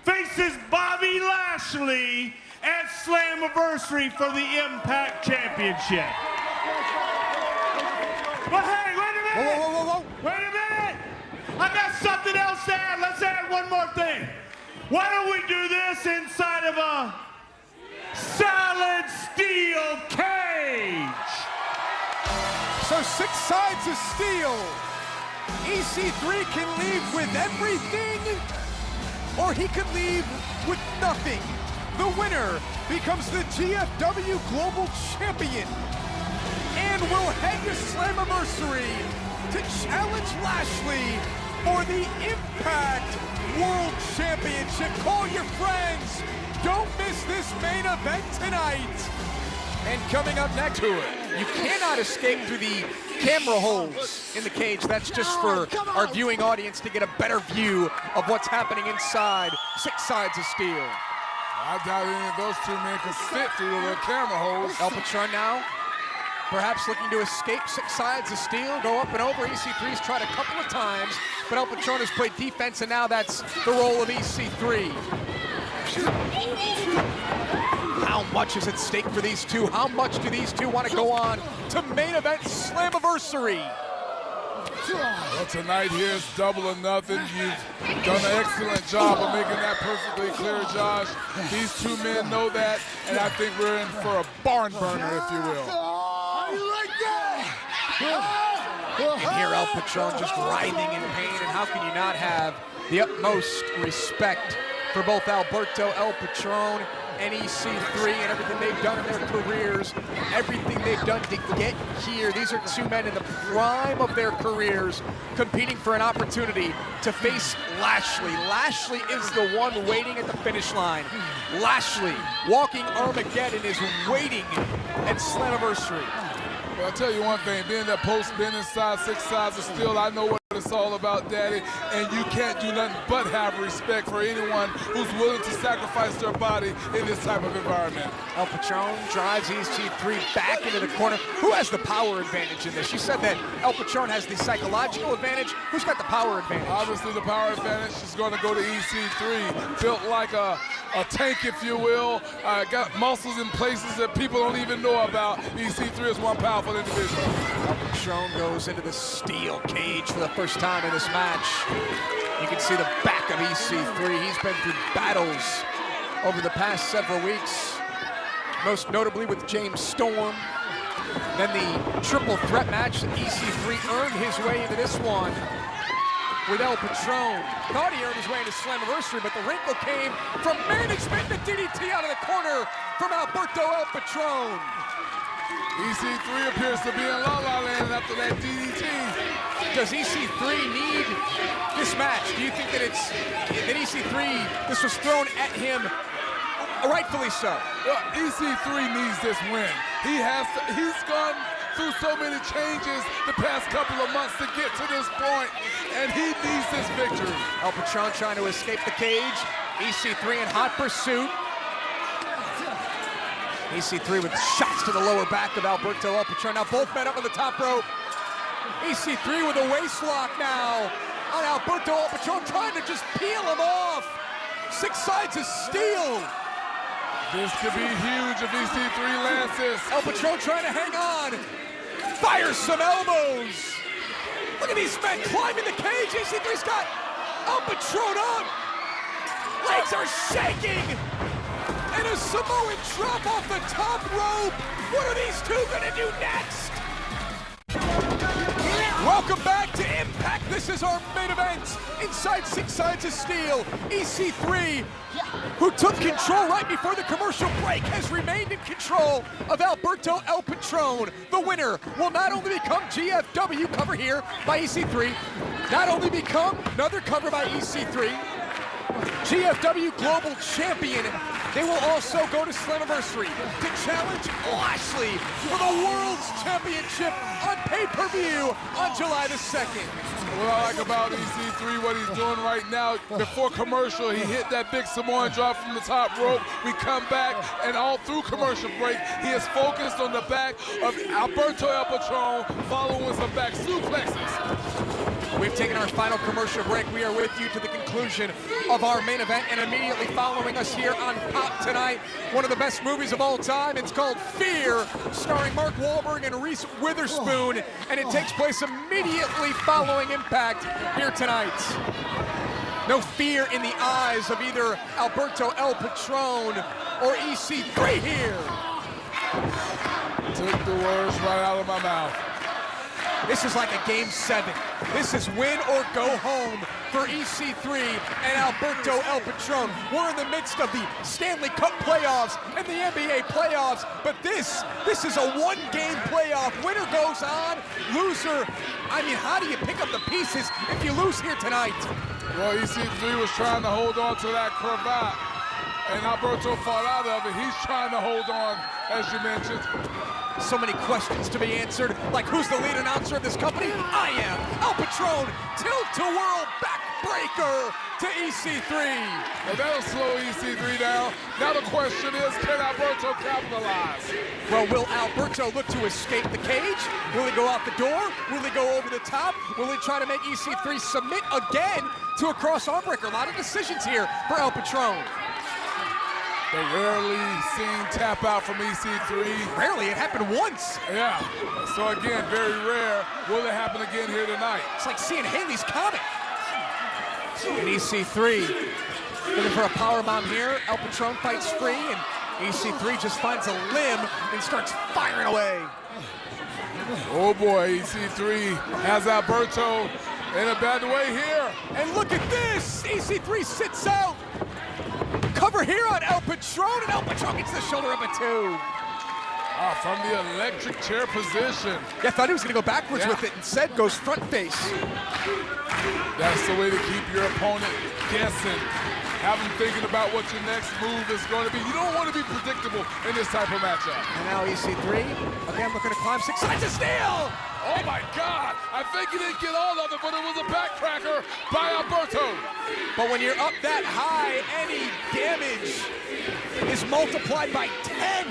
faces Bobby Lashley at Slammiversary for the Impact Championship. But hey, wait a minute! Whoa. Wait a minute! I got something else to add. Let's add one more thing. Why don't we do this inside of a solid steel cage? So 6 sides of steel. EC3 can leave with everything, or he could leave with nothing. The winner becomes the GFW Global Champion and will head to Slammiversary to challenge Lashley for the Impact World Championship. Call your friends. Don't miss this main event tonight. And coming up next to it, you cannot escape through the camera holes in the cage. That's just for our viewing audience to get a better view of what's happening inside 6 sides of steel. I doubt any of those 2 men can fit through the little camera holes. El Patron now, perhaps looking to escape 6 sides of steel, go up and over. EC3's tried a couple of times, but El Patron has played defense, and now that's the role of EC3. How much is at stake for these two? How much do these two want to go on to main event Slammiversary? Well, tonight here is double or nothing. You've done an excellent job of making that perfectly clear, Josh. These 2 men know that, and I think we're in for a barn burner, if you will. And here El Patron just writhing in pain, and how can you not have the utmost respect for both Alberto El Patron and EC3 and everything they've done in their careers, everything they've done to get here. These are 2 men in the prime of their careers competing for an opportunity to face Lashley. Lashley is the one waiting at the finish line. Lashley, walking Armageddon, is waiting at Slammiversary. Well, I'll tell you one thing, being that post, being inside 6 sides of steel, I know what it's all about, Daddy, and you can't do nothing but have respect for anyone who's willing to sacrifice their body in this type of environment. El Patron drives EC3 back into the corner. Who has the power advantage in this? You said that El Patron has the psychological advantage. Who's got the power advantage? Obviously, the power advantage is going to go to EC3. Built like a tank, if you will. Got muscles in places that people don't even know about. EC3 is one powerful individual. El Patron goes into the steel cage for the first time in this match. You can see the back of EC3. He's been through battles over the past several weeks, most notably with James Storm. Then the triple threat match that EC3 earned his way into this one with El Patron. Thought he earned his way into Slammiversary, but the wrinkle came from management. The DDT out of the corner from Alberto El Patron. EC3 appears to be in La La Land after that DDT. Does EC3 need this match? Do you think that that EC3, this was thrown at him, rightfully so? Well, EC3 needs this win. He's gone through so many changes the past couple of months to get to this point, and he needs this victory. El Patron trying to escape the cage. EC3 in hot pursuit. EC3 with shots to the lower back of Alberto El Patron. Now both men up on the top rope. EC3 with a waist lock now on Alberto El Patron, trying to just peel him off. 6 sides of steel. This could be huge if EC3 lands this. El Patron trying to hang on. Fires some elbows. Look at these men climbing the cage. EC3's got El Patron up. Legs are shaking. And a Samoan drop off the top rope. What are these two gonna do next? Welcome back to Impact. This is our main event. Inside 6 Sides of Steel, EC3, who took control right before the commercial break, has remained in control of Alberto El Patron. The winner will not only become GFW, cover here by EC3, not only become another cover by EC3, GFW Global Champion. They will also go to Slammiversary to challenge Lashley for the World's Championship on pay-per-view on July the 2nd. What I like about EC3, what he's doing right now, before commercial, he hit that big Samoan drop from the top rope. We come back, and all through commercial break, he is focused on the back of Alberto El Patron, following some back suplexes. We've taken our final commercial break. We are with you to the conclusion of our main event, and immediately following us here on Pop tonight, one of the best movies of all time. It's called Fear, starring Mark Wahlberg and Reese Witherspoon, and it takes place immediately following Impact here tonight. No fear in the eyes of either Alberto El Patron or EC3 here. Took the words right out of my mouth. This is like a Game 7. This is win or go home for EC3 and Alberto El Patron. We're in the midst of the Stanley Cup playoffs and the NBA playoffs, but this is a one-game playoff. Winner goes on, loser. I mean, how do you pick up the pieces if you lose here tonight? Well, EC3 was trying to hold on to that cravat, and Alberto fought out of it. He's trying to hold on, as you mentioned. So many questions to be answered, like who's the lead announcer of this company? I am. El Patron, tilt-to-whirl backbreaker to EC3. Well, that'll slow EC3 down. Now the question is, can Alberto capitalize? Well, will Alberto look to escape the cage? Will he go out the door? Will he go over the top? Will he try to make EC3 submit again to a cross arm breaker? A lot of decisions here for El Patron. The rarely seen tap out from EC3. Rarely, it happened once. Yeah, so again, very rare. Will it happen again here tonight? It's like seeing Haley's Comet. And EC3 looking for a powerbomb here. El Patron fights free, and EC3 just finds a limb and starts firing away. Oh boy, EC3 has Alberto in a bad way here. And look at this, EC3 sits out. Cover here on El Patron, and El Patron gets the shoulder up at 2. From the electric chair position. Yeah, I thought he was going to go backwards with it. Instead, goes front face. That's the way to keep your opponent guessing. Have him thinking about what your next move is going to be. You don't want to be predictable in this type of matchup. And now EC3, again looking to climb 6 Sides of Steel. Oh my God! I think he didn't get all of it, but it was a backcracker by Alberto. But when you're up that high, any damage is multiplied by 10.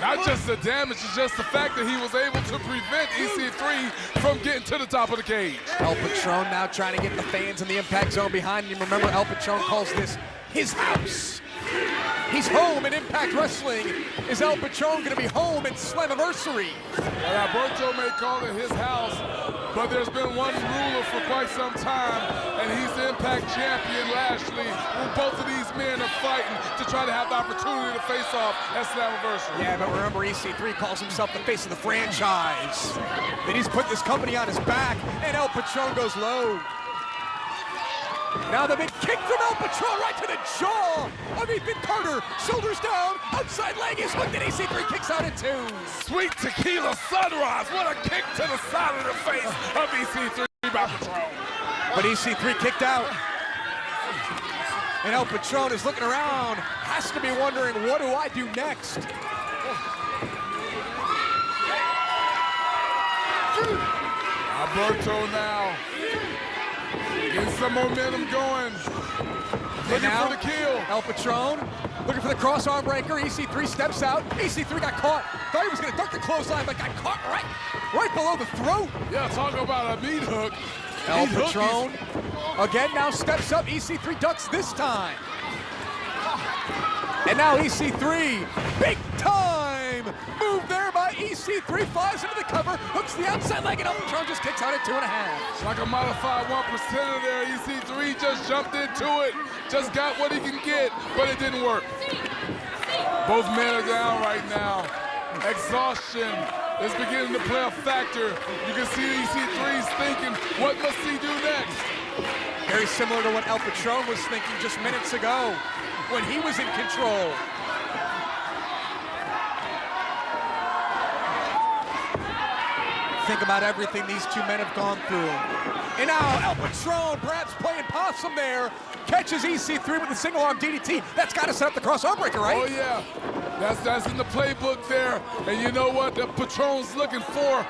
Not just the damage, it's just the fact that he was able to prevent EC3 from getting to the top of the cage. El Patron now trying to get the fans in the Impact Zone behind him. Remember, El Patron calls this his house. He's home in Impact Wrestling. Is El Patron going to be home at Slammiversary? Well, Alberto may call it his house, but there's been one ruler for quite some time, and he's the Impact champion, Lashley. Both of these men are fighting to try to have the opportunity to face off at Slammiversary. Yeah, but remember, EC3 calls himself the face of the franchise. Then he's put this company on his back, and El Patron goes low. Now the big kick from El Patron right to the jaw of Ethan Carter. Shoulders down, outside leg is hooked, and EC3 kicks out at 2. Sweet tequila sunrise. What a kick to the side of the face of EC3 by Patron. But EC3 kicked out. And El Patron is looking around, has to be wondering, what do I do next? Alberto now getting some momentum going. Looking for the kill. El Patron looking for the cross arm breaker. EC3 steps out. EC3 got caught. Thought he was going to duck the clothesline, but got caught right below the throat. Yeah, talk about a meat hook. El Patron again now steps up. EC3 ducks this time. And now EC3, big time move there by EC3. EC3 flies into the cover, hooks the outside leg, and El Patron just kicks out at 2.5. It's like a modified 1% there. EC3 just jumped into it, just got what he can get, but it didn't work. Both men are down right now. Exhaustion is beginning to play a factor. You can see EC3's thinking, what must he do next? Very similar to what El Patron was thinking just minutes ago when he was in control. Think about everything these two men have gone through. And now El Patron, perhaps playing possum there, catches EC3 with a single arm DDT. That's got to set up the cross arm breaker, right? Oh yeah, that's in the playbook there. And you know what the Patron's looking for?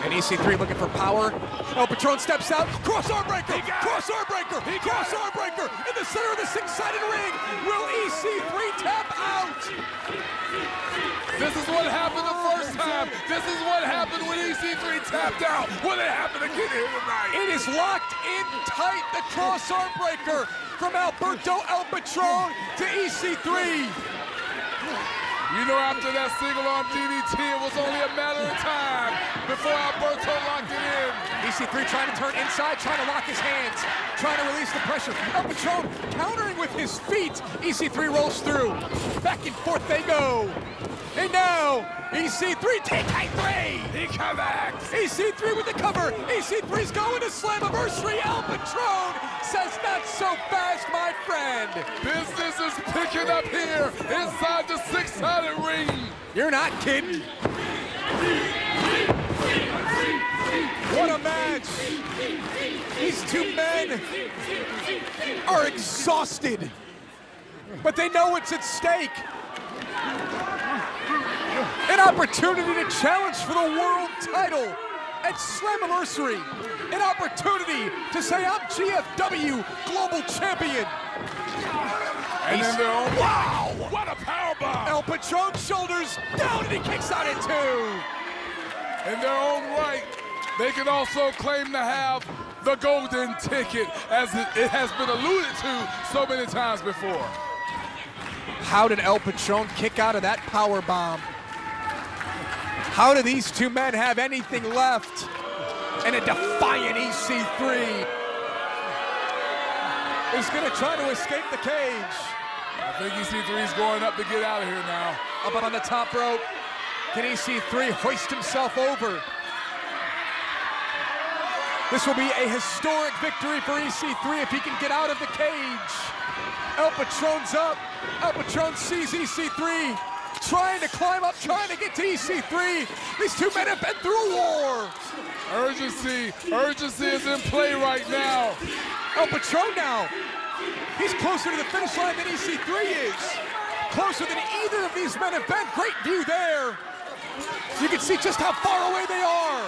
And EC3 looking for power. El Patron steps out, cross arm breaker, cross arm breaker, cross arm breaker in the center of the six-sided ring. Will EC3 tap out? This is what happened the first time. This is what happened when EC3 tapped out. What happened again here tonight? It is locked in tight, the cross arm breaker from Alberto El Patron to EC3. You know, after that single arm DDT, it was only a matter of time before Alberto locked it in. EC3 trying to turn inside, trying to lock his hands, trying to release the pressure. El Patron countering with his feet. EC3 rolls through. Back and forth they go. And now, EC3, TK3! He connects! EC3 with the cover. EC3's going to Slammiversary. El Patron says, not so fast, my friend. Business is picking up here inside the six-sided ring. You're not kidding. What a match. These two men are exhausted, but they know what's at stake. An opportunity to challenge for the world title at Slammiversary. An opportunity to say, I'm GFW Global Champion. And in their own wow! What a powerbomb! El Patron shoulders down and he kicks out at 2. In their own right, they can also claim to have the golden ticket, as it has been alluded to so many times before. How did El Patron kick out of that power bomb? How do these two men have anything left? And a defiant EC3 is going to try to escape the cage. I think EC3 is going up to get out of here now. Up on the top rope. Can EC3 hoist himself over? This will be a historic victory for EC3 if he can get out of the cage. El Patron's up. El Patron sees EC3 trying to climb up, trying to get to EC3. These two men have been through a war. Urgency is in play right now. El Patron now. He's closer to the finish line than EC3 is. Closer than either of these men have been. Great view there. You can see just how far away they are.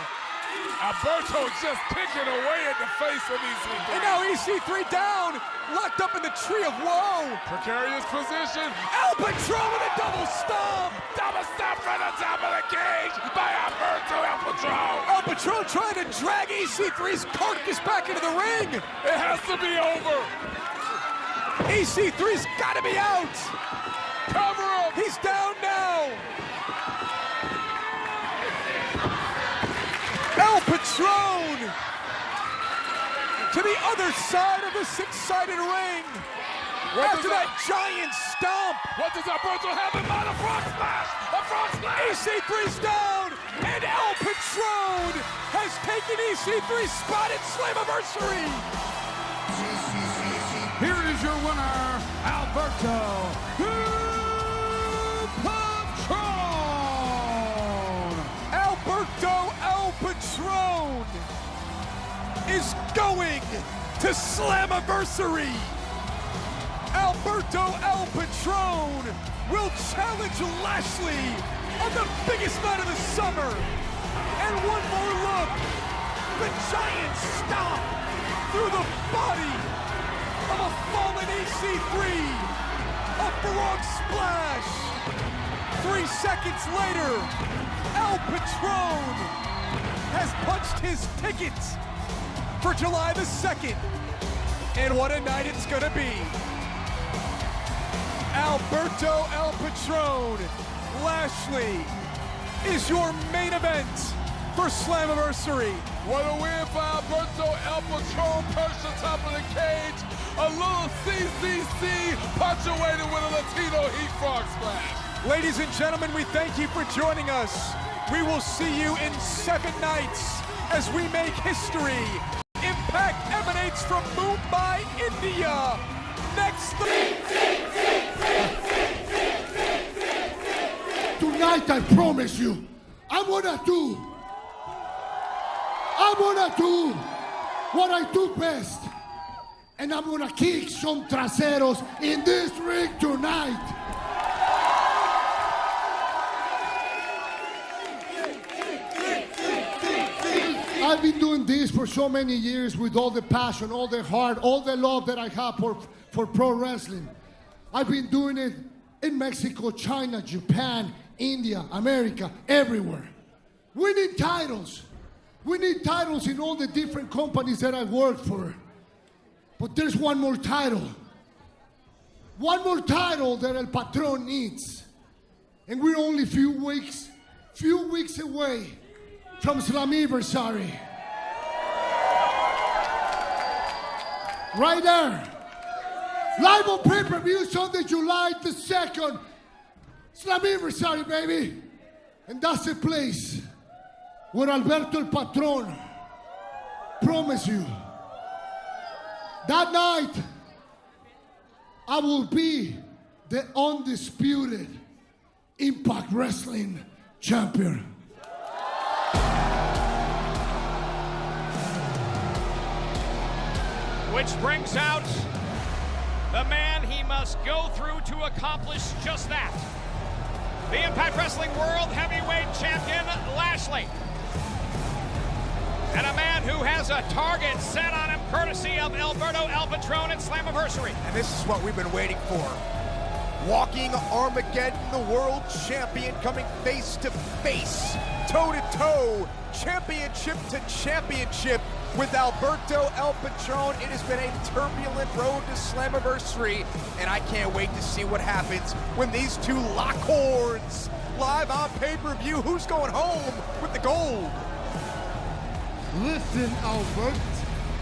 Alberto just kicking away at the face of EC3. And now EC3 down, locked up in the tree of woe. Precarious position. El Patron with a double stomp. Double stomp from the top of the cage by Alberto El Patron. El Patron trying to drag EC3's carcass back into the ring. It has to be over. EC3's got to be out. Cover him. He's down now. El Patron to the other side of the six-sided ring. After that giant stomp. What does Alberto have in mind? A frog splash! A frog splash! EC3's down, and El Patron has taken EC3's spot at Slammiversary. Here is your winner, Alberto EL Patron. Alberto El Patron is going to Slammiversary. Alberto El Patron will challenge Lashley on the biggest night of the summer. And one more look, the giant stomp through the body of a fallen EC3. A frog splash. 3 seconds later, El Patron has punched his ticket for July the 2nd. And what a night it's gonna be. Alberto El Patron, Lashley, is your main event for Slammiversary. What a win for Alberto EL Patron, perched on top of the cage. A little CCC punctuated with a Latino heat frog splash. Ladies and gentlemen, we thank you for joining us. We will see you in 7 nights as we make history. Impact emanates from Mumbai, India. Next. Tonight, I promise you, I'm gonna do what I do best. And I'm gonna kick some traseros in this ring tonight. I've been doing this for so many years with all the passion, all the heart, all the love that I have for pro wrestling. I've been doing it in Mexico, China, Japan, India, America, everywhere. We need titles. We need titles in all the different companies that I work for. But there's one more title. One more title that El Patron needs. And we're only a few weeks away from Slammiversary. Right there. Live on pay-per-view Sunday, July the 2nd. Slammiversary, baby. And that's the place where Alberto El Patron promised you. That night, I will be the undisputed Impact Wrestling champion. Which brings out the man he must go through to accomplish just that. The Impact Wrestling World Heavyweight Champion, Lashley. And a man who has a target set on him courtesy of Alberto EL Patron at Slammiversary. And this is what we've been waiting for. Walking Armageddon, the world champion coming face to face, toe to toe, championship to championship with Alberto EL Patron. It has been a turbulent road to Slammiversary, and I can't wait to see what happens when these two lock horns live on pay-per-view. Who's going home with the gold? Listen, Albert,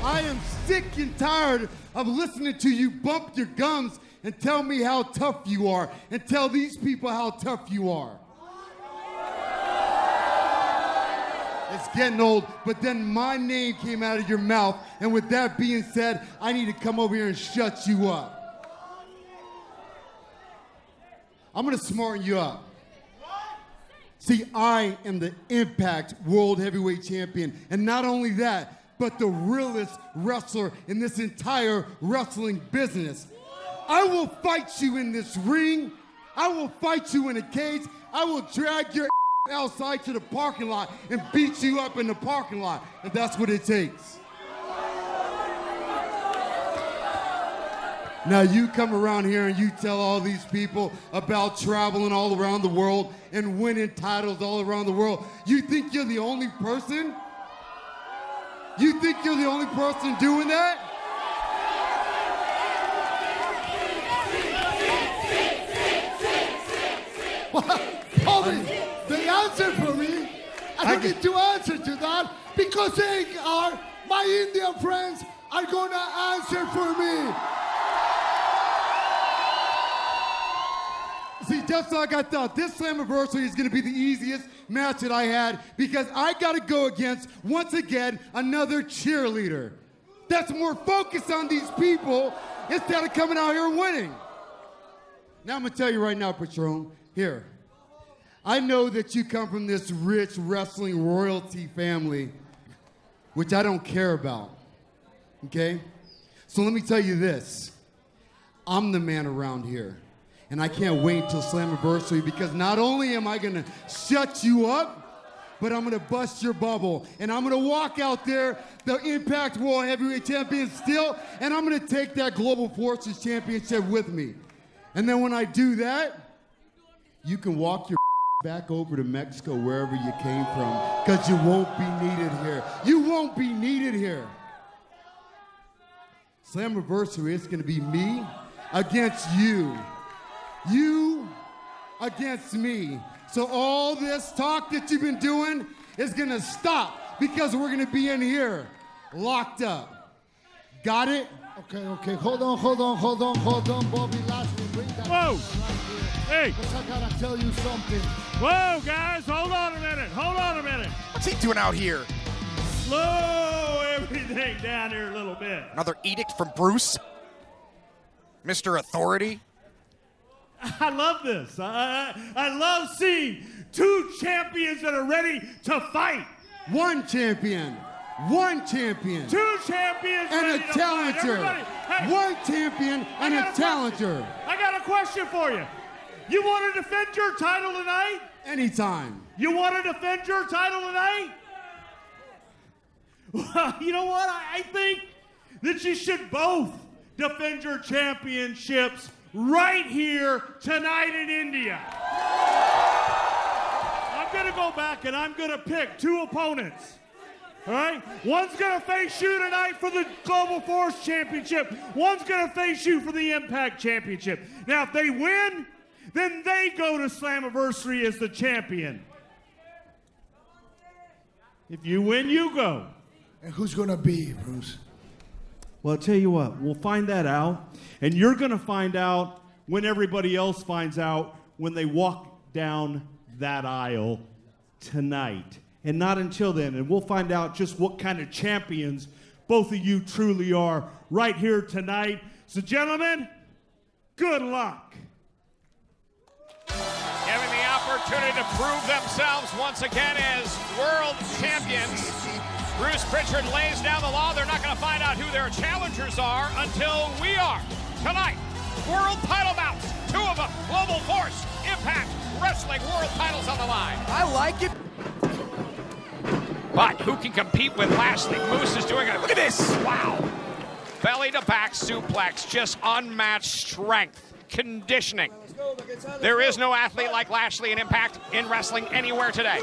I am sick and tired of listening to you bump your gums and tell me how tough you are, and tell these people how tough you are. It's getting old, but then my name came out of your mouth, and with that being said, I need to come over here and shut you up. I'm gonna smarten you up. See, I am the Impact World Heavyweight Champion, and not only that, but the realest wrestler in this entire wrestling business. I will fight you in this ring. I will fight you in a cage. I will drag your outside to the parking lot and beat you up in the parking lot, and that's what it takes. Now you come around here and you tell all these people about traveling all around the world and winning titles all around the world. You think you're the only person? You think you're the only person doing that? Bobby, the answer for me, I don't need to answer to that because they are, my Indian friends are gonna answer for me. See, just like I thought, this Slammiversary is going to be the easiest match that I had because I got to go against, once again, another cheerleader that's more focused on these people instead of coming out here and winning. Now, I'm going to tell you right now, Patrón, here, I know that you come from this rich wrestling royalty family, which I don't care about, okay? So let me tell you this. I'm the man around here. And I can't wait until Slammiversary because not only am I gonna shut you up, but I'm gonna bust your bubble. And I'm gonna walk out there, the Impact World Heavyweight Champion still, and I'm gonna take that Global Forces Championship with me. And then when I do that, you can walk your back over to Mexico, wherever you came from, because you won't be needed here. You won't be needed here. Slammiversary is gonna be me against you. You against me. So all this talk that you've been doing is gonna stop because we're gonna be in here, locked up. Got it? Okay, hold on, Bobby Lashley, bring that. Whoa! Hey! Because I gotta tell you something. Whoa, guys, hold on a minute. What's he doing out here? Slow everything down here a little bit. Another edict from Bruce? Mr. Authority? I love this. I love seeing two champions that are ready to fight. One champion. Two champions and ready a to challenger. Fight. Hey, one champion and a challenger. I got a question for you. You want to defend your title tonight? Anytime. You want to defend your title tonight? Well, you know what? I think that you should both defend your championships right here tonight in India. I'm going to go back and I'm going to pick two opponents. All right? One's going to face you tonight for the Global Force Championship. One's going to face you for the Impact Championship. Now, if they win, then they go to Slammiversary as the champion. If you win, you go. And who's going to be, Bruce? Well, I'll tell you what, we'll find that out, and you're going to find out when everybody else finds out when they walk down that aisle tonight. And not until then, and we'll find out just what kind of champions both of you truly are right here tonight. So, gentlemen, good luck. Given the opportunity to prove themselves once again as world champions, Bruce Pritchard lays down the law. They're not going to find out who their challengers are until we are. Tonight, world title bouts. Two of them, Global Force, Impact Wrestling world titles on the line. I like it. But who can compete with Lashley? Moose is doing it. Look at this. Wow. Belly to back suplex. Just unmatched strength. Conditioning. There is no athlete like Lashley in Impact in wrestling anywhere today.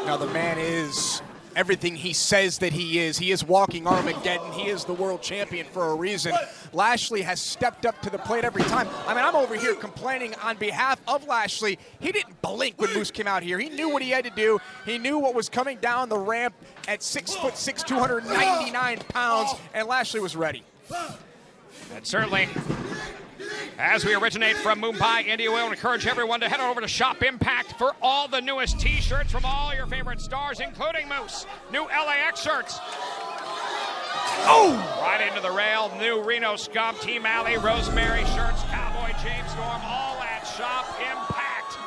Now the man is everything he says that he is. He is walking Armageddon. He is the world champion for a reason. Lashley has stepped up to the plate every time. I mean, I'm over here complaining on behalf of Lashley. He didn't blink when Moose came out here. He knew what he had to do. He knew what was coming down the ramp at 6'6", 299 pounds, and Lashley was ready. And certainly, as we originate from Mumbai, India, we will encourage everyone to head over to Shop Impact for all the newest T-shirts from all your favorite stars, including Moose. New LAX shirts. Oh! Right into the rail. New Reno Scum, Team Alley, Rosemary shirts, Cowboy James Storm, all at Shop Impact.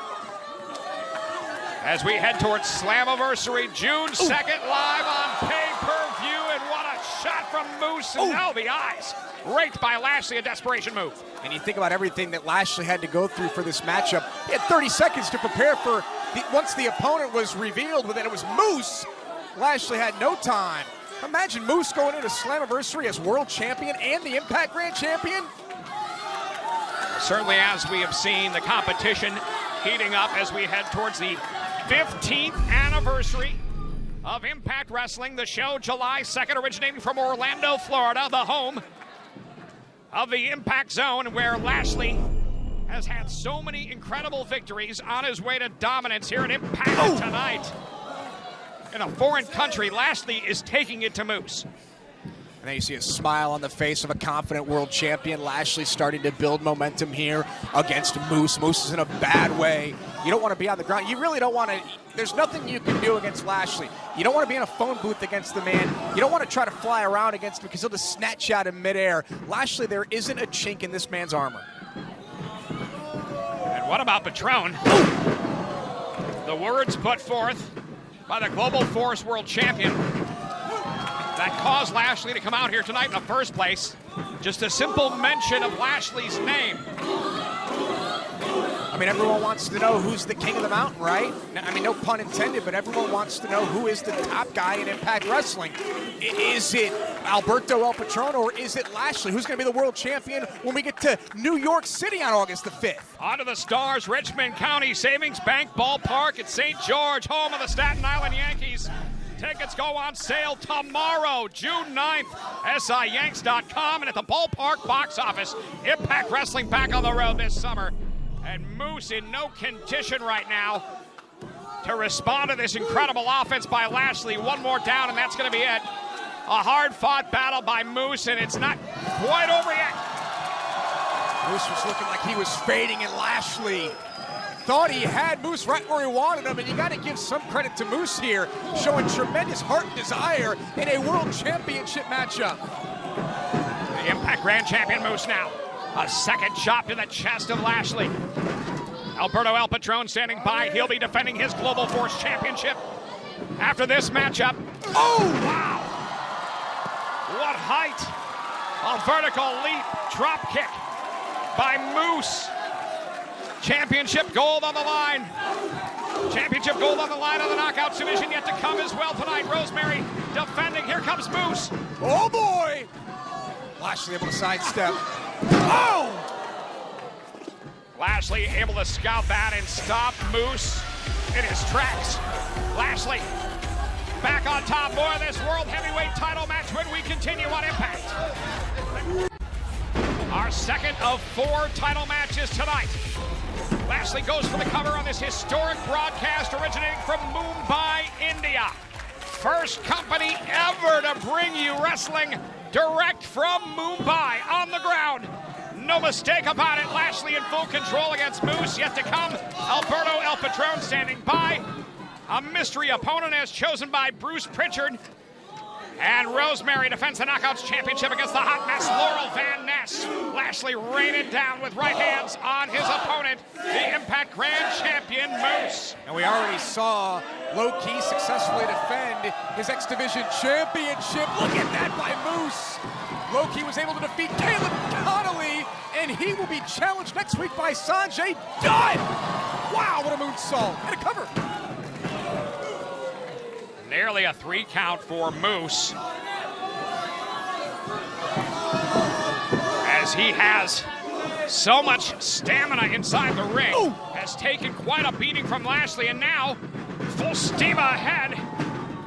As we head towards Slammiversary, June 2nd, live on pay-per-view, and what a shot from Moose, and now the eyes. Raked by Lashley, a desperation move. And you think about everything that Lashley had to go through for this matchup. He had 30 seconds to prepare for, once the opponent was revealed, but then it was Moose. Lashley had no time. Imagine Moose going into Slammiversary as world champion and the Impact Grand Champion. Certainly, as we have seen the competition heating up as we head towards the 15th anniversary of Impact Wrestling, the show July 2nd, originating from Orlando, Florida, the home of the Impact Zone, where Lashley has had so many incredible victories on his way to dominance here at Impact tonight. In a foreign country, Lashley is taking it to Moose. And then you see a smile on the face of a confident world champion. Lashley starting to build momentum here against Moose. Moose is in a bad way. You don't want to be on the ground. You really don't want to. There's nothing you can do against Lashley. You don't want to be in a phone booth against the man. You don't want to try to fly around against him because he'll just snatch you out in midair. Lashley, there isn't a chink in this man's armor. And what about Patrón? The words put forth by the Global Force World Champion that caused Lashley to come out here tonight in the first place. Just a simple mention of Lashley's name. I mean, everyone wants to know who's the king of the mountain, right? I mean, no pun intended, but everyone wants to know who is the top guy in Impact Wrestling. Is it Alberto El Patron or is it Lashley? Who's going to be the world champion when we get to New York City on August the 5th? On to the Stars, Richmond County Savings Bank Ballpark at St. George, home of the Staten Island Yankees. Tickets go on sale tomorrow, June 9th, SIYanks.com, and at the ballpark box office. Impact Wrestling back on the road this summer. And Moose Moose in no condition right now to respond to this incredible offense by Lashley. One more down, and that's going to be it. A hard-fought battle by Moose, and it's not quite over yet. Moose was looking like he was fading, and Lashley thought he had Moose right where he wanted him, and you got to give some credit to Moose here, showing tremendous heart and desire in a World Championship matchup. The Impact Grand Champion Moose now. A second chop to the chest of Lashley. Alberto El Patron standing by. He'll be defending his Global Force Championship after this matchup. Oh, wow! What height! A vertical leap, drop kick by Moose. Championship gold on the line. Championship gold on the line on the Knockouts division yet to come as well tonight. Rosemary defending. Here comes Moose. Oh, boy! Lashley able to sidestep. Oh! Lashley able to scout that and stop Moose in his tracks. Lashley back on top. More of this World Heavyweight title match when we continue on Impact. Our second of 4 title matches tonight. Lashley goes for the cover on this historic broadcast originating from Mumbai, India. First company ever to bring you wrestling direct from Mumbai on the ground. No mistake about it. Lashley in full control against Moose. Yet to come, Alberto El Patron standing by. A mystery opponent as chosen by Bruce Pritchard. And Rosemary defends the Knockouts Championship against the hot mess, Laurel Van Ness. Lashley raining down with right hands on his opponent, the Impact Grand Champion, Moose. And we already saw Low-Ki successfully defend his X Division Championship. Look at that by Moose. Low-Ki was able to defeat Caleb Connolly, and he will be challenged next week by Sanjay Dutt. Wow, what a moonsault. And a cover. Nearly a 3 count for Moose. As he has so much stamina inside the ring. Ooh. Has taken quite a beating from Lashley, and now full steam ahead.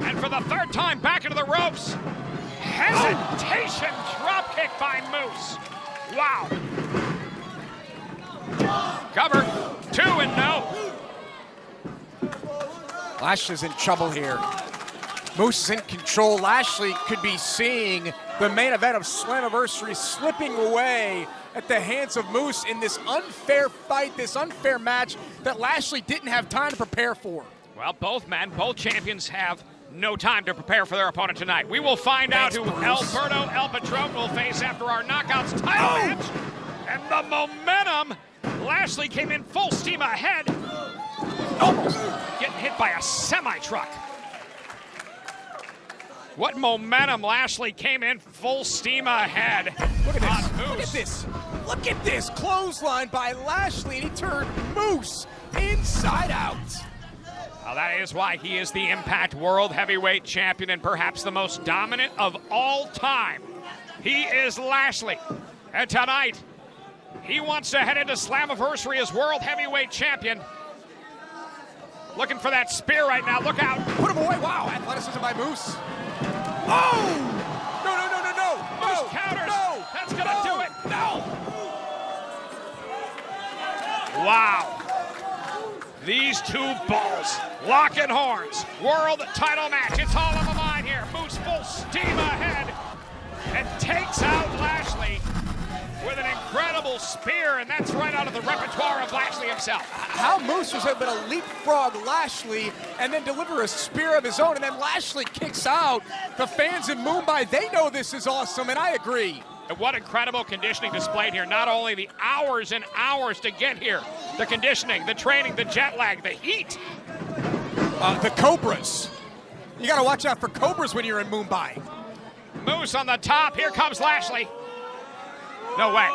And for the 3rd time back into the ropes. Hesitation drop kick by Moose. Wow. Cover. 2 and no. Lashley's in trouble here. Moose is in control. Lashley could be seeing the main event of Slammiversary slipping away at the hands of Moose in this unfair fight, this unfair match that Lashley didn't have time to prepare for. Well, both champions have no time to prepare for their opponent tonight. We will find out who Alberto El Patron will face after our Knockouts title match. And the momentum, Lashley came in full steam ahead. Almost getting hit by a semi-truck. What momentum. Lashley came in full steam ahead. Look at this. Look at this. Look at this. Clothesline by Lashley, and he turned Moose inside out. Well, that is why he is the Impact World Heavyweight Champion and perhaps the most dominant of all time. He is Lashley. And tonight, he wants to head into Slammiversary as World Heavyweight Champion. Looking for that spear right now. Look out. Put him away. Wow. Athleticism by Moose. Oh! No, no, no, no, no. Moose counters. No. That's going to do it. No. Wow. These 2 balls locking horns. World title match. It's all on the line here. Moose full steam ahead and takes out Lashley with an incredible spear, and that's right out of the repertoire of Lashley himself. How Moose was able to leapfrog Lashley and then deliver a spear of his own, and then Lashley kicks out. The fans in Mumbai, they know this is awesome, and I agree. And what incredible conditioning displayed here. Not only the hours and hours to get here, the conditioning, the training, the jet lag, the heat. The Cobras. You got to watch out for Cobras when you're in Mumbai. Moose on the top. Here comes Lashley. No way.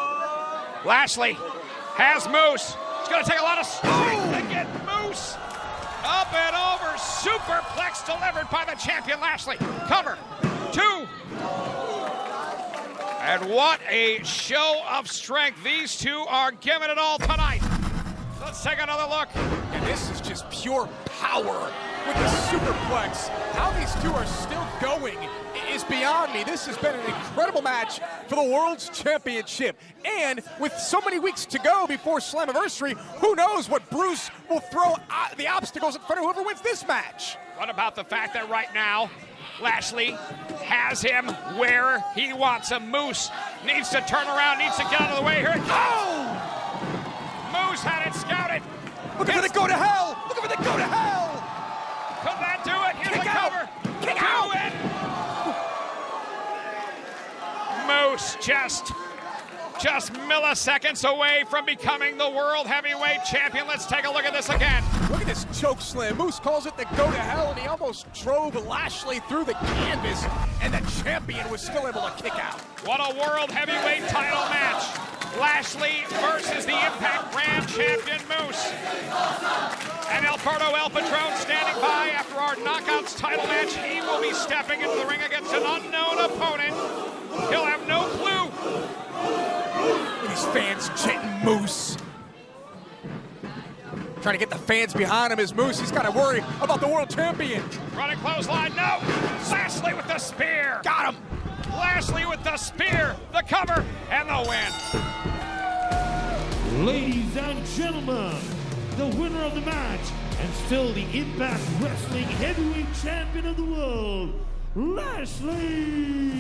Lashley has Moose. It's going to take a lot of strength to get Moose up and over. Superplex delivered by the champion Lashley. Cover. 2. And what a show of strength. These 2 are giving it all tonight. Let's take another look. And this is just pure power with the superplex. How these 2 are still going is beyond me. This has been an incredible match for the World's Championship. And with so many weeks to go before Slammiversary, who knows what Bruce will throw the obstacles in front of whoever wins this match. What about the fact that right now, Lashley has him where he wants him. Moose needs to turn around, needs to get out of the way. Here it goes! Moose had it scouted. Looking for the go to hell! Looking for the go to hell! Could that do it? Here's the cover. Kick out! Moose just milliseconds away from becoming the World Heavyweight Champion. Let's take a look at this again. Look at this choke slam. Moose calls it the go to hell, and he almost drove Lashley through the canvas, and the champion was still able to kick out. What a World Heavyweight title match. Lashley versus the Impact Grand Champion Moose. And Alberto El Patron standing by after our Knockouts title match. He will be stepping into the ring against an unknown opponent. He'll have no clue. These fans chanting Moose. Trying to get the fans behind him as Moose. He's got to worry about the world champion. Running clothesline, no. Lashley with the spear. Got him. Lashley with the spear, the cover, and the win. Ladies and gentlemen, the winner of the match and still the Impact Wrestling Heavyweight Champion of the world, Lashley.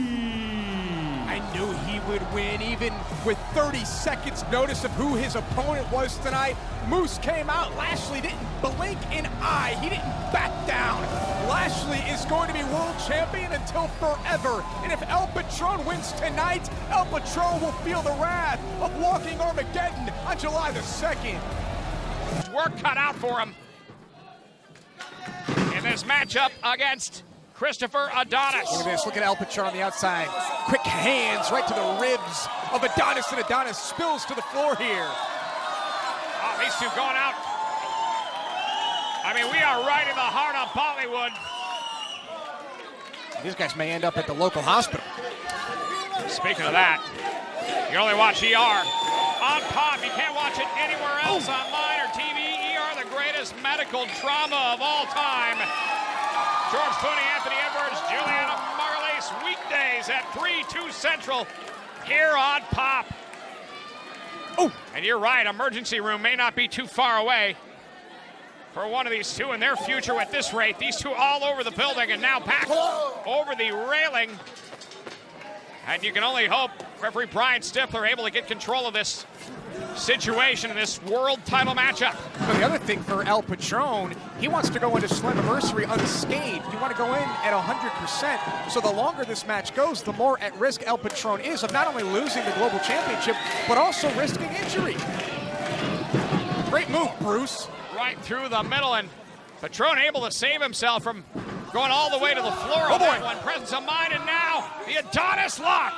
I knew he would win, even with 30 seconds notice of who his opponent was tonight. Moose came out. Lashley didn't blink an eye. He didn't back down. Lashley is going to be world champion until forever. And if El Patron wins tonight, El Patron will feel the wrath of walking Armageddon on July the 2nd. Work cut out for him in this matchup against Christopher Adonis. Look at this. Look at El Patron on the outside. Quick hands right to the ribs of Adonis, and Adonis spills to the floor here. Oh, these two going out. I mean, we are right in the heart of Bollywood. These guys may end up at the local hospital. Speaking of that, you can only watch ER on Pop. You can't watch it anywhere else online or TV. ER, the greatest medical drama of all time. George Clooney, Anthony Edwards, Juliana Margulies, weekdays at 3/2 Central here on Pop. Oh, and you're right, emergency room may not be too far away for one of these two in their future at this rate. These two all over the building and now back over the railing. And you can only hope referee Brian Stifler able to get control of this situation in this world title matchup. But the other thing for El Patron, he wants to go into Slammiversary unscathed. You want to go in at 100%. So the longer this match goes, the more at risk El Patron is of not only losing the global championship, but also risking injury. Great move, Bruce. Right through the middle, and Patron able to save himself from going all the way to the floor on that one. Presence of mind, and now the Adonis lock.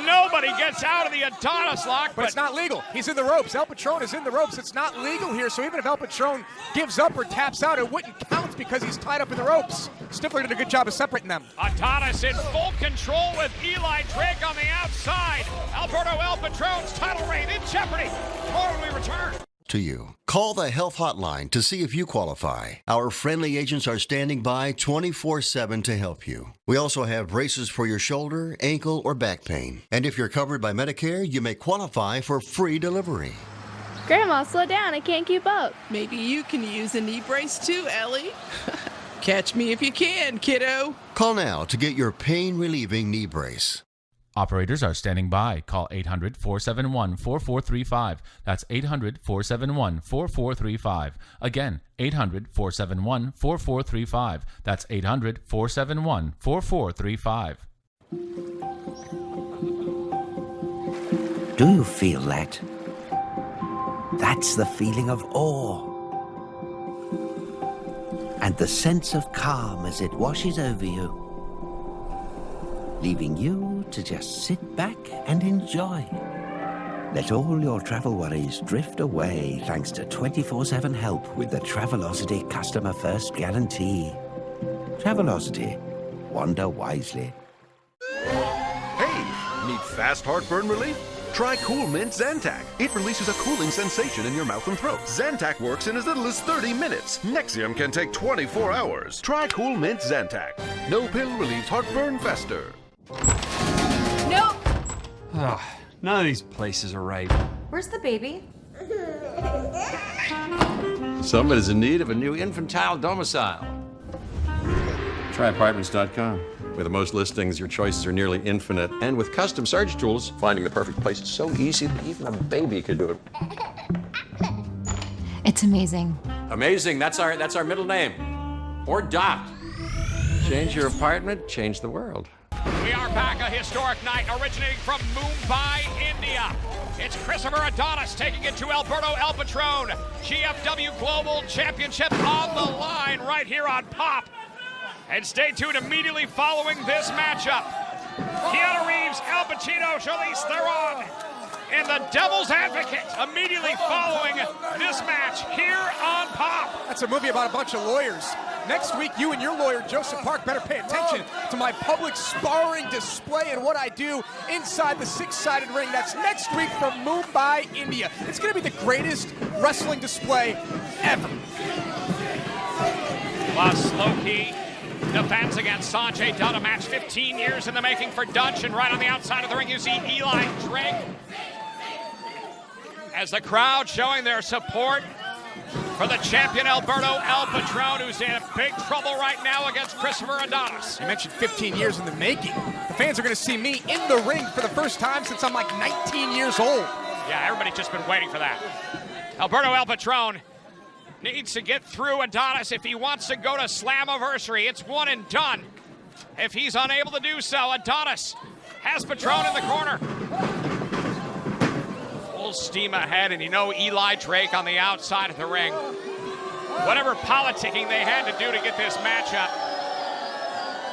Nobody gets out of the Adonis lock, but it's not legal. He's in the ropes. El Patron is in the ropes. It's not legal here, so even if El Patron gives up or taps out, it wouldn't count because he's tied up in the ropes. Stifler did a good job of separating them. Adonis in full control with Eli Drake on the outside. Alberto El Patron's title reign in jeopardy. More when we return. To you. Call the health hotline to see if you qualify. Our friendly agents are standing by 24/7 to help you. We also have braces for your shoulder, ankle, or back pain. And if you're covered by Medicare, you may qualify for free delivery. Grandma, slow down. I can't keep up. Maybe you can use a knee brace too, Ellie. Catch me if you can, kiddo. Call now to get your pain-relieving knee brace. Operators are standing by. Call 800-471-4435. That's 800-471-4435. Again, 800-471-4435. That's 800-471-4435. Do you feel that? That's the feeling of awe. And the sense of calm as it washes over you, leaving you to just sit back and enjoy. Let all your travel worries drift away thanks to 24/7 help with the Travelocity Customer First Guarantee. Travelocity. Wander wisely. Hey, need fast heartburn relief? Try Cool Mint Zantac. It releases a cooling sensation in your mouth and throat. Zantac works in as little as 30 minutes. Nexium can take 24 hours. Try Cool Mint Zantac. No pill relieves heartburn faster. Nope. Ugh, none of these places are right. Where's the baby? Somebody's in need of a new infantile domicile. Try apartments.com. With the most listings, your choices are nearly infinite. And with custom search tools, finding the perfect place is so easy that even a baby could do it. It's amazing. Amazing, that's our middle name. Or Dot. Change your apartment, change the world. We are back, a historic night originating from Mumbai, India. It's Christopher Adonis taking it to Alberto El Patron. GFW Global Championship on the line right here on Pop. And stay tuned immediately following this matchup. Keanu Reeves, Al Pacino, Charlize Theron, and the Devil's Advocate immediately following this match here on Pop. That's a movie about a bunch of lawyers. Next week, you and your lawyer, Joseph Park, better pay attention to my public sparring display and what I do inside the six-sided ring. That's next week from Mumbai, India. It's going to be the greatest wrestling display ever. Plus, Loki defends against Sanjay Dutt, a match 15 years in the making for Dutch. And right on the outside of the ring, you see Eli Drake. As the crowd showing their support for the champion Alberto El Patron, who's in big trouble right now against Christopher Adonis. You mentioned 15 years in the making. The fans are going to see me in the ring for the first time since I'm like 19 years old. Yeah, everybody's just been waiting for that. Alberto El Patron needs to get through Adonis if he wants to go to Slammiversary. It's one and done. If he's unable to do so, Adonis has Patron in the corner. Full steam ahead, and you know Eli Drake on the outside of the ring. Whatever politicking they had to do to get this matchup,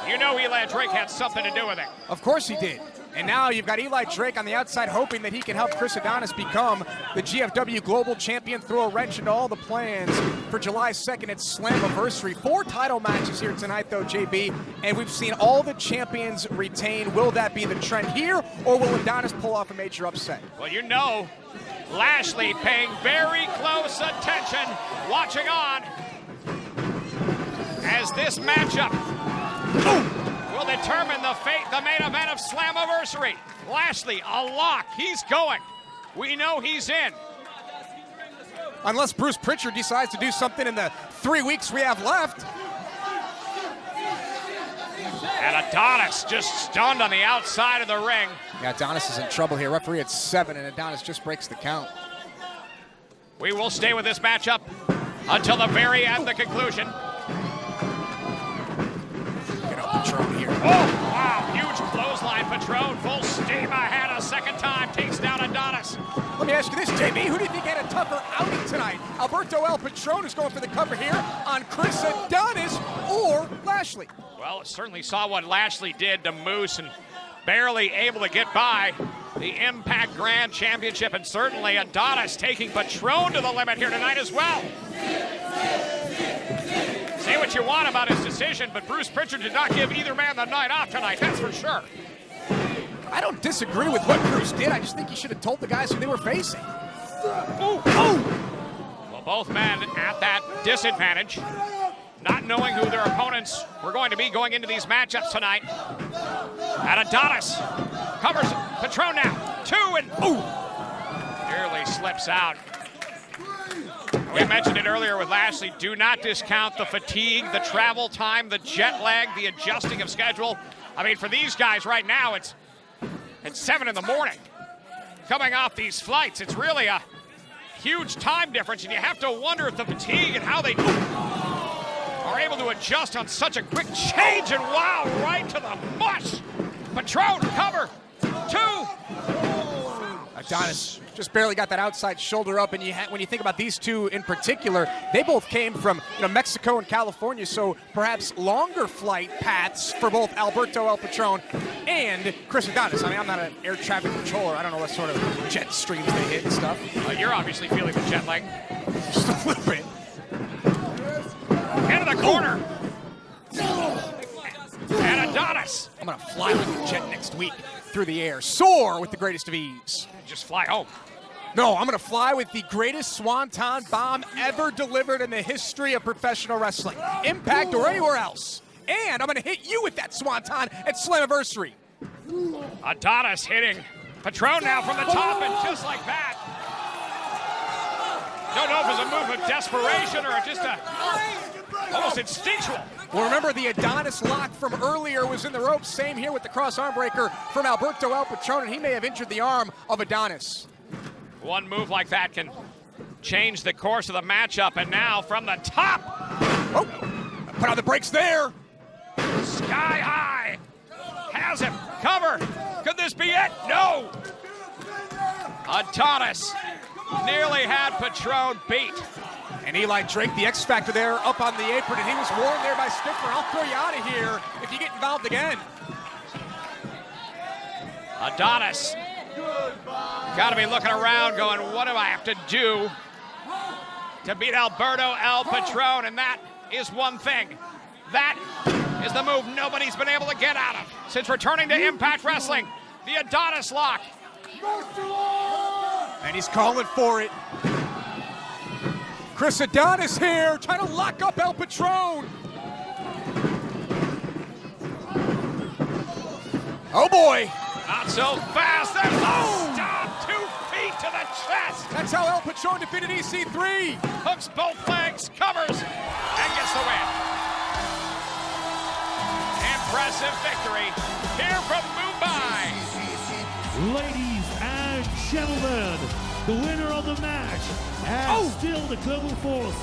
you know Eli Drake had something to do with it. Of course he did. And now you've got Eli Drake on the outside hoping that he can help Chris Adonis become the GFW Global Champion, throw a wrench into all the plans for July 2nd at Slammiversary. 4 title matches here tonight, though, JB, and we've seen all the champions retain. Will that be the trend here, or will Adonis pull off a major upset? Well, you know, Lashley paying very close attention, watching on as this matchup will determine the fate, the main event of Slammiversary. Lashley, a lock. He's going. We know he's in. Unless Bruce Pritchard decides to do something in the 3 weeks we have left. And Adonis just stunned on the outside of the ring. Yeah, Adonis is in trouble here. Referee at 7, and Adonis just breaks the count. We will stay with this matchup until the very end, the conclusion. Patron here. Oh, wow, huge clothesline. Patron, full steam ahead a second time, takes down Adonis. Let me ask you this, JB, who do you think had a tougher outing tonight? Alberto El Patron is going for the cover here on Chris Adonis or Lashley? Well, certainly saw what Lashley did to Moose and barely able to get by the Impact Grand Championship, and certainly Adonis taking Patron to the limit here tonight as well. Say what you want about his decision, but Bruce Pritchard did not give either man the night off tonight, that's for sure. I don't disagree with what Bruce did. I just think he should have told the guys who they were facing. Ooh. Well, both men at that disadvantage, not knowing who their opponents were going to be going into these matchups tonight. And Adonis covers Patron now. 2 and nearly slips out. We mentioned it earlier with Lashley. Do not discount the fatigue, the travel time, the jet lag, the adjusting of schedule. I mean, for these guys right now, it's 7 in the morning. Coming off these flights, it's really a huge time difference, and you have to wonder if the fatigue and how they are able to adjust on such a quick change, and wow, right to the mush. Patron, cover, 2. Adonis just barely got that outside shoulder up, and when you think about these two in particular, they both came from Mexico and California, so perhaps longer flight paths for both Alberto El Patron and Chris Adonis. I mean, I'm not an air traffic controller. I don't know what sort of jet streams they hit and stuff. You're obviously feeling the jet lag. Just a little bit. Into the corner. And Adonis. I'm going to fly with the jet next week. through the air. Soar with the greatest of ease. Just fly home. No, I'm going to fly with the greatest swanton bomb ever delivered in the history of professional wrestling. Impact or anywhere else. And I'm going to hit you with that swanton at Slammiversary. Adonis hitting Patrón now from the top, and just like that. Don't know if it's a move of desperation or just almost instinctual. Well, remember the Adonis lock from earlier was in the ropes. Same here with the cross arm breaker from Alberto EL Patron, and he may have injured the arm of Adonis. One move like that can change the course of the matchup, and now from the top. Oh, put on the brakes there. Sky high. Has him. Cover. Could this be it? No. Adonis nearly had Patrón beat. And Eli Drake, the X Factor there, up on the apron, and he was warned there by Stifler. I'll throw you out of here if you get involved again. Adonis got to be looking around going, what do I have to do to beat Alberto EL Patron? And that is one thing. That is the move nobody's been able to get out of since returning to Impact Wrestling. The Adonis lock. And he's calling for it. Chris Adonis here, trying to lock up EL Patron. Oh boy. Not so fast. There's a stop. 2 feet to the chest. That's how EL Patron defeated EC3. Hooks both legs, covers, and gets the win. Impressive victory here from Mumbai. Ladies and gentlemen, the winner of the match, and still the Global Force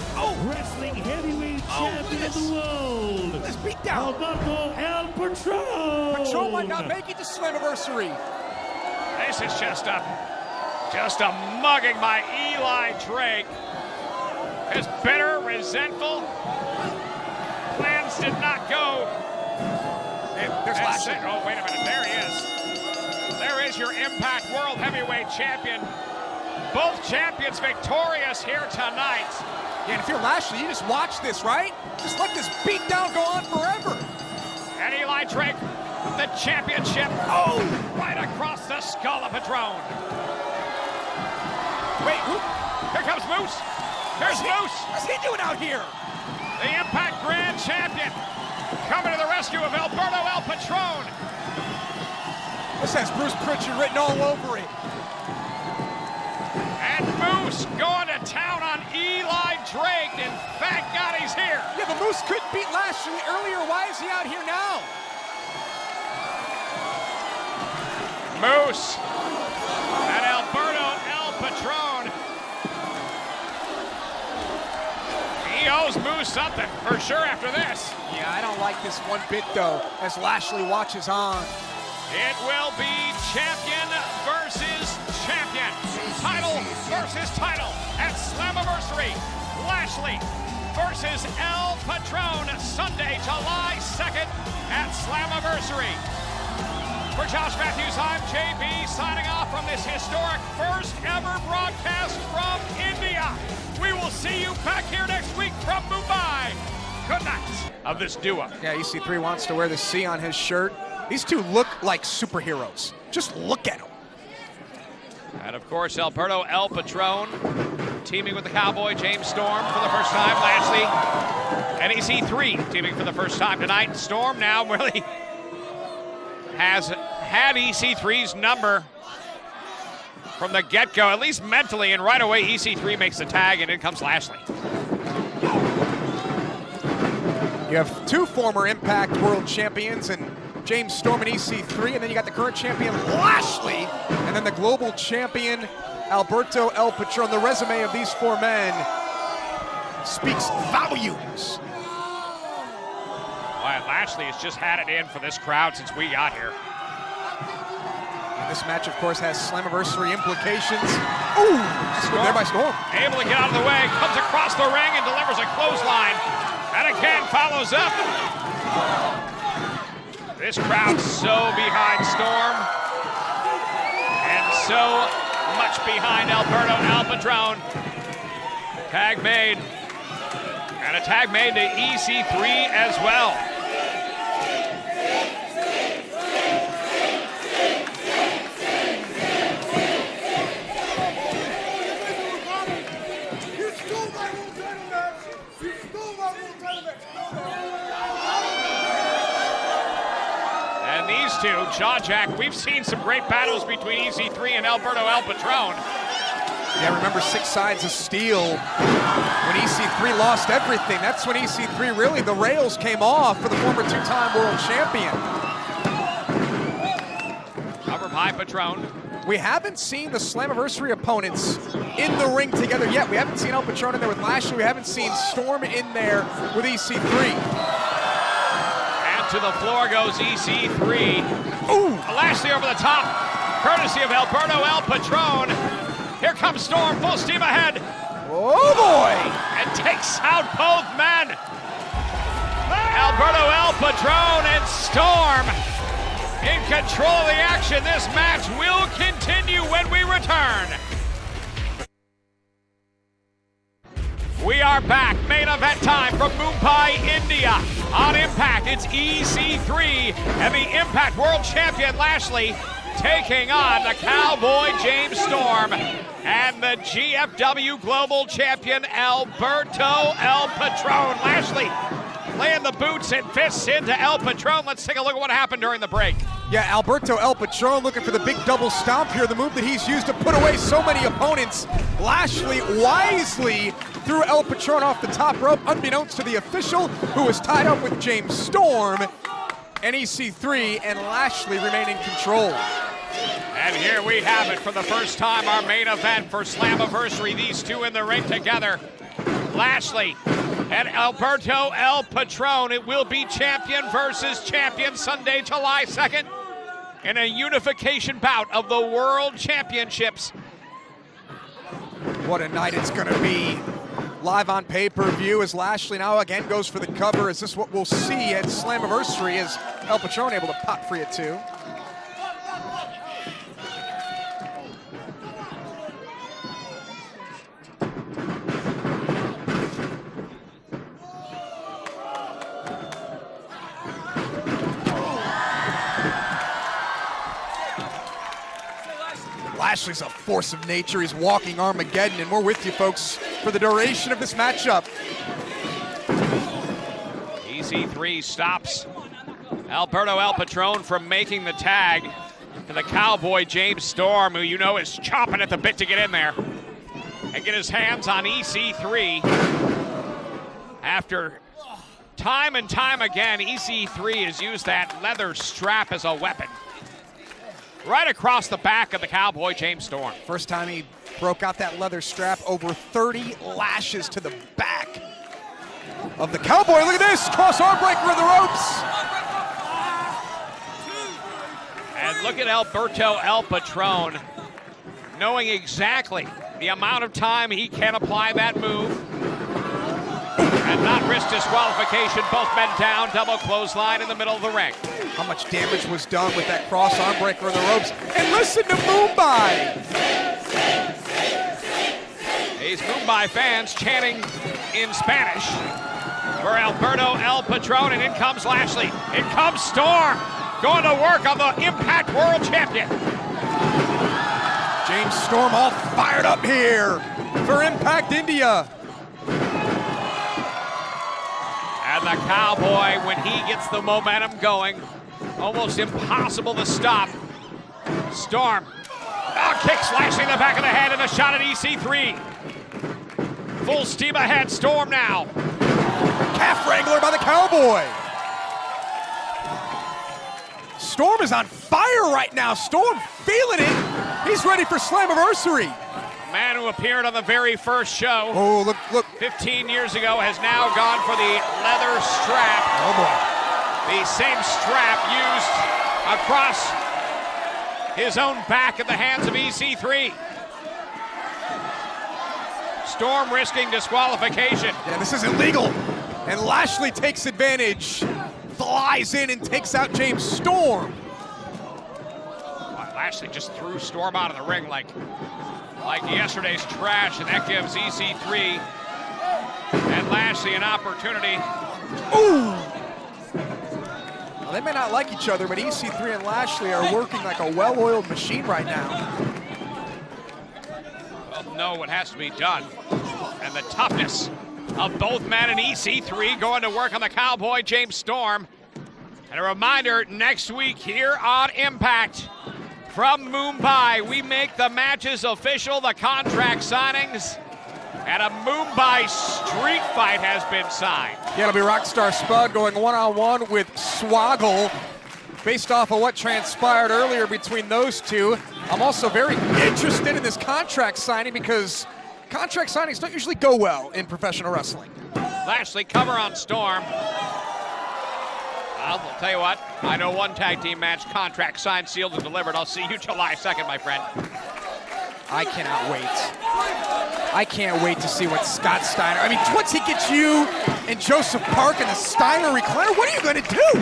Wrestling Heavyweight Champion of the world, this beat down. Alberto EL Patron. Patron might not make it to Slammiversary. This is just a mugging by Eli Drake. Is bitter, resentful. Plans did not go. There's Lashley. Oh, wait a minute. There he is. There is your Impact World Heavyweight Champion. Both champions victorious here tonight. Yeah, and if you're Lashley, you just watch this, right? Just let this beatdown go on forever. And Eli Drake, the championship, right across the skull of Patrón. Wait, here comes Moose. There's Moose. What's he doing out here? The Impact Grand Champion coming to the rescue of Alberto EL Patron. This has Bruce Pritchard written all over it. And Moose going to town on Eli Drake, and thank God he's here. Yeah, but Moose couldn't beat Lashley earlier. Why is he out here now? Moose and Alberto EL Patron. He owes Moose something for sure after this. Yeah, I don't like this one bit though, as Lashley watches on. It will be champion versus champion. Title versus title at Slammiversary. Lashley versus EL Patron, Sunday, July 2nd at Slammiversary. For Josh Matthews, I'm JB, signing off from this historic first ever broadcast from India. We will see you back here next week from Mumbai. Good night of this duo. Yeah, EC3 wants to wear the C on his shirt. These two look like superheroes. Just look at them. And of course, Alberto EL Patron teaming with the Cowboy James Storm for the first time. Lashley and EC3 teaming for the first time tonight. Storm now really has had EC3's number from the get-go, at least mentally, and right away EC3 makes the tag, and in comes Lashley. You have two former Impact World Champions and James Storm and EC3, and then you got the current champion Lashley, and then the global champion Alberto EL Patron. The resume of these four men speaks volumes. Well, Lashley has just had it in for this crowd since we got here. And this match, of course, has Slammiversary implications. Ooh, there by Storm. Able to get out of the way, comes across the ring and delivers a clothesline. And again follows up. This crowd's so behind Storm and so much behind Alberto EL Patron. Tag made. And a tag made to EC3 as well. And these two, jaw-jack, we've seen some great battles between EC3 and Alberto El Patron. Yeah, remember 6 Sides of Steel when EC3 lost everything. That's when EC3 really, the rails came off for the former 2-time world champion. Cover by Patrón. We haven't seen the Slammiversary opponents in the ring together yet. We haven't seen El Patron in there with Lashley. We haven't seen Storm in there with EC3. And to the floor goes EC3. Ooh! Lashley over the top, courtesy of Alberto El Patron. Here comes Storm, full steam ahead. Oh boy! And takes out both men. Alberto El Patron and Storm in control of the action. This match will continue when we return. We are back, main event time from Mumbai, India. On Impact, it's EC3 and the Impact World Champion Lashley taking on the Cowboy James Storm and the GFW Global Champion Alberto El Patron. Lashley laying the boots and fists into El Patron. Let's take a look at what happened during the break. Yeah, Alberto El Patron looking for the big double stomp here, the move that he's used to put away so many opponents. Lashley wisely threw El Patron off the top rope, unbeknownst to the official, who was tied up with James Storm. And EC3 and Lashley remain in control. And here we have it for the first time, our main event for Slammiversary. These two in the ring together. Lashley and Alberto El Patron. It will be champion versus champion Sunday, July 2nd in a unification bout of the World Championships. What a night it's going to be. Live on pay-per-view as Lashley now again goes for the cover. Is this what we'll see at Slammiversary? Is El Patron able to pop free at 2? Lashley's a force of nature. He's walking Armageddon, and we're with you folks for the duration of this matchup. EC3 stops Alberto El Patron from making the tag to the Cowboy James Storm, who you know is chomping at the bit to get in there and get his hands on EC3. After time and time again, EC3 has used that leather strap as a weapon. Right across the back of the Cowboy James Storm. First time he broke out that leather strap, over 30 lashes to the back of the Cowboy. Look at this, cross arm breaker in the ropes. And look at Alberto El Patron, knowing exactly the amount of time he can apply that move and not risk disqualification. Both men down, double clothesline in the middle of the ring. How much damage was done with that cross arm breaker in the ropes. And listen to Mumbai. These Mumbai fans chanting in Spanish for Alberto El Patron, and in comes Lashley. In comes Storm, going to work on the Impact World Champion. James Storm all fired up here for Impact India. And the Cowboy, when he gets the momentum going, almost impossible to stop. Storm kicks Lashley in the back of the head and a shot at EC3. Full steam ahead, Storm now. Calf wrangler by the Cowboy. Storm is on fire right now. Storm feeling it. He's ready for Slammiversary. A man who appeared on the very first show. Oh, look. 15 years ago has now gone for the leather strap. Oh, boy. The same strap used across his own back at the hands of EC3. Storm risking disqualification. Yeah, this is illegal. And Lashley takes advantage, flies in and takes out James Storm. Lashley just threw Storm out of the ring like yesterday's trash, and that gives EC3 and Lashley an opportunity. Ooh! Well, they may not like each other, but EC3 and Lashley are working like a well-oiled machine right now. Both know what has to be done, and the toughness of both men and EC3 going to work on the Cowboy James Storm. And a reminder, next week here on Impact from Mumbai, we make the matches official, the contract signings, and a Mumbai street fight has been signed. Yeah, it'll be Rockstar Spud going one-on-one with Swoggle. Based off of what transpired earlier between those two, I'm also very interested in this contract signing because contract signings don't usually go well in professional wrestling. Lashley cover on Storm. I'll tell you what, I know one tag team match, contract signed, sealed, and delivered. I'll see you July 2nd, my friend. I cannot wait. I can't wait to see what Scott Steiner, I mean, once he gets you and Joseph Park in the Steiner recliner, what are you going to do?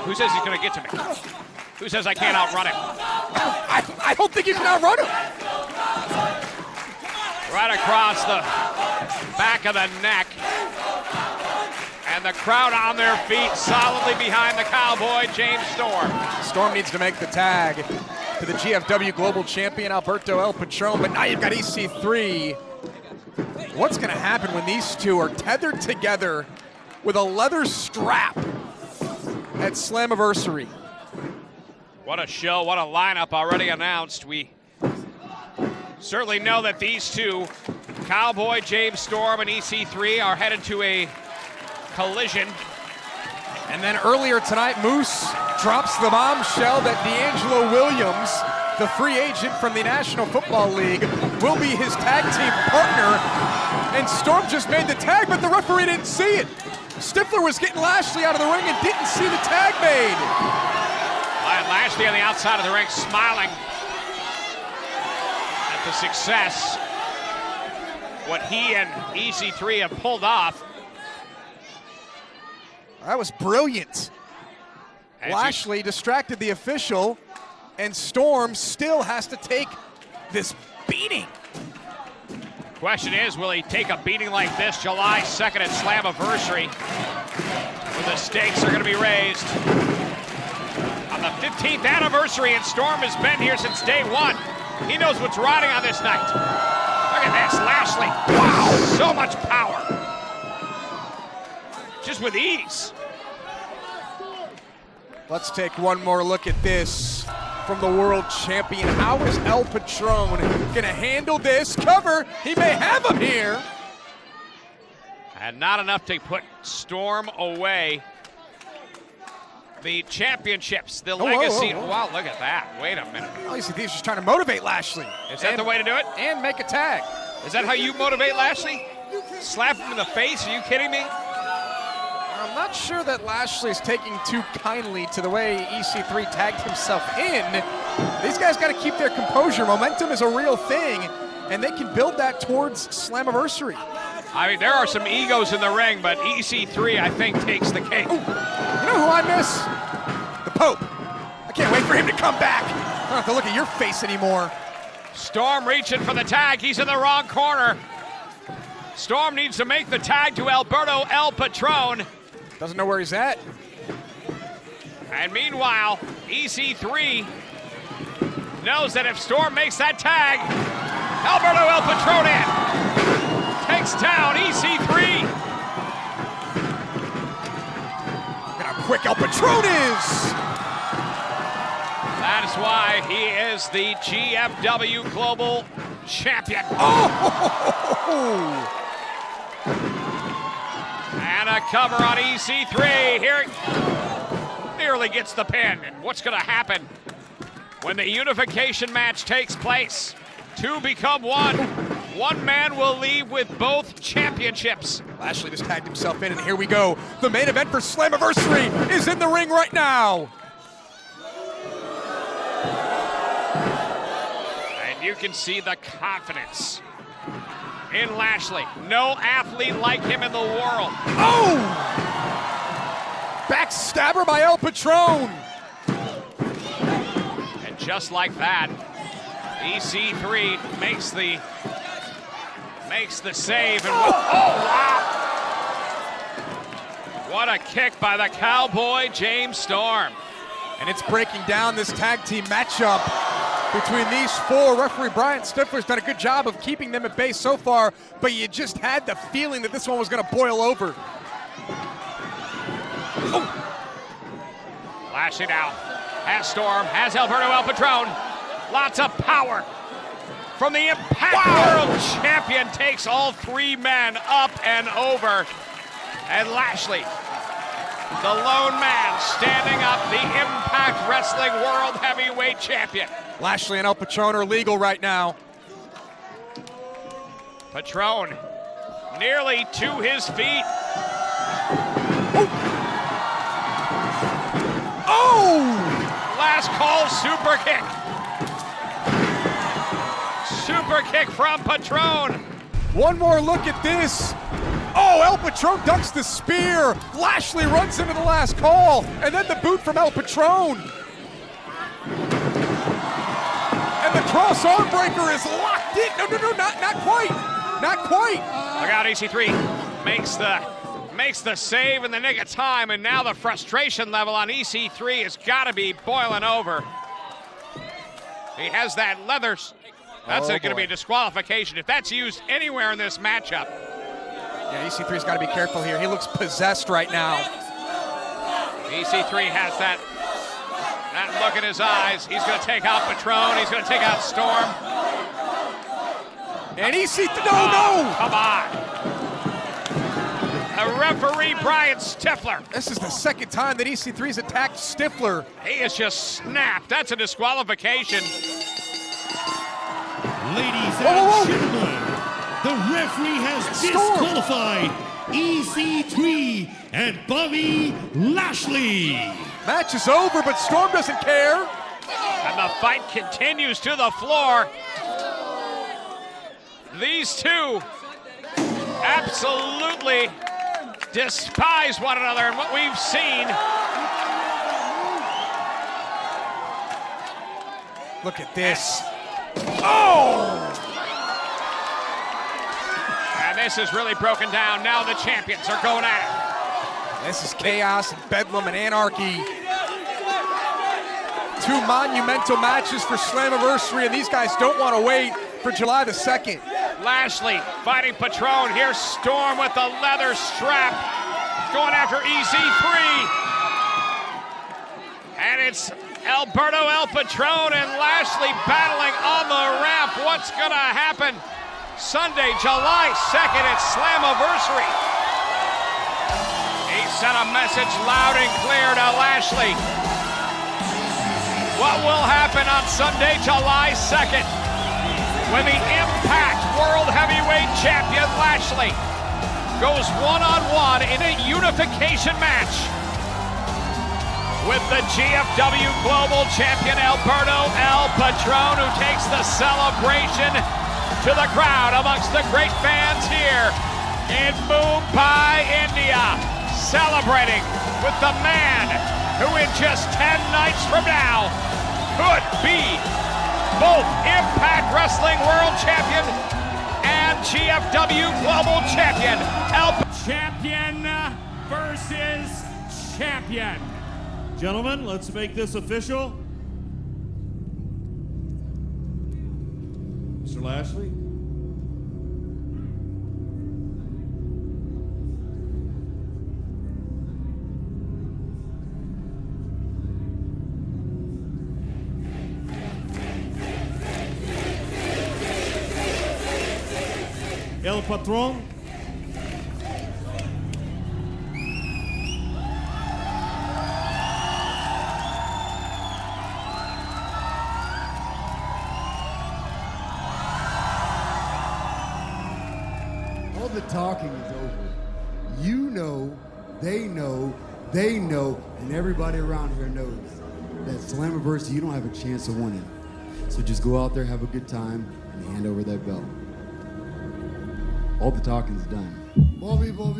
Who says he's going to get to me? Who says I can't outrun him? I don't think you can outrun him. Right across the back of the neck. And the crowd on their feet solidly behind the Cowboy, James Storm. Storm needs to make the tag to the GFW Global Champion, Alberto El Patron, but now you've got EC3. What's going to happen when these two are tethered together with a leather strap at Slammiversary? What a show, what a lineup already announced. We certainly know that these two, Cowboy, James Storm, and EC3, are headed to a collision. And then earlier tonight, Moose drops the bombshell that D'Angelo Williams, the free agent from the National Football League, will be his tag team partner. And Storm just made the tag, but the referee didn't see it. Stifler was getting Lashley out of the ring and didn't see the tag made. Lashley on the outside of the ring smiling at the success, what he and EC3 have pulled off. That was brilliant. Lashley distracted the official, and Storm still has to take this beating. Question is, will he take a beating like this July 2nd at Slammiversary, where the stakes are going to be raised? On the 15th anniversary, and Storm has been here since day one. He knows what's riding on this night. Look at this, Lashley. Wow, so much power. Just with ease. Let's take one more look at this from the world champion. How is El Patron gonna handle this cover? He may have him here. And not enough to put Storm away. The championships, the legacy. Whoa. Wow, look at that. Wait a minute. Oh, he's just trying to motivate Lashley. Is that the way to do it? And make a tag. Is that how you motivate Lashley? Slap him in the face? Are you kidding me? I'm not sure that Lashley's taking too kindly to the way EC3 tagged himself in. These guys got to keep their composure. Momentum is a real thing, and they can build that towards Slammiversary. I mean, there are some egos in the ring, but EC3, I think, takes the cake. Ooh. You know who I miss? The Pope. I can't wait for him to come back. I don't have to look at your face anymore. Storm reaching for the tag. He's in the wrong corner. Storm needs to make the tag to Alberto El Patron. Doesn't know where he's at. And meanwhile, EC3 knows that if Storm makes that tag, Alberto El Patron in. Takes down EC3. Look at how quick El Patron is. That is why he is the GFW Global Champion. Oh! And a cover on EC3. Here, nearly gets the pin. And what's going to happen when the unification match takes place? Two become one. One man will leave with both championships. Lashley just tagged himself in, and here we go. The main event for Slammiversary is in the ring right now. And you can see the confidence in Lashley. No athlete like him in the world. Oh! Backstabber by El Patron. And just like that, EC3 makes the save. And wow! What a kick by the Cowboy James Storm. And it's breaking down this tag team matchup. between these four. Referee Brian Stifler's done a good job of keeping them at bay so far, but you just had the feeling that this one was going to boil over. Oh. Lashley now has Storm, has Alberto El Patron. Lots of power from the Impact World Champion. Takes all three men up and over. And Lashley, the lone man, standing up, the Impact Wrestling World Heavyweight Champion. Lashley and El Patron are legal right now. Patrón nearly to his feet. Oh! Last call, super kick. Super kick from Patrón. One more look at this. Oh, El Patron ducks the spear. Lashley runs into the last call. And then the boot from El Patron. And the cross arm breaker is locked in. No, not quite. Not quite. Look out, EC3 makes the save in the nick of time, and now the frustration level on EC3 has got to be boiling over. He has that leather. That's going to be a disqualification if that's used anywhere in this matchup. Yeah, EC3's got to be careful here. He looks possessed right now. EC3 has that look in his eyes. He's going to take out Patrón. He's going to take out Storm. And EC3, no! Come on. The referee, Brian Stifler. This is the second time that EC3's attacked Stifler. He is just snapped. That's a disqualification. Ladies and gentlemen, the referee has disqualified EC3 and Bobby Lashley. Match is over, but Storm doesn't care. And the fight continues to the floor. These two absolutely despise one another, and what we've seen. Look at this. Oh! And this is really broken down. Now the champions are going at it. This is chaos and bedlam and anarchy. Two monumental matches for Slammiversary, and these guys don't want to wait for July the 2nd. Lashley fighting Patrón. Here's Storm with the leather strap. Going after EC3. And it's Alberto El Patron and Lashley battling on the ramp. What's going to happen? Sunday, July 2nd at Slammiversary. He sent a message loud and clear to Lashley. What will happen on Sunday, July 2nd? When the Impact World Heavyweight Champion Lashley goes one-on-one in a unification match with the GFW Global Champion Alberto El Patron, who takes the celebration to the crowd amongst the great fans here in Mumbai, India, celebrating with the man who in just 10 nights from now could be both Impact Wrestling World Champion and GFW Global Champion. Champion versus champion. Gentlemen, let's make this official. Mr. Lashley. El Patron. All the talking is over. You know, they know, and everybody around here knows that Slammiversary, you don't have a chance of winning. So just go out there, have a good time, and hand over that belt. All the talking's done. Bobby. Why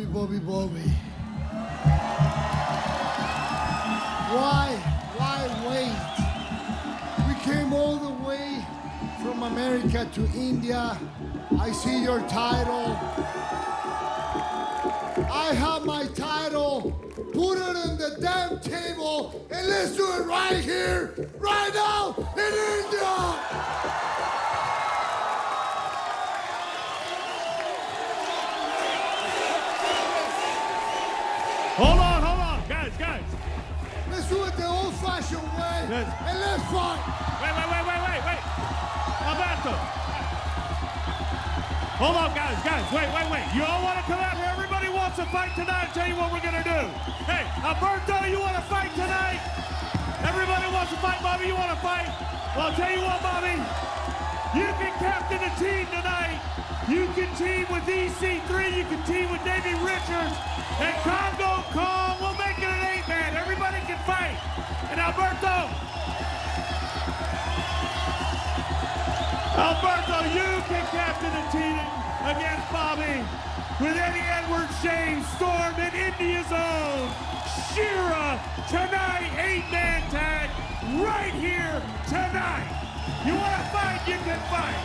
wait? We came all the way from America to India. I see your title. I have my title. Put it on the damn table and Let's do it right here, right now, in India! Hold on, guys. Let's do it the old-fashioned way, and let's fight! Wait. Alberto. Hold on, guys, wait. You all want to come out here? Everybody wants to fight tonight. I'll tell you what we're going to do. Hey, Alberto, you want to fight tonight? Everybody wants to fight. Bobby, you want to fight? Well, I'll tell you what, Bobby. You can captain a team tonight. You can team with EC3. You can team with Davey Richards. And Congo Kong. We'll make it an 8-man. Everybody can fight. And Alberto, you can captain a team against Bobby with Eddie Edwards, James Storm, and India's own Shira tonight. 8-man tag right here tonight. You want to fight, you can fight.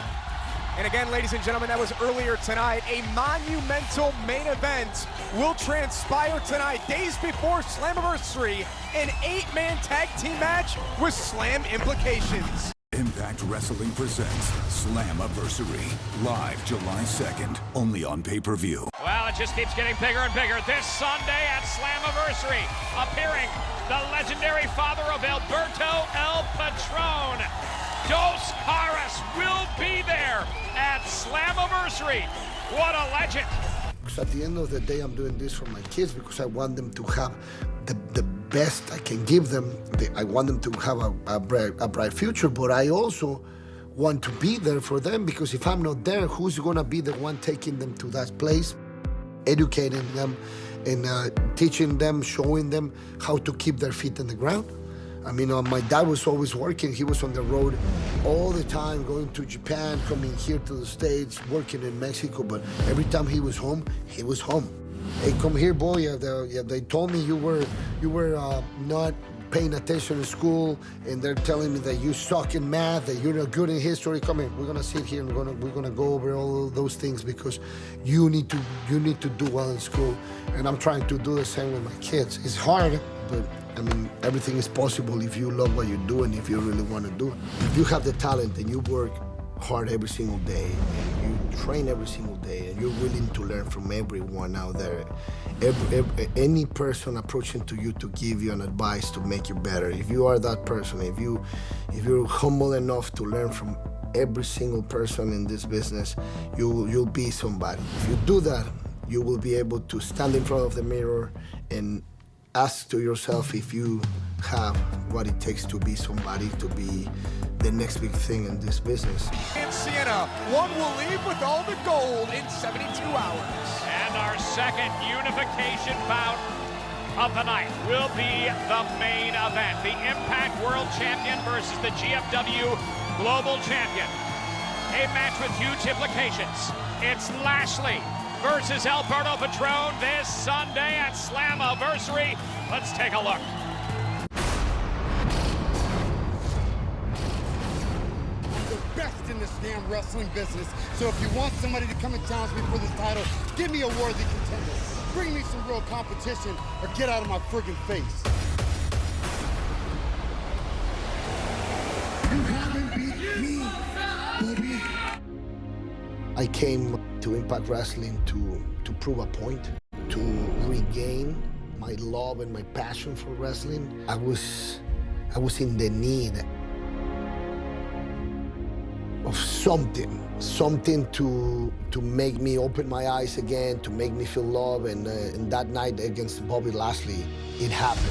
And again, ladies and gentlemen, that was earlier tonight. A monumental main event will transpire tonight, days before Slammiversary, an 8-man tag team match with Slam implications. Impact Wrestling presents Slammiversary, live July 2nd, only on pay-per-view. Well, it just keeps getting bigger and bigger. This Sunday at Slammiversary, appearing the legendary father of Alberto EL Patron. Dos Caras will be there at Slammiversary. What a legend. Because at the end of the day, I'm doing this for my kids because I want them to have the best I can give them. I want them to have a bright future, but I also want to be there for them because if I'm not there, who's gonna be the one taking them to that place, educating them and teaching them, showing them how to keep their feet on the ground? I mean, my dad was always working. He was on the road all the time, going to Japan, coming here to the States, working in Mexico, but every time he was home, he was home. Hey, come here, boy. They told me you were not paying attention in school, and they're telling me that you suck in math, that you're not good in history. Come here, we're gonna sit here and we're gonna go over all of those things because you need to do well in school, and I'm trying to do the same with my kids. It's hard, but I mean, everything is possible if you love what you do and if you really want to do it. If you have the talent and you work hard every single day and you train every single day and you're willing to learn from everyone out there, any person approaching to you to give you an advice to make you better, if you are that person, if you're humble enough to learn from every single person in this business, you'll be somebody. If you do that, you will be able to stand in front of the mirror and ask to yourself if you have what it takes to be somebody, to be the next big thing in this business. In Siena, one will leave with all the gold in 72 hours. And our second unification bout of the night will be the main event. The Impact World Champion versus the GFW Global Champion. A match with huge implications. It's Lashley versus Alberto Patron this Sunday at Slammiversary. Let's take a look. Best in this damn wrestling business. So if you want somebody to come and challenge me for this title, give me a worthy contender. Bring me some real competition or get out of my friggin' face. You haven't beat me, baby. I came to Impact Wrestling to prove a point, to regain my love and my passion for wrestling. I was in the need of something to make me open my eyes again, to make me feel love, and that night against Bobby Lashley, it happened.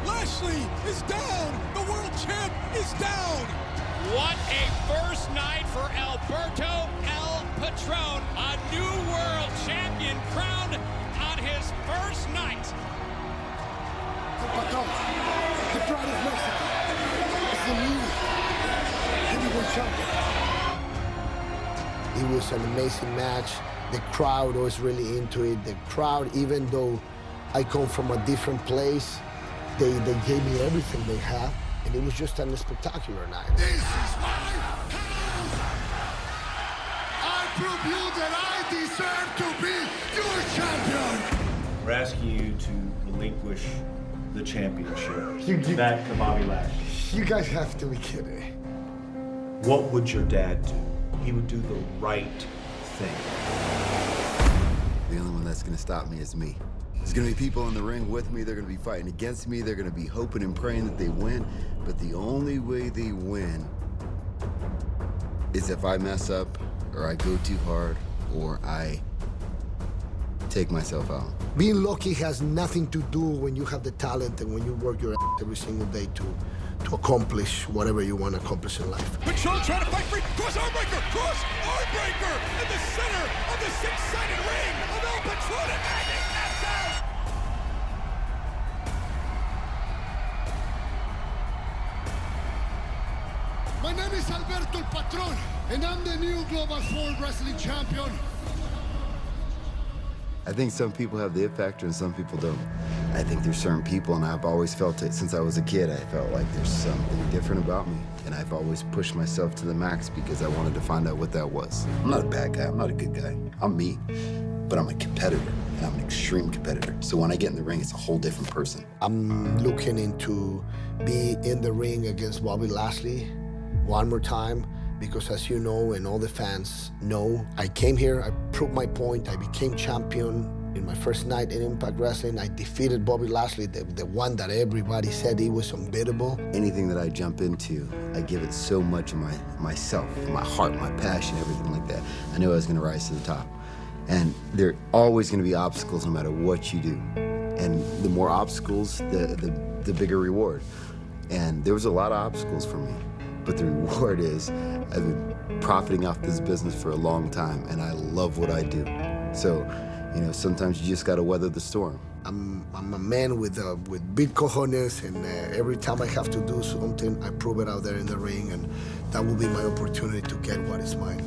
Lashley is down! The world champ is down! What a first night for Alberto EL Patron, a new world champion crowned on his first night. The Patrón, the pride of Mexico, is the new heavyweight champion. It was an amazing match. The crowd was really into it. The crowd, even though I come from a different place, they gave me everything they had, and it was just a spectacular night. This is my house! I prove you that I deserve to be your champion! We're asking you to relinquish the championship back to Bobby Lashley. You guys have to be kidding. What would your dad do? He would do the right thing. The only one that's gonna stop me is me. There's gonna be people in the ring with me, they're gonna be fighting against me, they're gonna be hoping and praying that they win, but the only way they win is if I mess up, or I go too hard, or I take myself out. Being lucky has nothing to do when you have the talent and when you work your ass every single day to accomplish whatever you want to accomplish in life. Patrón trying to fight free. Cross armbreaker in the center of the six-sided ring of El Patron, and Magnus knocks out. My name is Alberto EL Patron, and I'm the new Global Forward Wrestling Champion. I think some people have the it factor and some people don't. I think there's certain people, and I've always felt it since I was a kid. I felt like there's something different about me, and I've always pushed myself to the max because I wanted to find out what that was. I'm not a bad guy, I'm not a good guy. I'm me, but I'm a competitor, and I'm an extreme competitor. So when I get in the ring, it's a whole different person. I'm looking into be in the ring against Bobby Lashley one more time, because as you know, and all the fans know, I came here, I proved my point, I became champion in my first night in Impact Wrestling. I defeated Bobby Lashley, the one that everybody said he was unbeatable. Anything that I jump into, I give it so much of myself, my heart, my passion, everything like that. I knew I was gonna rise to the top. And there are always gonna be obstacles no matter what you do. And the more obstacles, the bigger reward. And there was a lot of obstacles for me. But the reward is, I've been profiting off this business for a long time, and I love what I do. So, you know, sometimes you just gotta weather the storm. I'm a man with big cojones, and every time I have to do something, I prove it out there in the ring, and that will be my opportunity to get what is mine.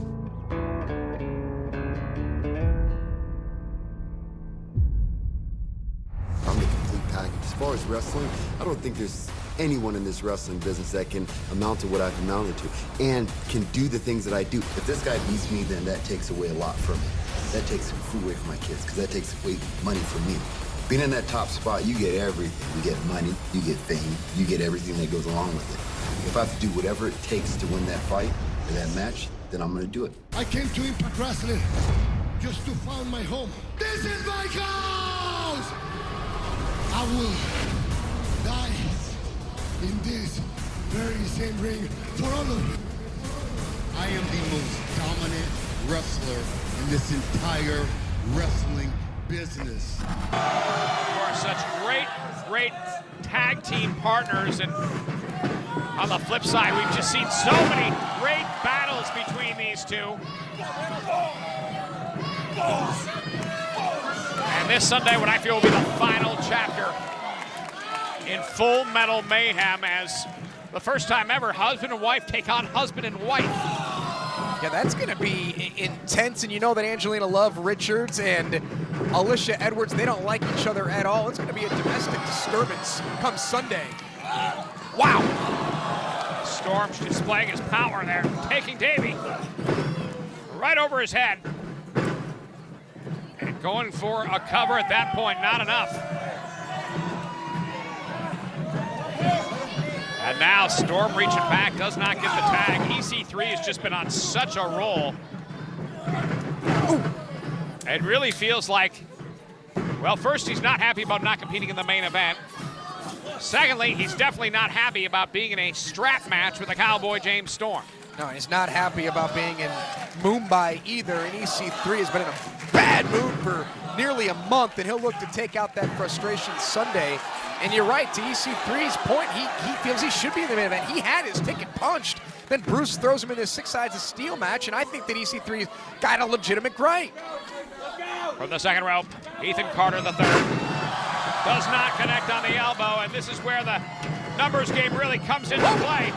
I'm the complete package. As far as wrestling, I don't think there's anyone in this wrestling business that can amount to what I've amounted to and can do the things that I do. If this guy beats me, then that takes away a lot from me. That takes some food away from my kids, because that takes away money from me. Being in that top spot, you get everything. You get money, you get fame, you get everything that goes along with it. If I have to do whatever it takes to win that fight or that match, then I'm gonna do it. I came to Impact Wrestling just to find my home. This is my house! I will die in this very same ring for all of you. I am the most dominant wrestler in this entire wrestling business. You are such great tag team partners, and on the flip side, we've just seen so many great battles between these two. And this Sunday, what I feel will be the final chapter in Full Metal Mayhem, as the first time ever, husband and wife take on husband and wife. Yeah, that's going to be intense, and you know that Angelina Love Richards and Alicia Edwards, they don't like each other at all. It's going to be a domestic disturbance come Sunday. Wow! Storm displaying his power there, taking Davey right over his head. And going for a cover at that point, not enough. And now Storm reaching back, does not get the tag. EC3 has just been on such a roll. It really feels like, well, first, he's not happy about not competing in the main event. Secondly, he's definitely not happy about being in a strap match with the Cowboy James Storm. No, he's not happy about being in Mumbai either, and EC3 has been in a bad mood for nearly a month, and he'll look to take out that frustration Sunday. And you're right, to EC3's point, he feels he should be in the main event. He had his ticket punched. Then Bruce throws him in this 6 sides of steel match, and I think that EC3's got a legitimate gripe. From the second rope, Ethan Carter III does not connect on the elbow, and this is where the numbers game really comes into play.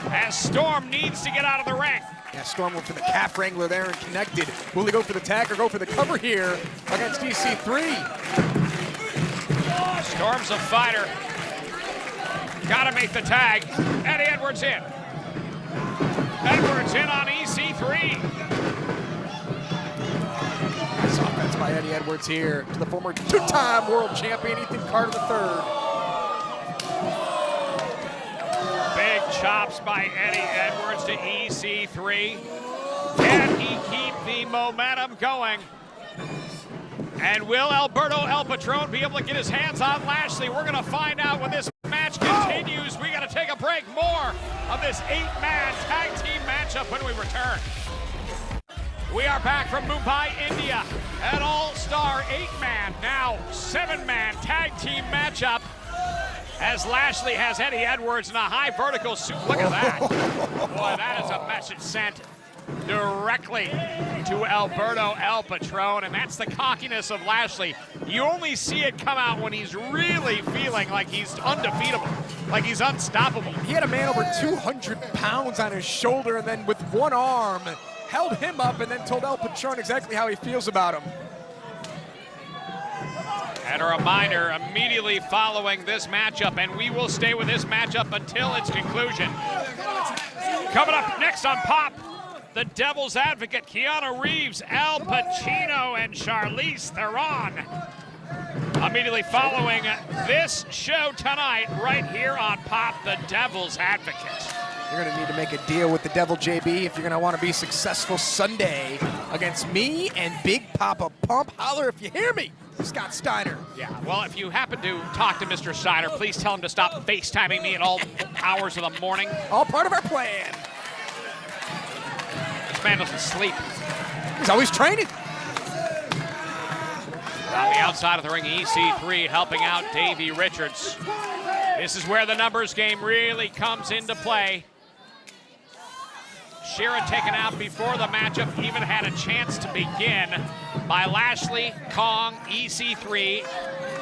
as Storm needs to get out of the ring. Yeah, Storm went for the calf wrangler there and connected. Will he go for the tag or go for the cover here against EC3? Storm's a fighter. Gotta make the tag. Eddie Edwards in. Edwards in on EC3. Nice offense by Eddie Edwards here to the former two-time world champion Ethan Carter III. Big chops by Eddie Edwards to EC3. Can he keep the momentum going? And will Alberto El Patron be able to get his hands on Lashley? We're going to find out when this match continues. We got to take a break. More of this 8-man tag team matchup when we return. We are back from Mumbai, India. An all-star 8-man, now 7-man tag team matchup as Lashley has Eddie Edwards in a high vertical suit. Look at that. Boy, that is a message sent directly to Alberto El Patron, and that's the cockiness of Lashley. You only see it come out when he's really feeling like he's undefeatable, like he's unstoppable. He had a man over 200 pounds on his shoulder, and then with one arm, held him up and then told El Patron exactly how he feels about him. And a reminder, immediately following this matchup, and we will stay with this matchup until its conclusion. Coming up next on Pop, the Devil's Advocate, Keanu Reeves, Al Pacino, and Charlize Theron. Immediately following this show tonight, right here on Pop, the Devil's Advocate. You're going to need to make a deal with the Devil JB if you're going to want to be successful Sunday against me and Big Papa Pump. Holler if you hear me, Scott Steiner. Yeah, well, if you happen to talk to Mr. Steiner, please tell him to stop FaceTiming me at all hours of the morning. All part of our plan. This man doesn't sleep. He's always training. On the outside of the ring, EC3 helping out Davey Richards. This is where the numbers game really comes into play. Shera taken out before the matchup even had a chance to begin by Lashley, Kong, EC3,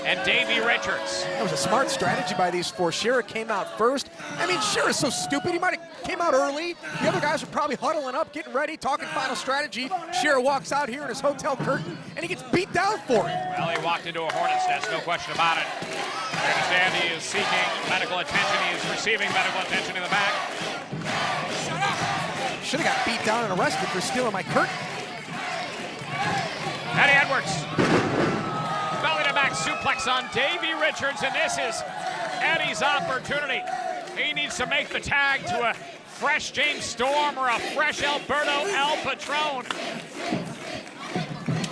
and Davey Richards. That was a smart strategy by these four. Shera came out first. I mean, Shera's so stupid. He might have came out early. The other guys are probably huddling up, getting ready, talking final strategy. Shera walks out here in his hotel curtain, and he gets beat down for it. Well, he walked into a hornet's nest, no question about it. I understand he is seeking medical attention. He is receiving medical attention in the back. Should have got beat down and arrested for stealing my curtain. Eddie Edwards. Belly to back suplex on Davey Richards, and this is Eddie's opportunity. He needs to make the tag to a fresh James Storm or a fresh Alberto El Patron.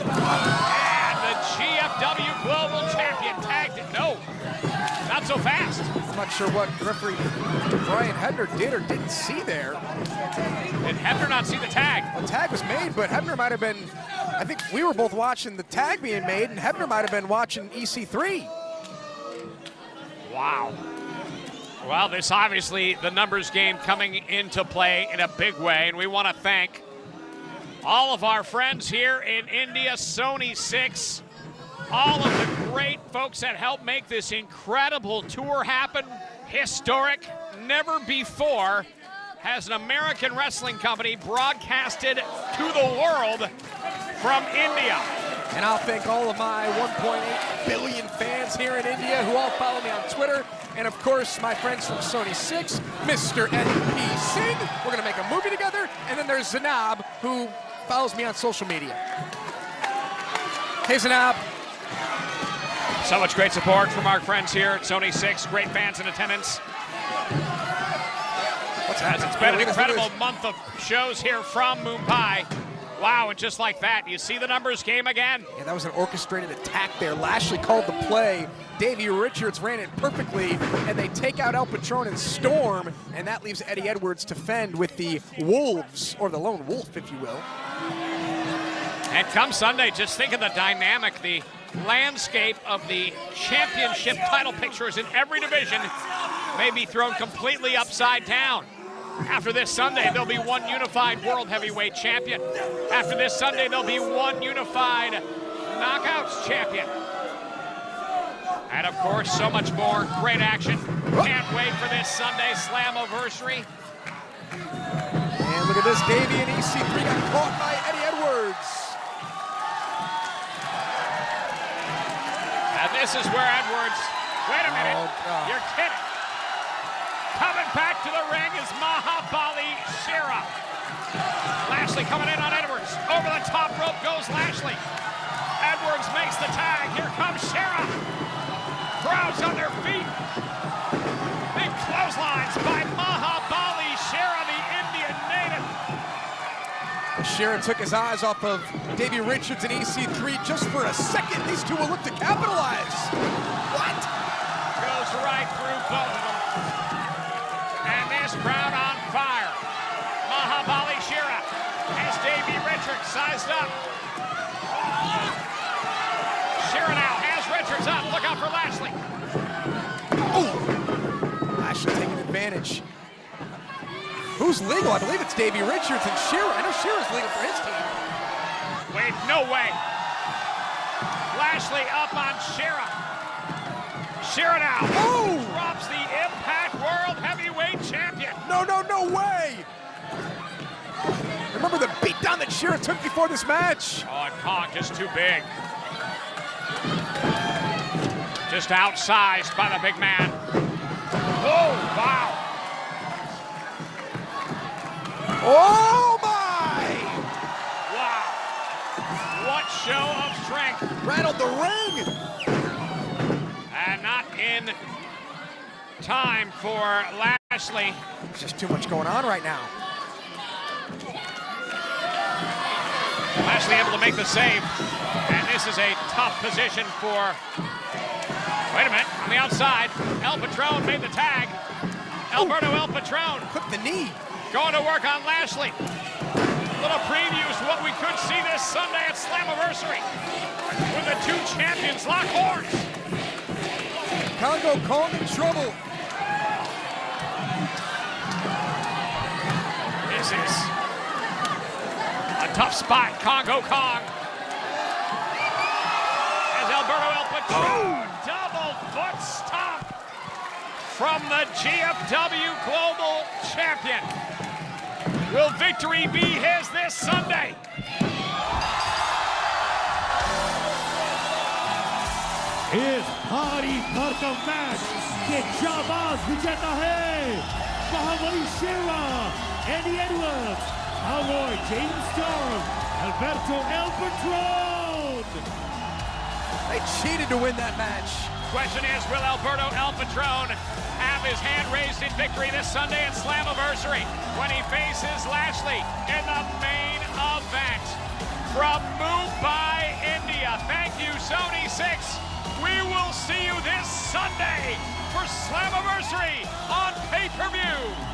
And the GFW Global Champion tagged it. No, not so fast. I'm not sure what referee Brian Hebner did or didn't see there. Did Hebner not see the tag? The tag was made, but Hebner might have been, I think we were both watching the tag being made, and Hebner might have been watching EC3. Wow. Well, this obviously the numbers game coming into play in a big way, and we want to thank all of our friends here in India, Sony 6, all of the great folks that helped make this incredible tour happen. Historic, never before has an American wrestling company broadcasted to the world from India. And I'll thank all of my 1.8 billion fans here in India who all follow me on Twitter. And of course, my friends from Sony 6, Mr. Eddie P. Singh. We're gonna make a movie together. And then there's Zanab, who follows me on social media. Hey, Zanab. So much great support from our friends here at Sony 6. Great fans in attendance. What's that? It's been an incredible month of shows here from Mumbai. Wow, and just like that, you see the numbers game again. Yeah, that was an orchestrated attack there. Lashley called the play. Davey Richards ran it perfectly, and they take out El Patron and Storm, and that leaves Eddie Edwards to fend with the Wolves, or the Lone Wolf, if you will. And come Sunday, just think of the dynamic, the landscape of the championship title pictures in every division may be thrown completely upside down. After this Sunday, there'll be one unified World Heavyweight Champion. After this Sunday, there'll be one unified Knockouts Champion. And of course, so much more great action. Can't wait for this Sunday Slammiversary. And look at this, Davey and EC3 got caught by Eddie Edwards. And this is where Edwards, wait a minute, you're kidding. Coming back to the ring is Mahabali Shera. Lashley coming in on Edwards. Over the top rope goes Lashley. Edwards makes the tag. Here comes Shera. Crowds on their feet. Big clotheslines by Mahabali Shera, the Indian native. Shera took his eyes off of Davey Richards and EC3 just for a second. These two will look to capitalize. What? Goes right through both of them. And this crowd on fire. Mahabali Shera has Davey Richards sized up. Shera now has Richards up. Look out for Lashley. Oh! Lashley taking advantage. Who's legal? I believe it's Davey Richards and Shera. I know Shera's legal for his team. Wait, no way. Lashley up on Shera. Shera now drops the Impact World Heavyweight Champion. No way! Remember the beatdown that Shera took before this match? Oh, and Kong just too big. Just outsized by the big man. Oh, wow. Oh, my! Wow. What show of strength. Rattled the ring. And not in time for Lashley. There's just too much going on right now. Lashley able to make the save. And this is a tough position for... Wait a minute, on the outside, El Patron made the tag. Alberto El Patron. Clip the knee. Going to work on Lashley. Little previews of what we could see this Sunday at Slammiversary. When the two champions lock horns. Congo Kong in trouble. This is a tough spot, Congo Kong. As Alberto El Patron, double foot stomp from the GFW Global Champion. Will victory be his this Sunday? इस भारी भरकम match के जाबाज विजेता है Mahabali Shera, Eddie Edwards, Howard, James Storm, Alberto El Patron. They cheated to win that match. Question is, will Alberto El Patron have his hand raised in victory this Sunday at Slammiversary when he faces Lashley in the main event from Mumbai, India? Thank you, Sony 6. We will see you this Sunday for Slammiversary on pay-per-view.